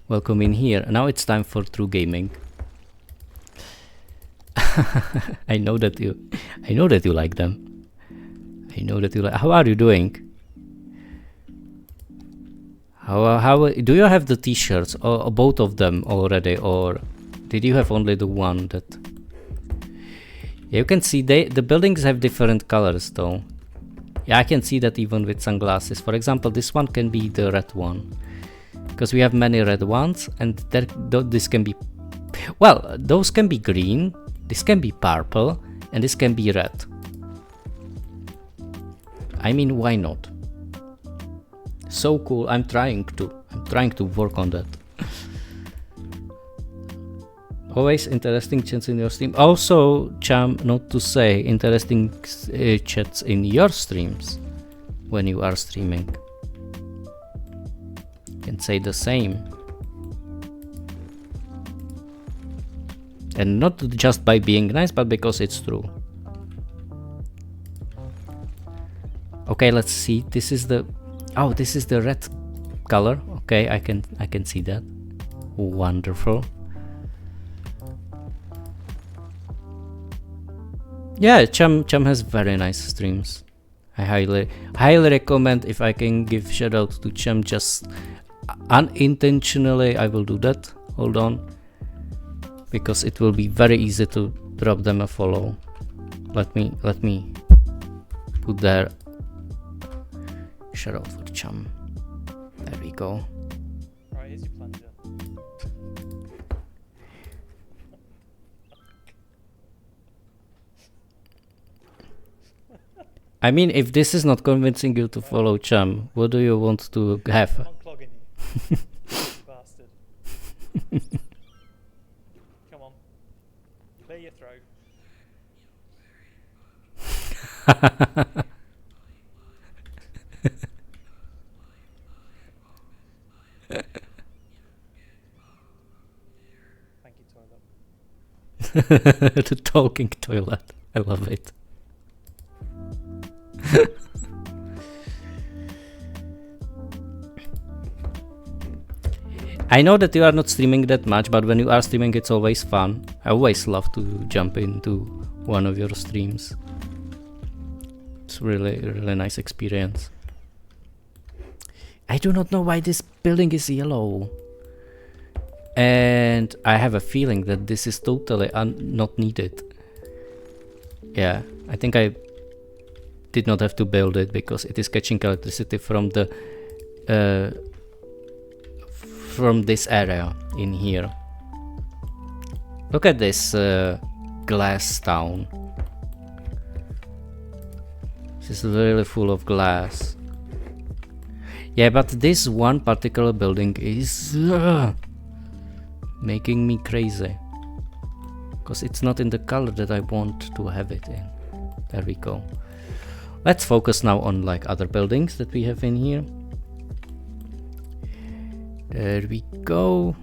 Welcome in here. Now it's time for true gaming. I know that you like them. I know that you like. How are you doing? How do you have the t-shirts or both of them already, or did you have only the one that? Yeah, you can see the buildings have different colors though. Yeah, I can see that even with sunglasses. For example, this one can be the red one, because we have many red ones, and this can be, well, those can be green, this can be purple, and this can be red. I mean, why not? So cool. I'm trying to work on that. Always interesting chats in your stream. Also, Cham, not to say, interesting chats in your streams when you are streaming. You can say the same. And not just by being nice, but because it's true. Okay, let's see. This is the red color. Okay, I can see that. Wonderful. Yeah, Cham has very nice streams. I highly recommend. If I can give shout out to Cham just unintentionally, I will do that. Hold on, because it will be very easy to drop them a follow. Let me put there. Shout out for Cham. There we go. Right, here's your plunger. I mean, if this is not convincing you to follow Cham, what do you want to have? I'm unclogging you. Bastard. Come on. Clear your throat. Thank you, toilet. The talking toilet. I love it. I know that you are not streaming that much, but when you are streaming, it's always fun. I always love to jump into one of your streams. It's really nice experience. I do not know why this building is yellow. And I have a feeling that this is totally not needed. Yeah, I think I did not have to build it because it is catching electricity from the from this area in here. Look at this glass town. This is really full of glass. Yeah, but this one particular building is making me crazy, because it's not in the color that I want to have it in. There we go. Let's focus now on like other buildings that we have in here. There we go.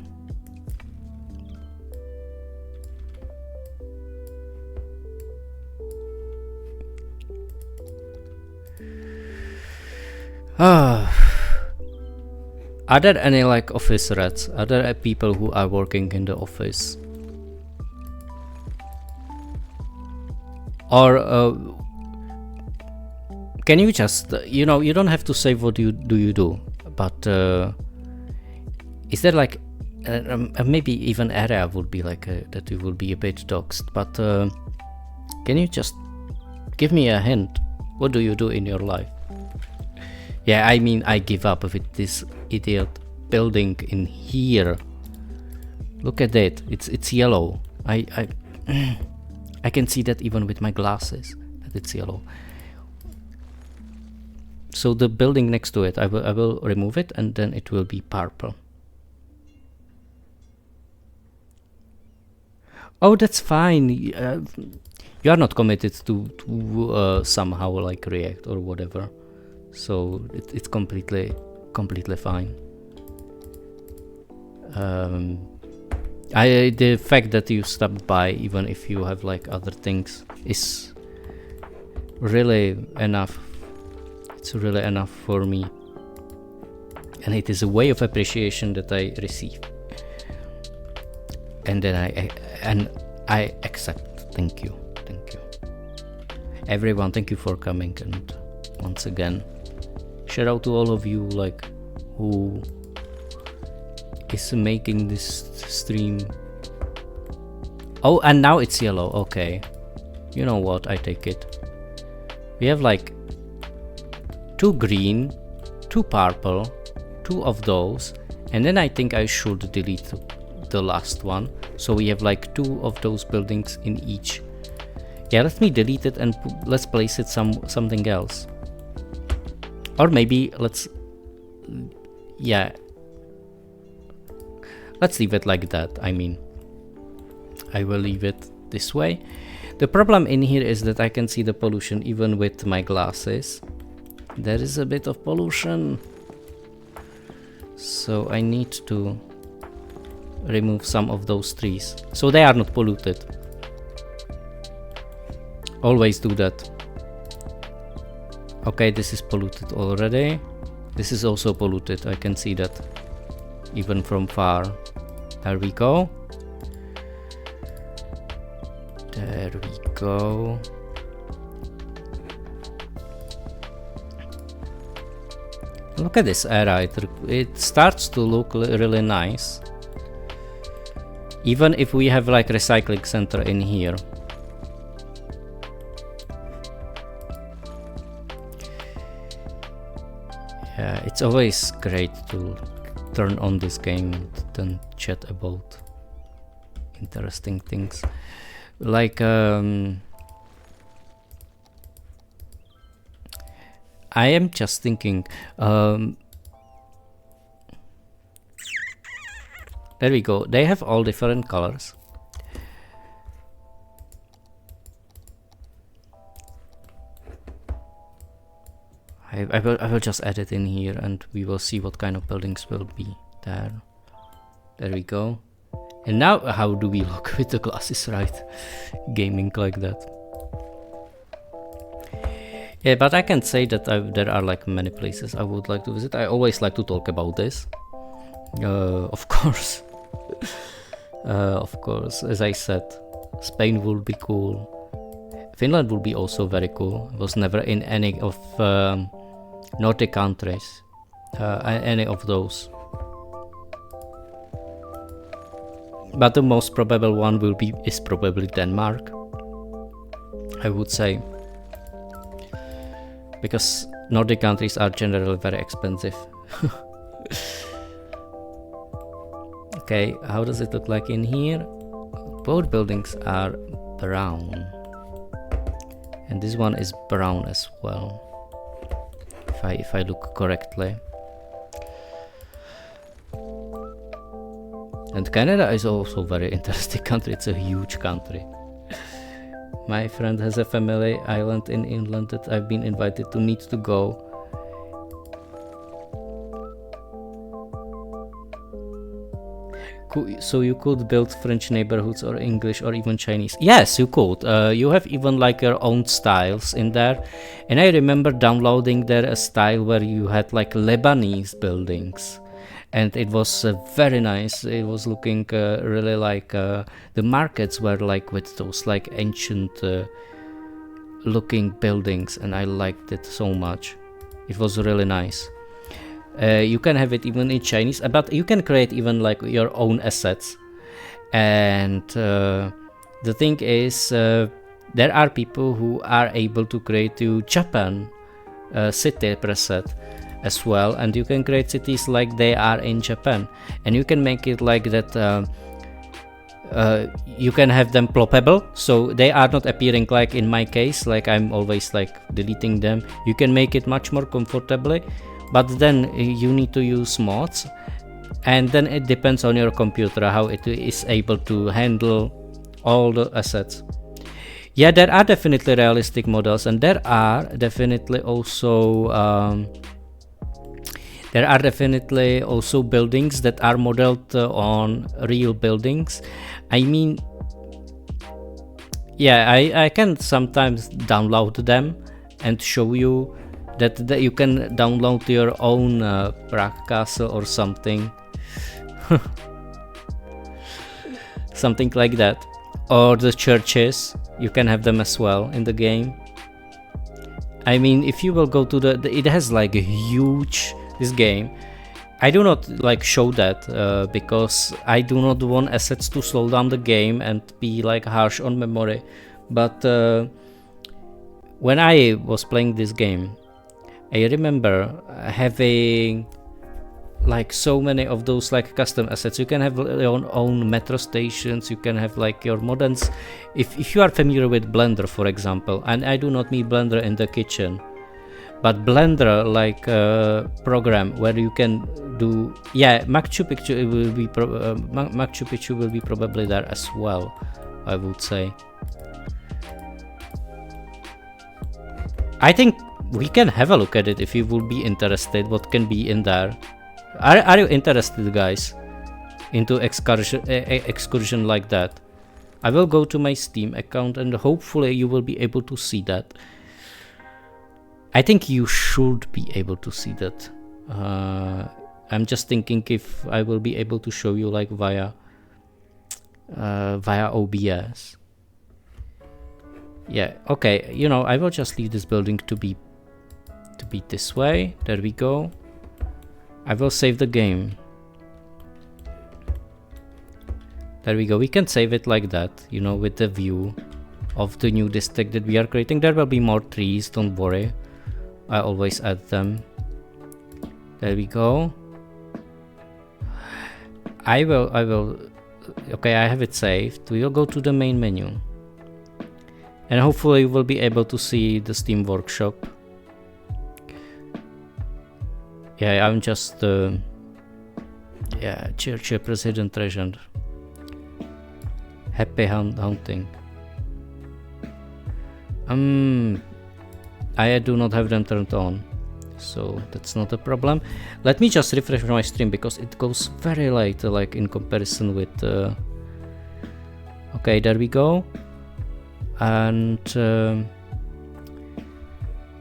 Are there any like office rats? Are there people who are working in the office? Or can you just, you know, you don't have to say what you do, but is there like maybe even area would be like that you will be a bit doxed, but can you just give me a hint? What do you do in your life? Yeah, I mean, I give up with this idiot building in here. Look at it. It's yellow. I I can see that even with my glasses that it's yellow. So the building next to it, I will remove it, and then it will be purple. Oh, that's fine. You are not committed to somehow like react or whatever, so it's completely fine. The fact that you stopped by, even if you have like other things, is really enough. It's really enough for me, and it is a way of appreciation that I receive, and then I accept. Thank you, everyone. Thank you for coming, and once again, shout out to all of you like who is making this stream. Oh, and now it's yellow. Okay, you know what? I take it. We have like 2 green, 2 purple, 2 of those, and then I think I should delete the last one, so we have like 2 of those buildings in each. Yeah, let me delete it and let's place it something else, or maybe let's leave it like that. I mean, I will leave it this way. The problem in here is that I can see the pollution even with my glasses. There is a bit of pollution, so I need to remove some of those trees so they are not polluted. Always do that. Okay, this is polluted already. This is also polluted. I can see that even from far. There we go. There we go. Look at this area. It starts to look really nice, even if we have like recycling center in here. Yeah, it's always great to turn on this game and then chat about interesting things. Like I am just thinking, there we go. They have all different colors. I will just add it in here, and we will see what kind of buildings will be there. There we go. And now, how do we look with the glasses, right? Gaming like that. Yeah, but I can say that there are like many places I would like to visit. I always like to talk about this. Of course. Of course, as I said, Spain would be cool. Finland would be also very cool. I was never in any of Nordic countries, any of those. But the most probable one is probably Denmark, I would say, because Nordic countries are generally very expensive. Okay, how does it look like in here? Both buildings are brown, and this one is brown as well, if I look correctly. And Canada is also a very interesting country. It's a huge country. My friend has a family island in England that I've been invited to, need to go. So you could build French neighborhoods or English or even Chinese. Yes, you could. You have even like your own styles in there. And I remember downloading there a style where you had like Lebanese buildings. And it was very nice. It was looking really like the markets were like with those like ancient looking buildings, and I liked it so much. It was really nice. You can have it even in Chinese, but you can create even like your own assets. And the thing is, there are people who are able to create you Japan city preset as well, and you can create cities like they are in Japan, and you can make it like that you can have them ploppable, so they are not appearing like in my case, like I'm always like deleting them. You can make it much more comfortably, but then you need to use mods, and then it depends on your computer how it is able to handle all the assets. Yeah, there are definitely realistic models, and there are definitely also buildings that are modeled on real buildings. I mean, yeah, I can sometimes download them and show you that you can download your own Prague castle or something. Something like that. Or the churches, you can have them as well in the game. I mean, if you will go to it has like a huge, this game. I do not like show that because I do not want assets to slow down the game and be like harsh on memory. But when I was playing this game, I remember having like so many of those like custom assets. You can have your own metro stations, you can have like your moderns. If you are familiar with Blender, for example, and I do not mean Blender in the kitchen, but Blender like program where you can do, yeah, Machu Picchu will be Machu Picchu will be probably there as well, I would say. I think we can have a look at it if you would be interested what can be in there. Are you interested, guys, into excursion like that? I will go to my Steam account and hopefully you will be able to see that. I think you should be able to see that. I'm just thinking if I will be able to show you like via OBS. Yeah, okay, you know, I will just leave this building to be this way. There we go. I will save the game. There we go. We can save it like that, you know, with the view of the new district that we are creating. There will be more trees, don't worry. I always add them. There we go. I will, okay, I have it saved. We will go to the main menu. And hopefully you will be able to see the Steam Workshop. Yeah, I'm just, yeah, Church President Regent. Happy hunting. I do not have them turned on, so that's not a problem. Let me just refresh my stream because it goes very late, like in comparison with. Okay, there we go. And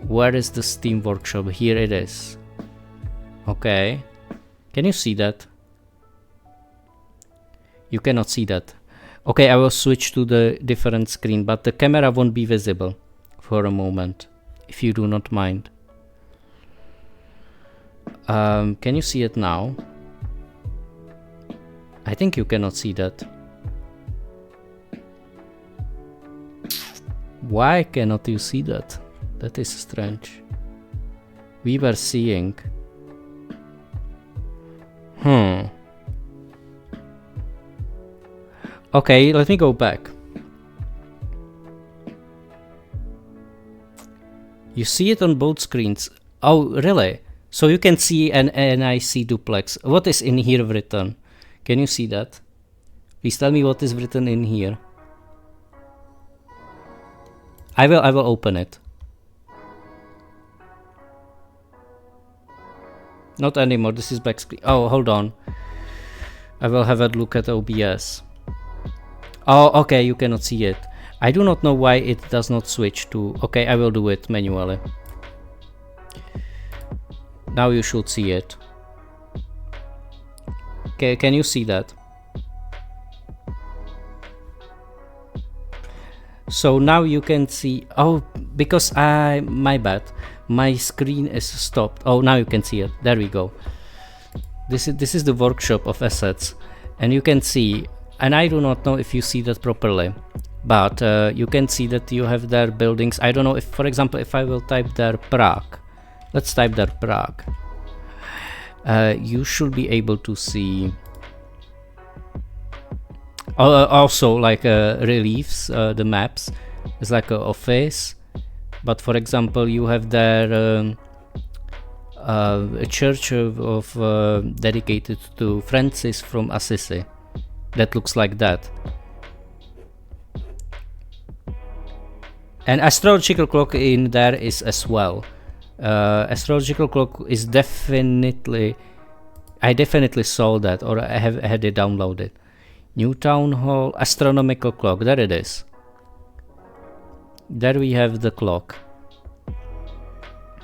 where is the Steam Workshop? Here it is. Okay, can you see that? You cannot see that. Okay, I will switch to the different screen, but the camera won't be visible for a moment, if you do not mind. Can you see it now? I think you cannot see that. Why cannot you see that? That is strange. We were seeing. Okay, let me go back. You see it on both screens. Oh, really? So you can see an NIC duplex. What is in here written? Can you see that? Please tell me what is written in here. I will open it. Not anymore, this is back screen. Oh, hold on. I will have a look at OBS. Oh, okay, you cannot see it. I do not know why it does not switch to... Okay, I will do it manually. Now you should see it. Okay, can you see that? So now you can see... Oh, because my bad. My screen is stopped. Oh, now you can see it. There we go. This is the workshop of assets. And you can see... And I do not know if you see that properly. But you can see that you have there buildings. I don't know if, for example, if I will type there Prague. Let's type there Prague. You should be able to see Also like reliefs, the maps. It's like a office, but for example, you have there a church of dedicated to Francis from Assisi. That looks like that. And astrological clock in there is as well. Astrological clock is definitely, I definitely saw that, or I have had it downloaded. New town hall, astronomical clock, there it is. There we have the clock,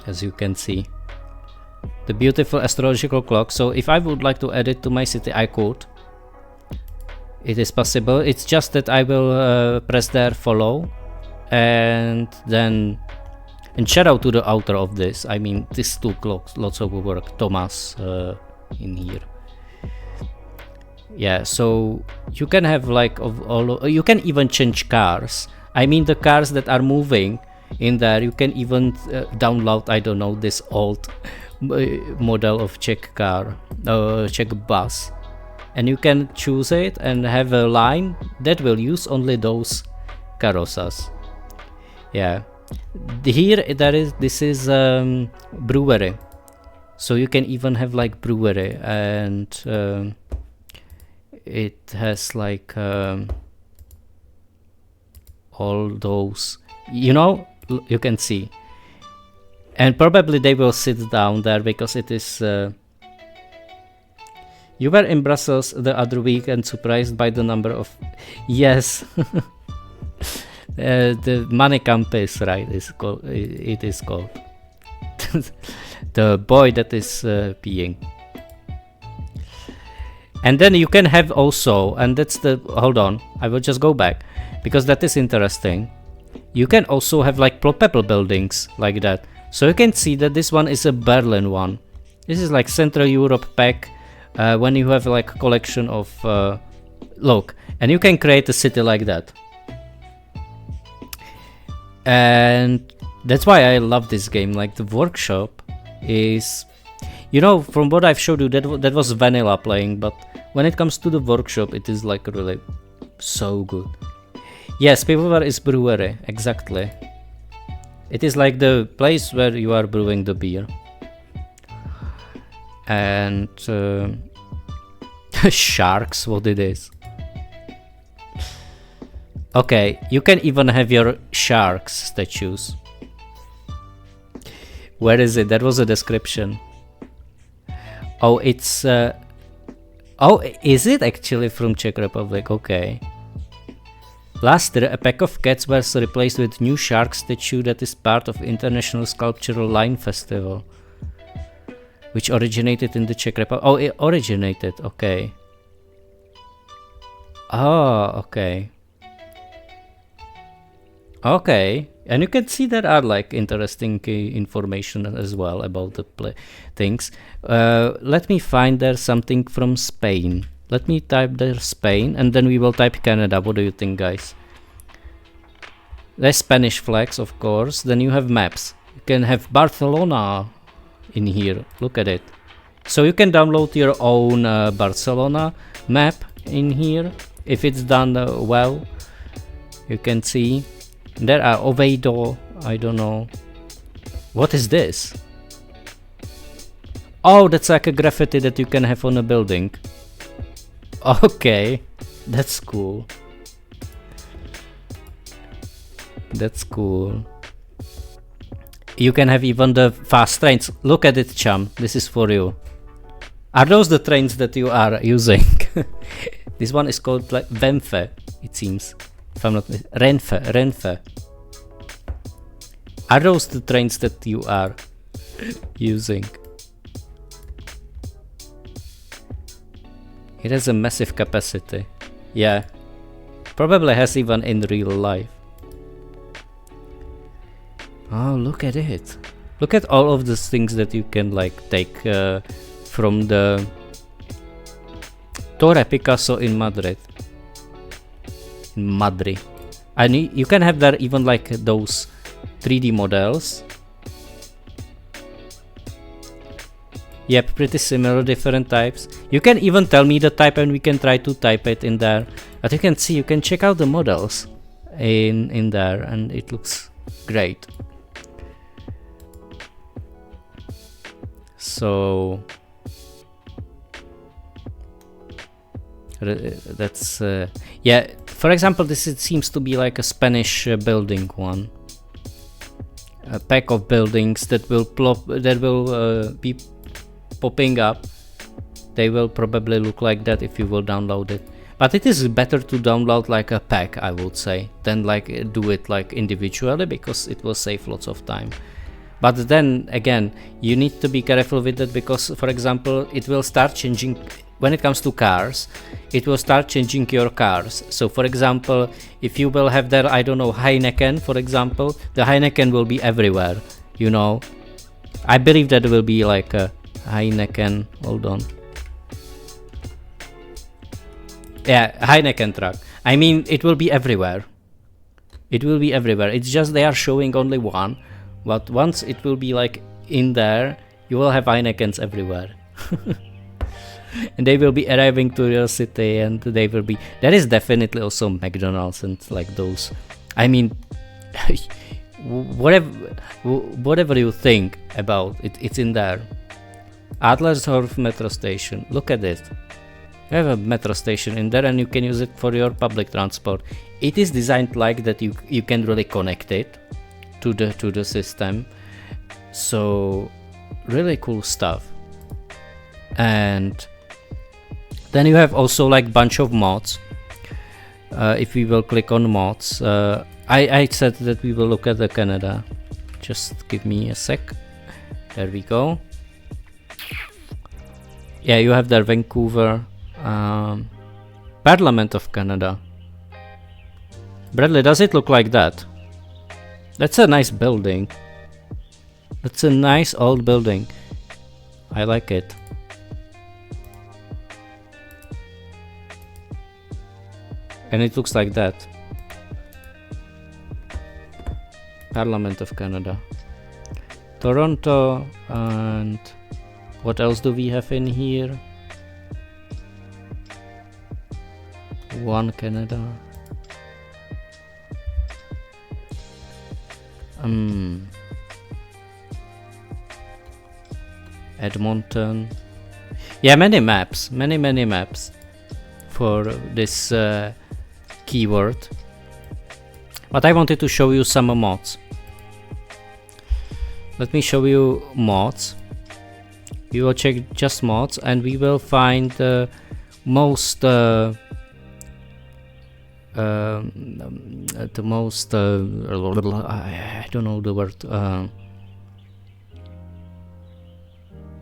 as you can see. The beautiful astrological clock. So if I would like to add it to my city, I could. It is possible. It's just that I will press there follow, and then shout out to the author of this. I mean, this took lots of work, Thomas, in here. Yeah, so you can have like you can even change cars. I mean, the cars that are moving in there, you can even download, I don't know, this old model of Czech car, Czech bus, and you can choose it and have a line that will use only those carrozas. Yeah, here this is brewery, so you can even have like brewery, and it has like all those, you know, you can see. And probably they will sit down there because it is... You were in Brussels the other week and surprised by the number of... Yes. The Money Campus, right, it is called. The boy that is peeing. And then you can have also, and that's the... Hold on, I will just go back, because that is interesting. You can also have like purple buildings like that. So you can see that this one is a Berlin one. This is like Central Europe pack, when you have like a collection of look, and you can create a city like that. And that's why I love this game. Like the workshop is, you know, from what I've showed you, that was vanilla playing, but when it comes to the workshop, it is like really so good. Yes, Pivovar is brewery, exactly. It is like the place where you are brewing the beer. And sharks, what it is. Okay, you can even have your sharks statues. Where is it? That was a description. Oh, it's... oh, is it actually from Czech Republic? Okay. Last year, a pack of cats was replaced with new shark statue that is part of International Sculptural Line Festival, which originated in the Czech Republic. Oh, it originated, okay. Oh, okay. Okay, and you can see there are like interesting information as well about the things. Let me find there something from Spain. Let me type there Spain, and then we will type Canada. What do you think, guys? There's Spanish flags, of course. Then you have maps. You can have Barcelona in here. Look at it. So you can download your own Barcelona map in here. If it's done well, you can see. There are Oviedo. I don't know. What is this? Oh, that's like a graffiti that you can have on a building. Okay, that's cool. That's cool. You can have even the fast trains. Look at it, chum. This is for you. Are those the trains that you are using? This one is called like Renfe, it seems. If I'm not Renfe. Are those the trains that you are using? It has a massive capacity. Yeah. Probably has even in real life. Oh, look at it. Look at all of these things that you can like take from the Torre Picasso in Madrid. And you can have there even like those 3D models. Yep, pretty similar, different types. You can even tell me the type and we can try to type it in there. But you can see, you can check out the models in there, and it looks great. So that's yeah. For example, this it seems to be like a Spanish building one. A pack of buildings that will be popping up. They will probably look like that if you will download it. But it is better to download like a pack, I would say, than like do it like individually, because it will save lots of time. But then again, you need to be careful with that, because for example, it will start changing when it comes to cars. It will start changing your cars. So for example, if you will have there, I don't know, Heineken, for example, the Heineken will be everywhere, you know. I believe that will be like a Heineken, hold on. Yeah, Heineken truck. I mean, it will be everywhere. It will be everywhere. It's just they are showing only one. But once it will be like in there, you will have Heinekens everywhere. And they will be arriving to your city, and they will be... There is definitely also McDonald's and like those. I mean, whatever you think about it, it's in there. Adlershof metro station. Look at it. You have a metro station in there, and you can use it for your public transport. It is designed like that you can really connect it to the system. So really cool stuff. And then you have also like bunch of mods. If we will click on mods, I said that we will look at the Canada. Just give me a sec. There we go. Yeah, you have there Vancouver, Parliament of Canada. Bradley, does it look like that? That's a nice building. That's a nice old building. I like it. And it looks like that. Parliament of Canada. Toronto, and what else do we have in here? One Canada. Edmonton. Yeah, many maps, many maps for this keyword. But I wanted to show you some mods. Let me show you mods. We will check just mods, and we will find the most I don't know the word.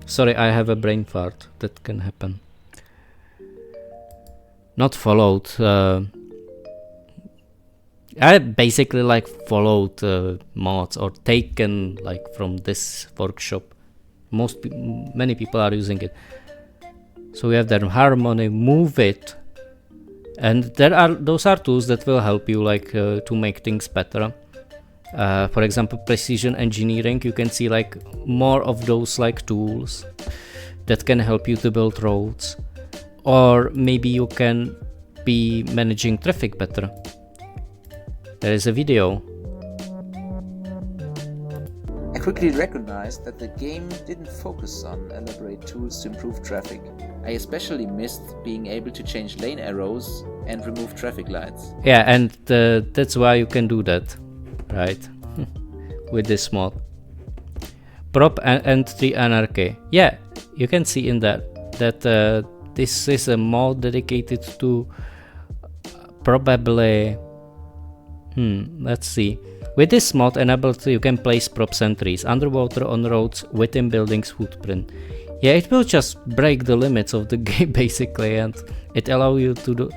Sorry, I have a brain fart. That can happen. Not followed. I basically like followed mods or taken like from this workshop. Many people are using it. So we have their harmony, move it, and those are tools that will help you like to make things better. For example, precision engineering. You can see like more of those like tools that can help you to build roads, or maybe you can be managing traffic better. There is a video. I quickly recognized that the game didn't focus on elaborate tools to improve traffic. I especially missed being able to change lane arrows and remove traffic lights. Yeah, and that's why you can do that, right? With this mod. Prop and 3 anarchy. Yeah, you can see in that this is a mod dedicated to probably let's see. With this mod enabled, you can place prop sentries underwater, on roads, within buildings footprint. Yeah, it will just break the limits of the game basically, and it allows you to do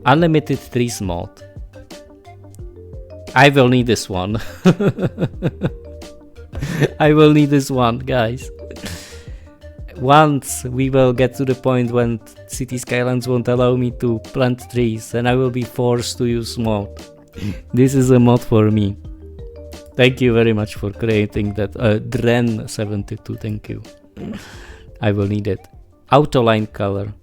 unlimited trees mod. I will need this one. I will need this one, guys. Once we will get to the point when City Skylines won't allow me to plant trees, and I will be forced to use mod. This is a mod for me. Thank you very much for creating that. Dren72, thank you. I will need it. Autoline color.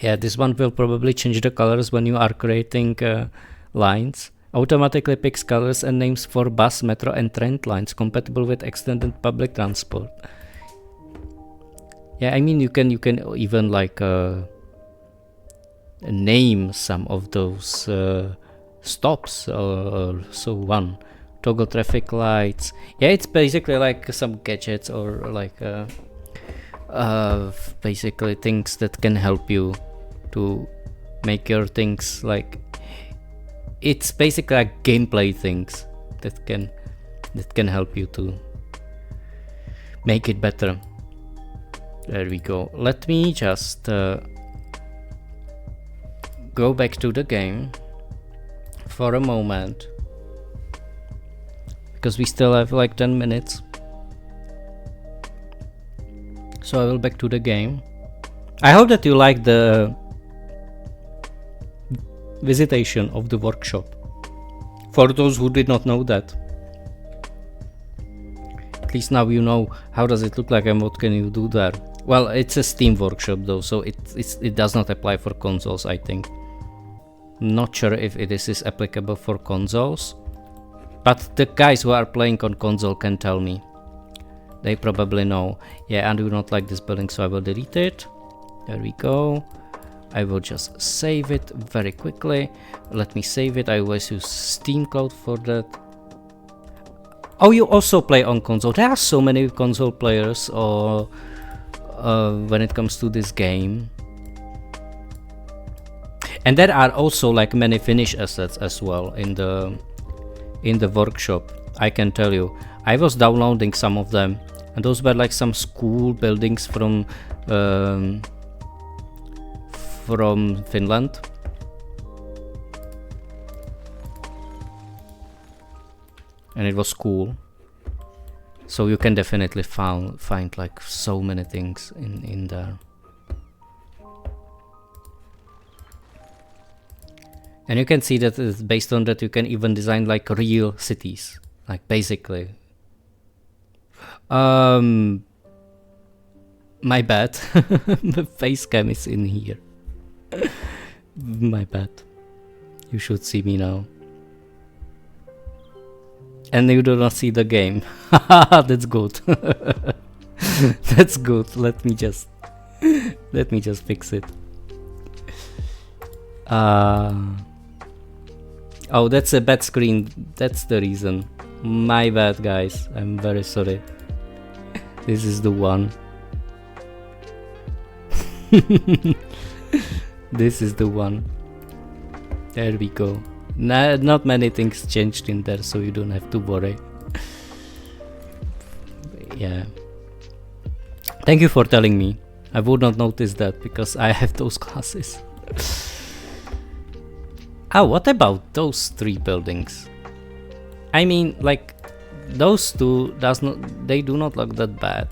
Yeah, this one will probably change the colors when you are creating lines. Automatically picks colors and names for bus, metro and train lines compatible with extended public transport. Yeah, I mean you can even like name some of those stops or so on. Toggle traffic lights. Yeah, it's basically like some gadgets or like basically things that can help you to make your things like, it's basically like gameplay things that can help you to make it better. There we go. Let me just go back to the game for a moment, because we still have like 10 minutes. So I will back to the game. I hope that you like the visitation of the workshop. For those who did not know that, at least now you know how does it look like and what can you do there. Well, it's a Steam workshop though, so it does not apply for consoles, I think. Not sure if this is applicable for consoles, but the guys who are playing on console can tell me. They probably know. Yeah, I do not like this building, so I will delete it. There we go. I will just save it very quickly. Let me save it. I always use Steam Cloud for that. Oh, you also play on console. There are so many console players or when it comes to this game. And there are also like many finished assets as well in the workshop. I can tell you, I was downloading some of them, and those were like some school buildings from Finland. And it was cool. So you can definitely find like so many things in there. And you can see that based on that you can even design like real cities, like basically. My bad. The face cam is in here. My bad. You should see me now. And you do not see the game. That's good. That's good. Let me just fix it. Oh, that's a bad screen. That's the reason. My bad, guys. I'm very sorry. This is the one. This is the one. There we go. Not many things changed in there, so you don't have to worry. Yeah. Thank you for telling me. I would not notice that because I have those glasses. Oh, what about those three buildings? I mean, like, those two they do not look that bad,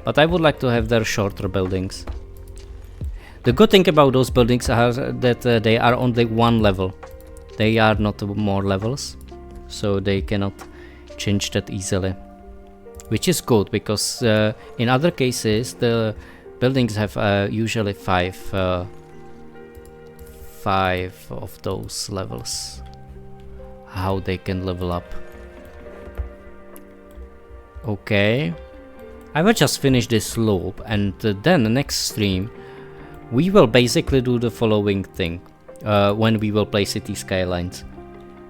but I would like to have their shorter buildings. The good thing about those buildings are that they are only one level. They are not more levels, so they cannot change that easily, which is good because in other cases the buildings have usually five of those levels. How they can level up. Okay, I will just finish this loop, and then the next stream we will basically do the following thing. When we will play City Skylines,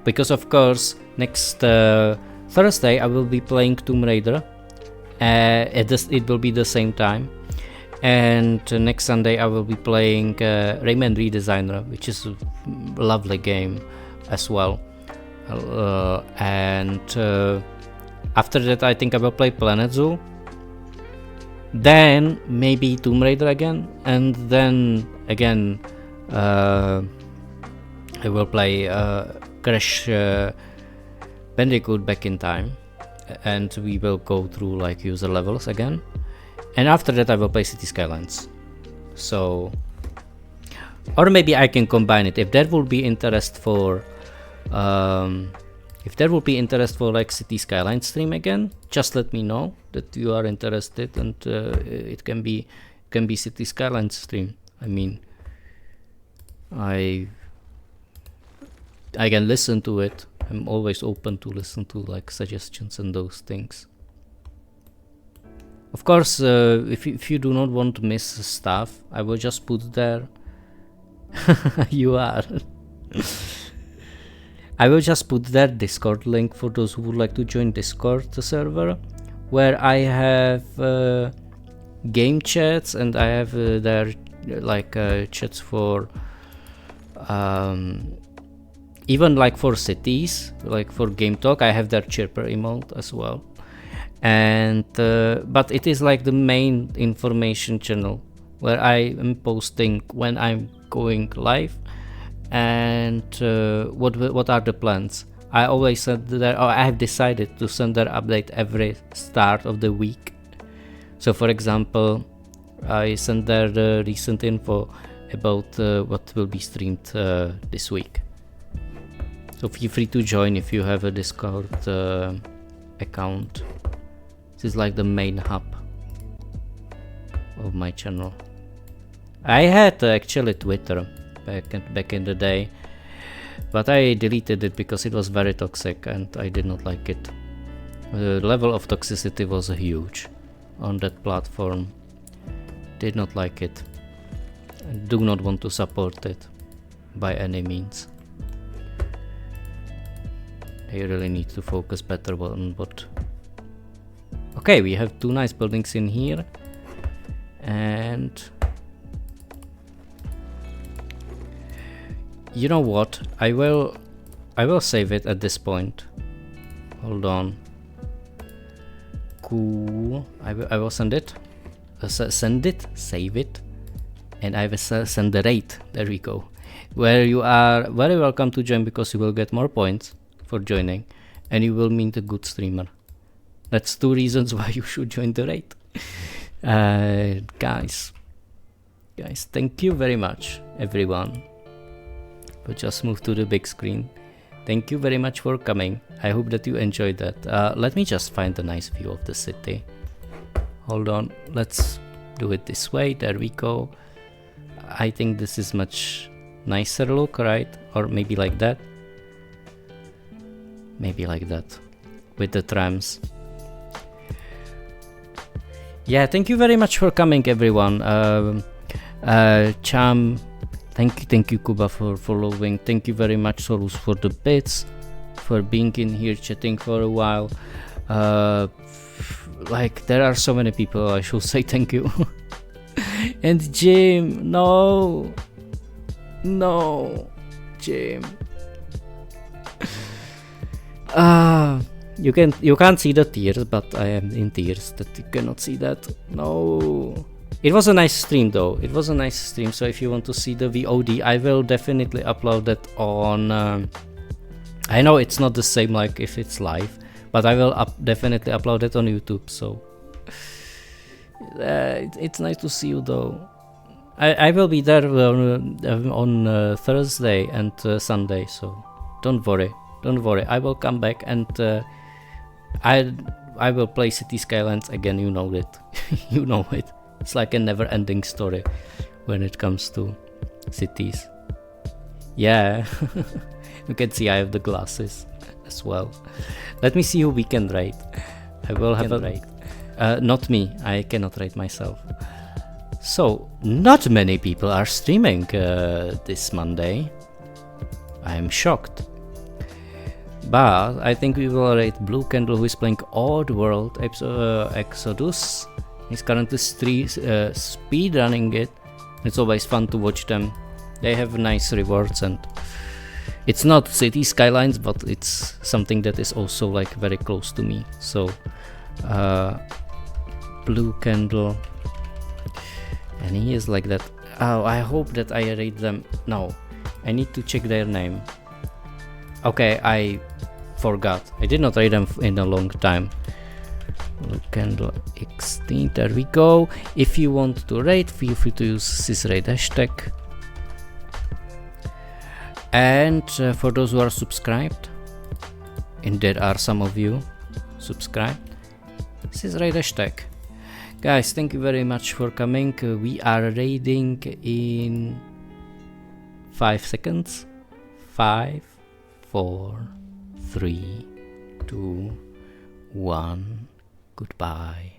because of course next Thursday I will be playing Tomb Raider. It will be the same time, and next Sunday I will be playing Rayman Redesigner, which is a lovely game as well. And after that I think I will play Planet Zoo, then maybe Tomb Raider again, and then again I will play Crash Bandicoot Back in Time, and we will go through like user levels again, and after that I will play City Skylines. So, or maybe I can combine it if there will be interest for like City Skylines stream again. Just let me know that you are interested, and it can be City Skylines stream. I mean, I can listen to it. I'm always open to listen to like suggestions and those things. Of course, if you do not want to miss stuff, I will just put there. You are. I will just put there Discord link for those who would like to join Discord server, where I have game chats and I have there like chats for even like for cities, like for game talk. I have their chirper emote as well, and but it is like the main information channel where I am posting when I'm going live and what are the plans. I always send there, or I have decided to send their update every start of the week. So for example, I sent there the recent info about what will be streamed this week. So feel free to join if you have a Discord account. This is like the main hub of my channel. I had actually Twitter back in the day, but I deleted it because it was very toxic and I did not like it. The level of toxicity was huge on that platform. Did not like it. I do not want to support it by any means. They really need to focus better on what. Okay, we have two nice buildings in here, and you know what? I will save it at this point. Hold on. Cool. I will send it. Save it, and I will send the rate. There we go. Where you are very welcome to join because you will get more points for joining, and you will meet a good streamer. That's 2 reasons why you should join the raid. Guys, thank you very much, everyone. But just move to the big screen. Thank you very much for coming. I hope that you enjoyed that. Let me just find a nice view of the city. Hold on, let's do it this way. There we go. I think this is much nicer look, right? Or maybe like that. Maybe like that, with the trams. Yeah, thank you very much for coming, everyone. Cham, thank you, Kuba, for following. Thank you very much, Solus, for the bits, for being in here chatting for a while. Like, there are so many people, I should say thank you. And Jim, no, Jim. You can't see the tears, but I am in tears that you cannot see that. No. It was a nice stream though. It was a nice stream. So if you want to see the VOD, I will definitely upload that on. I know it's not the same like if it's live, but I will definitely upload it on YouTube. So it's nice to see you though. I will be there on Thursday and Sunday. So don't worry. I will come back and I will play City Skylines again. You know it. You know it. It's like a never-ending story when it comes to cities. Yeah. You can see I have the glasses as well. Let me see who we can rate. I will have a rate. Not me. I cannot rate myself. So, not many people are streaming this Monday. I am shocked. But I think we will rate Blue Candle, who is playing Odd World Exodus. He's currently speed running it. It's always fun to watch them. They have nice rewards, and it's not City Skylines, but it's something that is also like very close to me. So Blue Candle, and he is like that. Oh, I hope that I rate them. No, I need to check their name. Okay, I forgot. I did not rate them in a long time. Blue Candle Extinct, there we go. If you want to rate, feel free to use @sysraid hashtag. And for those who are subscribed, and there are some of you subscribed, @sysraid hashtag. Guys, thank you very much for coming. We are raiding in 5 seconds. 5, 4, 3, 2, 1. Goodbye.